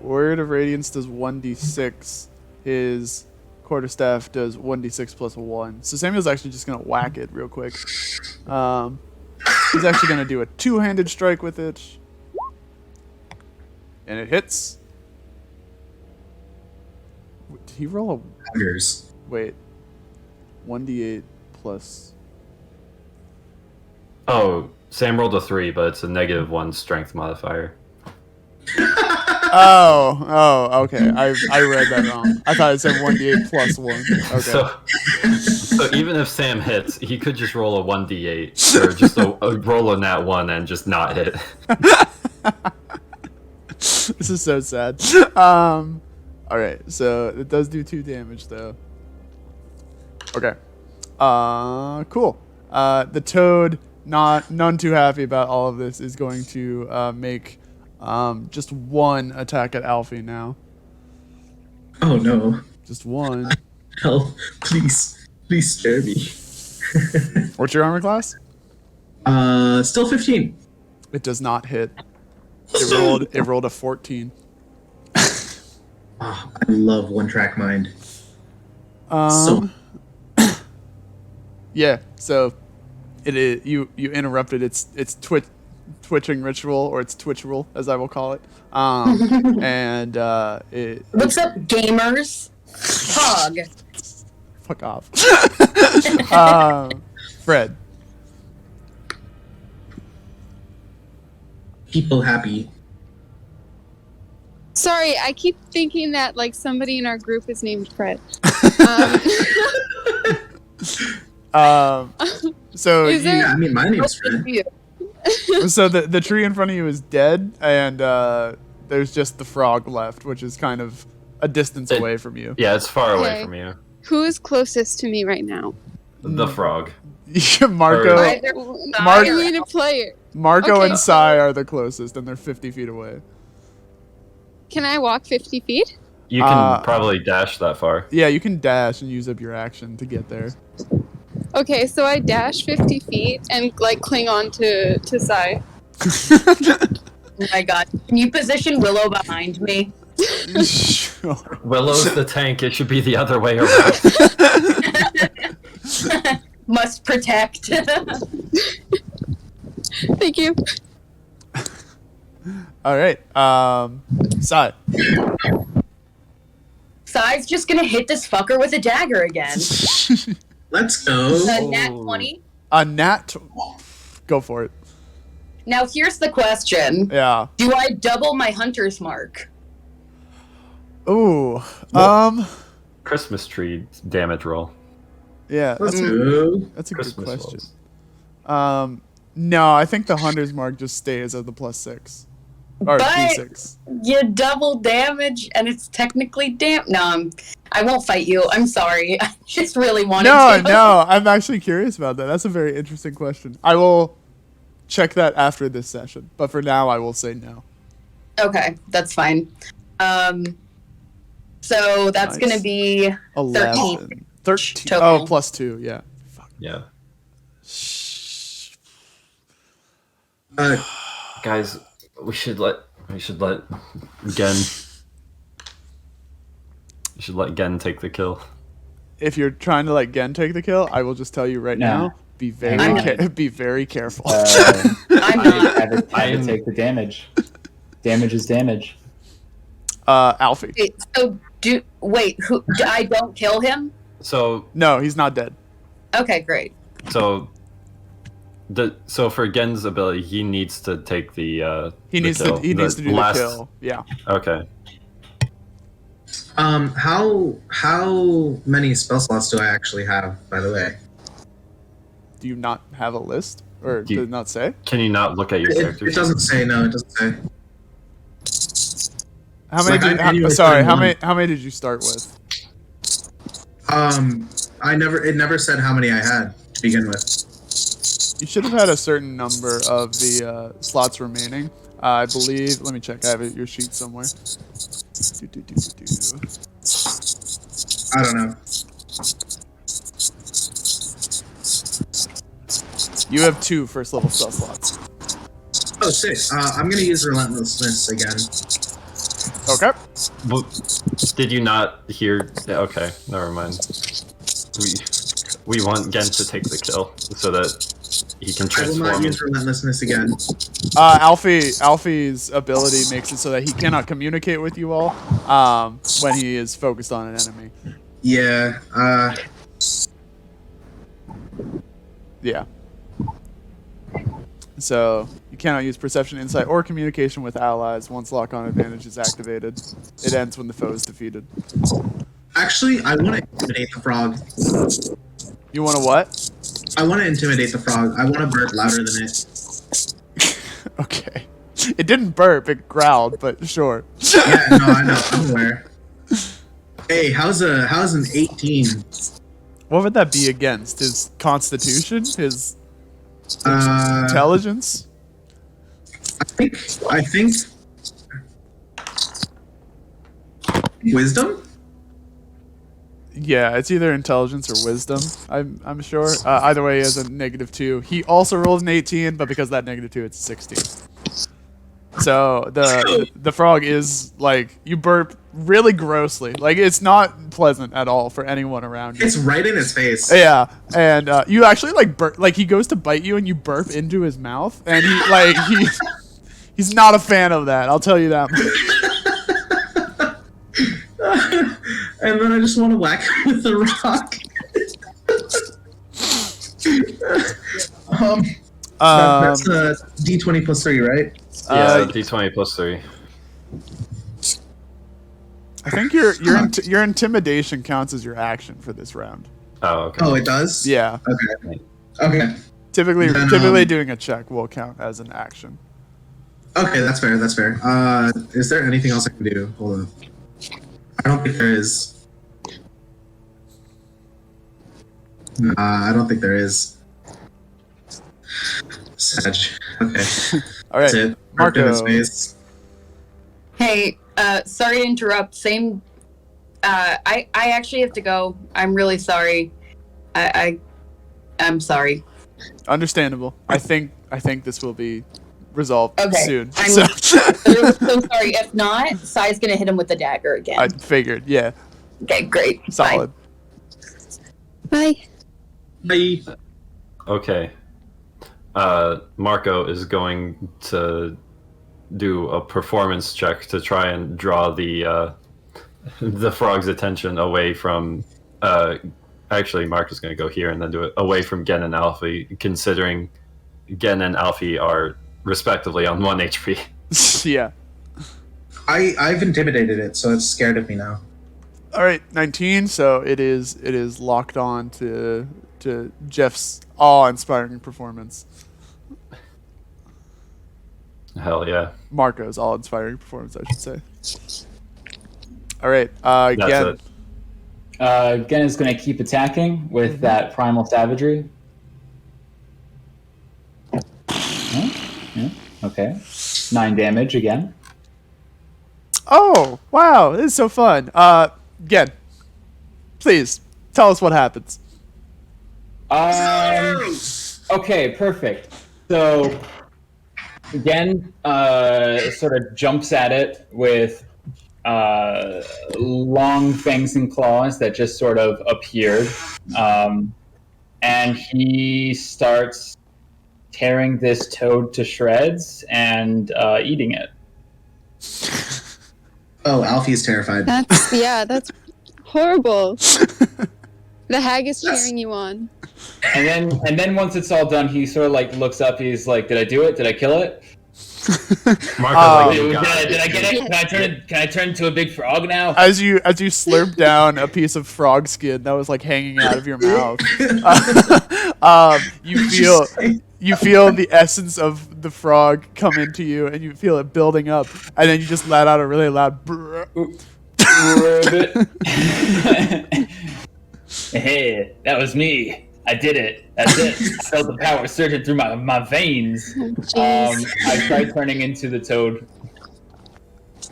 Word of Radiance does 1d6. His quarterstaff does 1d6 plus 1. So Samuel's actually just going to whack it real quick. He's actually going to do a 2-handed strike with it. And it hits. Did he roll a... Tigers. Wait. 1d8 plus... Oh, Sam rolled a 3, but it's a -1 strength modifier. Oh, okay. I read that wrong. I thought it said 1d8 plus 1. Okay. So even if Sam hits, he could just roll a 1d8 or just a roll a nat 1 and just not hit. This is so sad. All right, so it does do 2 damage though. Okay. Cool. The toad, none too happy about all of this, is going to make just 1 attack at Alfie now. Oh no. Just 1. Help, please spare me. What's your armor class? Still 15. It does not hit. It rolled a 14. Oh, I love one-track mind. So yeah, so it is you interrupted its twitching ritual, or its twitchable, as I will call it. And What's up, gamers? Hug. Fuck off. Fred. People happy. Sorry, I keep thinking that like somebody in our group is named Fred. So Is there- Yeah, I mean, my name's Fred. so the tree in front of you is dead, and there's just the frog left, which is kind of a distance away from you. Yeah, it's far away Okay. from you. Who is closest to me right now? The frog. Marco, Either Mark- I need a player. Marco Okay. and Sai are the closest, and they're 50 feet away. Can I walk 50 feet? You can probably dash that far. Yeah, you can dash and use up your action to get there. Okay, so I dash 50 feet and like cling on to Sai. Oh my god. Can you position Willow behind me? Sure. Willow's the tank. It should be the other way around. Must protect. Thank you. All right, Sai. Sai's just gonna hit this fucker with a dagger again. Let's go. Nat 20. A nat. Go for it. Now here's the question. Yeah. Do I double my hunter's mark? Ooh. Christmas tree damage roll. Yeah. Let's go. That's a Christmas good question. rolls. No, I think the hunter's mark just stays at the +6 or But- D6. You double damage, and it's technically No, I won't fight you. I'm sorry. I just really wanted to. No, I'm actually curious about that. That's a very interesting question. I will check that after this session, but for now, I will say no. Okay, that's fine. So that's Nice. gonna be 11. 13. total. Oh, +2. Yeah. Yeah. Uh, Guys, we should let Gen. You should let Gen take the kill. If you're trying to let Gen take the kill, I will just tell you right No. now: be very, be very careful. I'm not. I would take the damage. Damage is damage. Alfie. So I don't kill him? So No, he's not dead. Okay, great. so for Gen's ability, he needs to take the He needs kill. to. He needs to do last- the kill. Yeah. Okay. how many spell slots do I actually have, by the way? Do you not have a list, or Do you- did it not say? Can you not look at your character? It doesn't say. No, it doesn't say. How many? Like, I Did, anyway sorry, said how one. many? How many did you start with? It never said how many I had to begin with. You should have had a certain number of the slots remaining. I believe. Let me check. I have your sheet somewhere. I don't know. You have 2 first level spell slots. Oh, sick. I'm gonna use Relentlessness again. Okay. Well, did you not hear? Yeah, okay, never mind. We want Gen to take the kill so that he can I will not transform. use Relentlessness again. Alfie's ability makes it so that he cannot communicate with you all when he is focused on an enemy. Yeah. Yeah. So you cannot use perception, insight, or communication with allies once lock-on advantage is activated. It ends when the foe is defeated. Actually, I want to intimidate the frog. You want to what? I want to intimidate the frog. I want to burp louder than it. Okay. It didn't burp, it growled, but sure. Yeah, no, I know. I'm aware. Hey, how's an 18? What would that be against? His constitution? His Uh, intelligence? I think wisdom. Yeah, it's either intelligence or wisdom. I'm sure. Either way, he has a -2. He also rolled an 18, but because of that -2, it's 16. So the frog is like, you burp really grossly. Like, it's not pleasant at all for anyone around you. It's right in his face. Yeah, and you actually like burp. Like, he goes to bite you and you burp into his mouth, and he's not a fan of that. I'll tell you that much. And then I just want to whack him with the rock. That's D20 plus 3, right? Yeah, D20 plus 3. I think your intimidation counts as your action for this round. Oh, okay. Oh, it does? Yeah. Okay. Typically, Then, doing a check will count as an action. Okay, that's fair. Is there anything else I can do? Hold on. I don't think there is. I don't think there is. Sag. Okay. All right, That's it. Marco. Marco. Space. Hey, sorry to interrupt. I actually have to go. I'm really sorry. I'm sorry. Understandable. I think this will be resolved soon. I'm So so sorry. If not, Sai's gonna hit him with the dagger again. I figured. Yeah. Okay, great. Solid. Bye. Bye. Okay. Marco is going to do a performance check to try and draw the frog's attention away from. Actually, Marco's going to go here and then do it away from Gen and Alfie, considering Gen and Alfie are respectively on 1 HP. Yeah. I've intimidated it, so it's scared of me now. All right, 19. So it is locked on to Jeff's awe-inspiring performance. Hell yeah. Marco's awe-inspiring performance, I should say. All right, That's Gen. it. Gen is going to keep attacking with that primal savagery. Yeah. Okay. 9 damage again. Oh, wow, this is so fun. Gen, please tell us what happens. Okay, perfect. So Gen sort of jumps at it with long fangs and claws that just sort of appeared, and he starts tearing this toad to shreds and eating it. Oh, Alfie's terrified. That's horrible. The hag is cheering you on. And then once it's all done, he sort of like looks up. He's like, "Did I do it? Did I kill it? Marco's Did I get it? Can I turn into a big frog now?" As you slurp down a piece of frog skin that was like hanging out of your mouth, you feel the essence of the frog come into you, and you feel it building up, and then you just let out a really loud. Hey, that was me. I did it. That's it. I felt the power surging through my veins. I tried turning into the toad.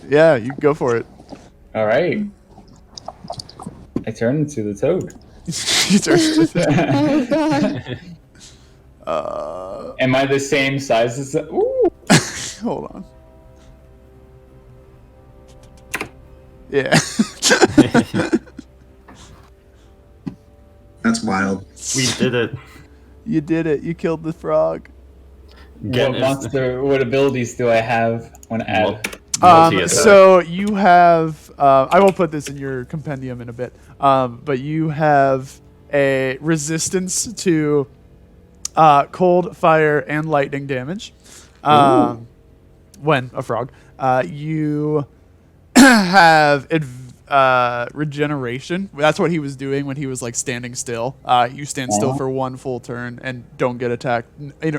Yeah, you go for it. All right. I turned into the toad. You turn into the Oh god. Am I the same size as? Ooh. Hold on. Yeah. That's wild. We did it. You did it. You killed the frog. What abilities do I have? I want to add. So you have. I will put this in your compendium in a bit. But you have a resistance to cold, fire, and lightning damage. When a frog. You have regeneration. That's what he was doing when he was like standing still. You stand still for 1 full turn and don't get attacked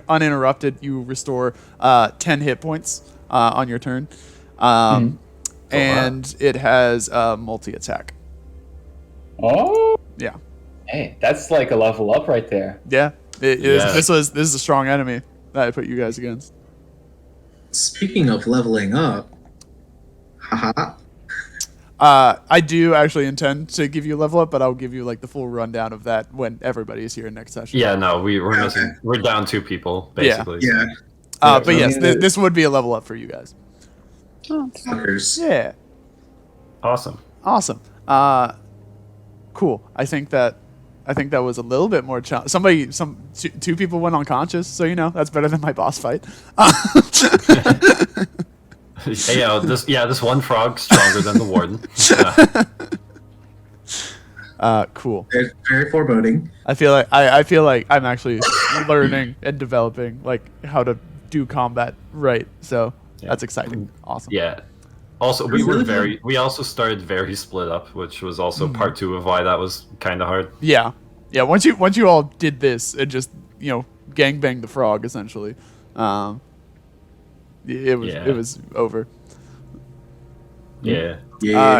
uninterrupted. You restore 10 hit points on your turn, and it has multi-attack. Oh yeah. Hey, that's like a level up right there. Yeah, it is. This is a strong enemy that I put you guys against. Speaking of leveling up, haha. I do actually intend to give you a level up, but I'll give you like the full rundown of that when everybody is here next session. Yeah, no, we're missing. We're down 2 people basically. Yeah. But yes, this would be a level up for you guys. Oh, yeah. Awesome. Cool. I think that was a little bit more challenging. Two people went unconscious, so that's better than my boss fight. Hey, this one frog stronger than the warden. Cool. They're very foreboding. I feel like I'm actually learning and developing like how to do combat right. So that's exciting. Awesome. Yeah. Also, we also started very split up, which was also part 2 of why that was kind of hard. Yeah. Yeah. Once you all did this and just gangbang the frog essentially, it was over. Yeah.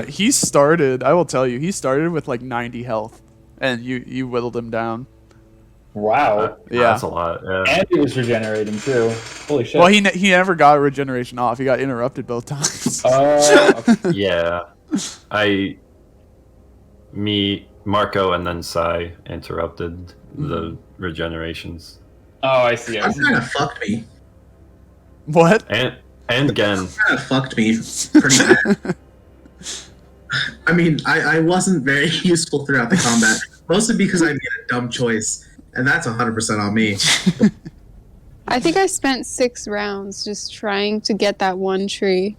He started. I will tell you, he started with like 90 health, and you whittled him down. Wow. Yeah, that's a lot. Yeah. And he was regenerating too. Holy shit. Well, he never got regeneration off. He got interrupted both times. Yeah. Marco, and then Sai interrupted the regenerations. Oh, I see. That kind of fucked me. What? And Gen. That kind of fucked me pretty bad. I mean, I wasn't very useful throughout the combat, mostly because I made a dumb choice, and that's 100% on me. I think I spent 6 rounds just trying to get that one tree.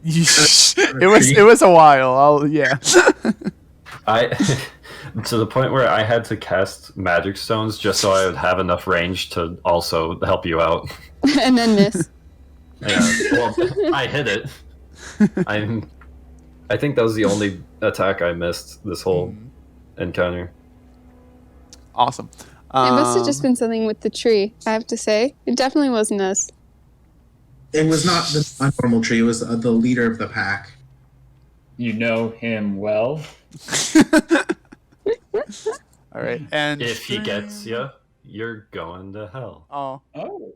it was a while. To the point where I had to cast magic stones just so I would have enough range to also help you out. And then miss. Yeah, well, I hit it. I think that was the only attack I missed this whole encounter. Awesome. It must have just been something with the tree, I have to say. It definitely wasn't us. It was not the normal tree. It was the leader of the pack. You know him well. All right, and if he gets you, you're going to hell. Oh,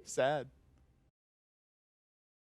sad.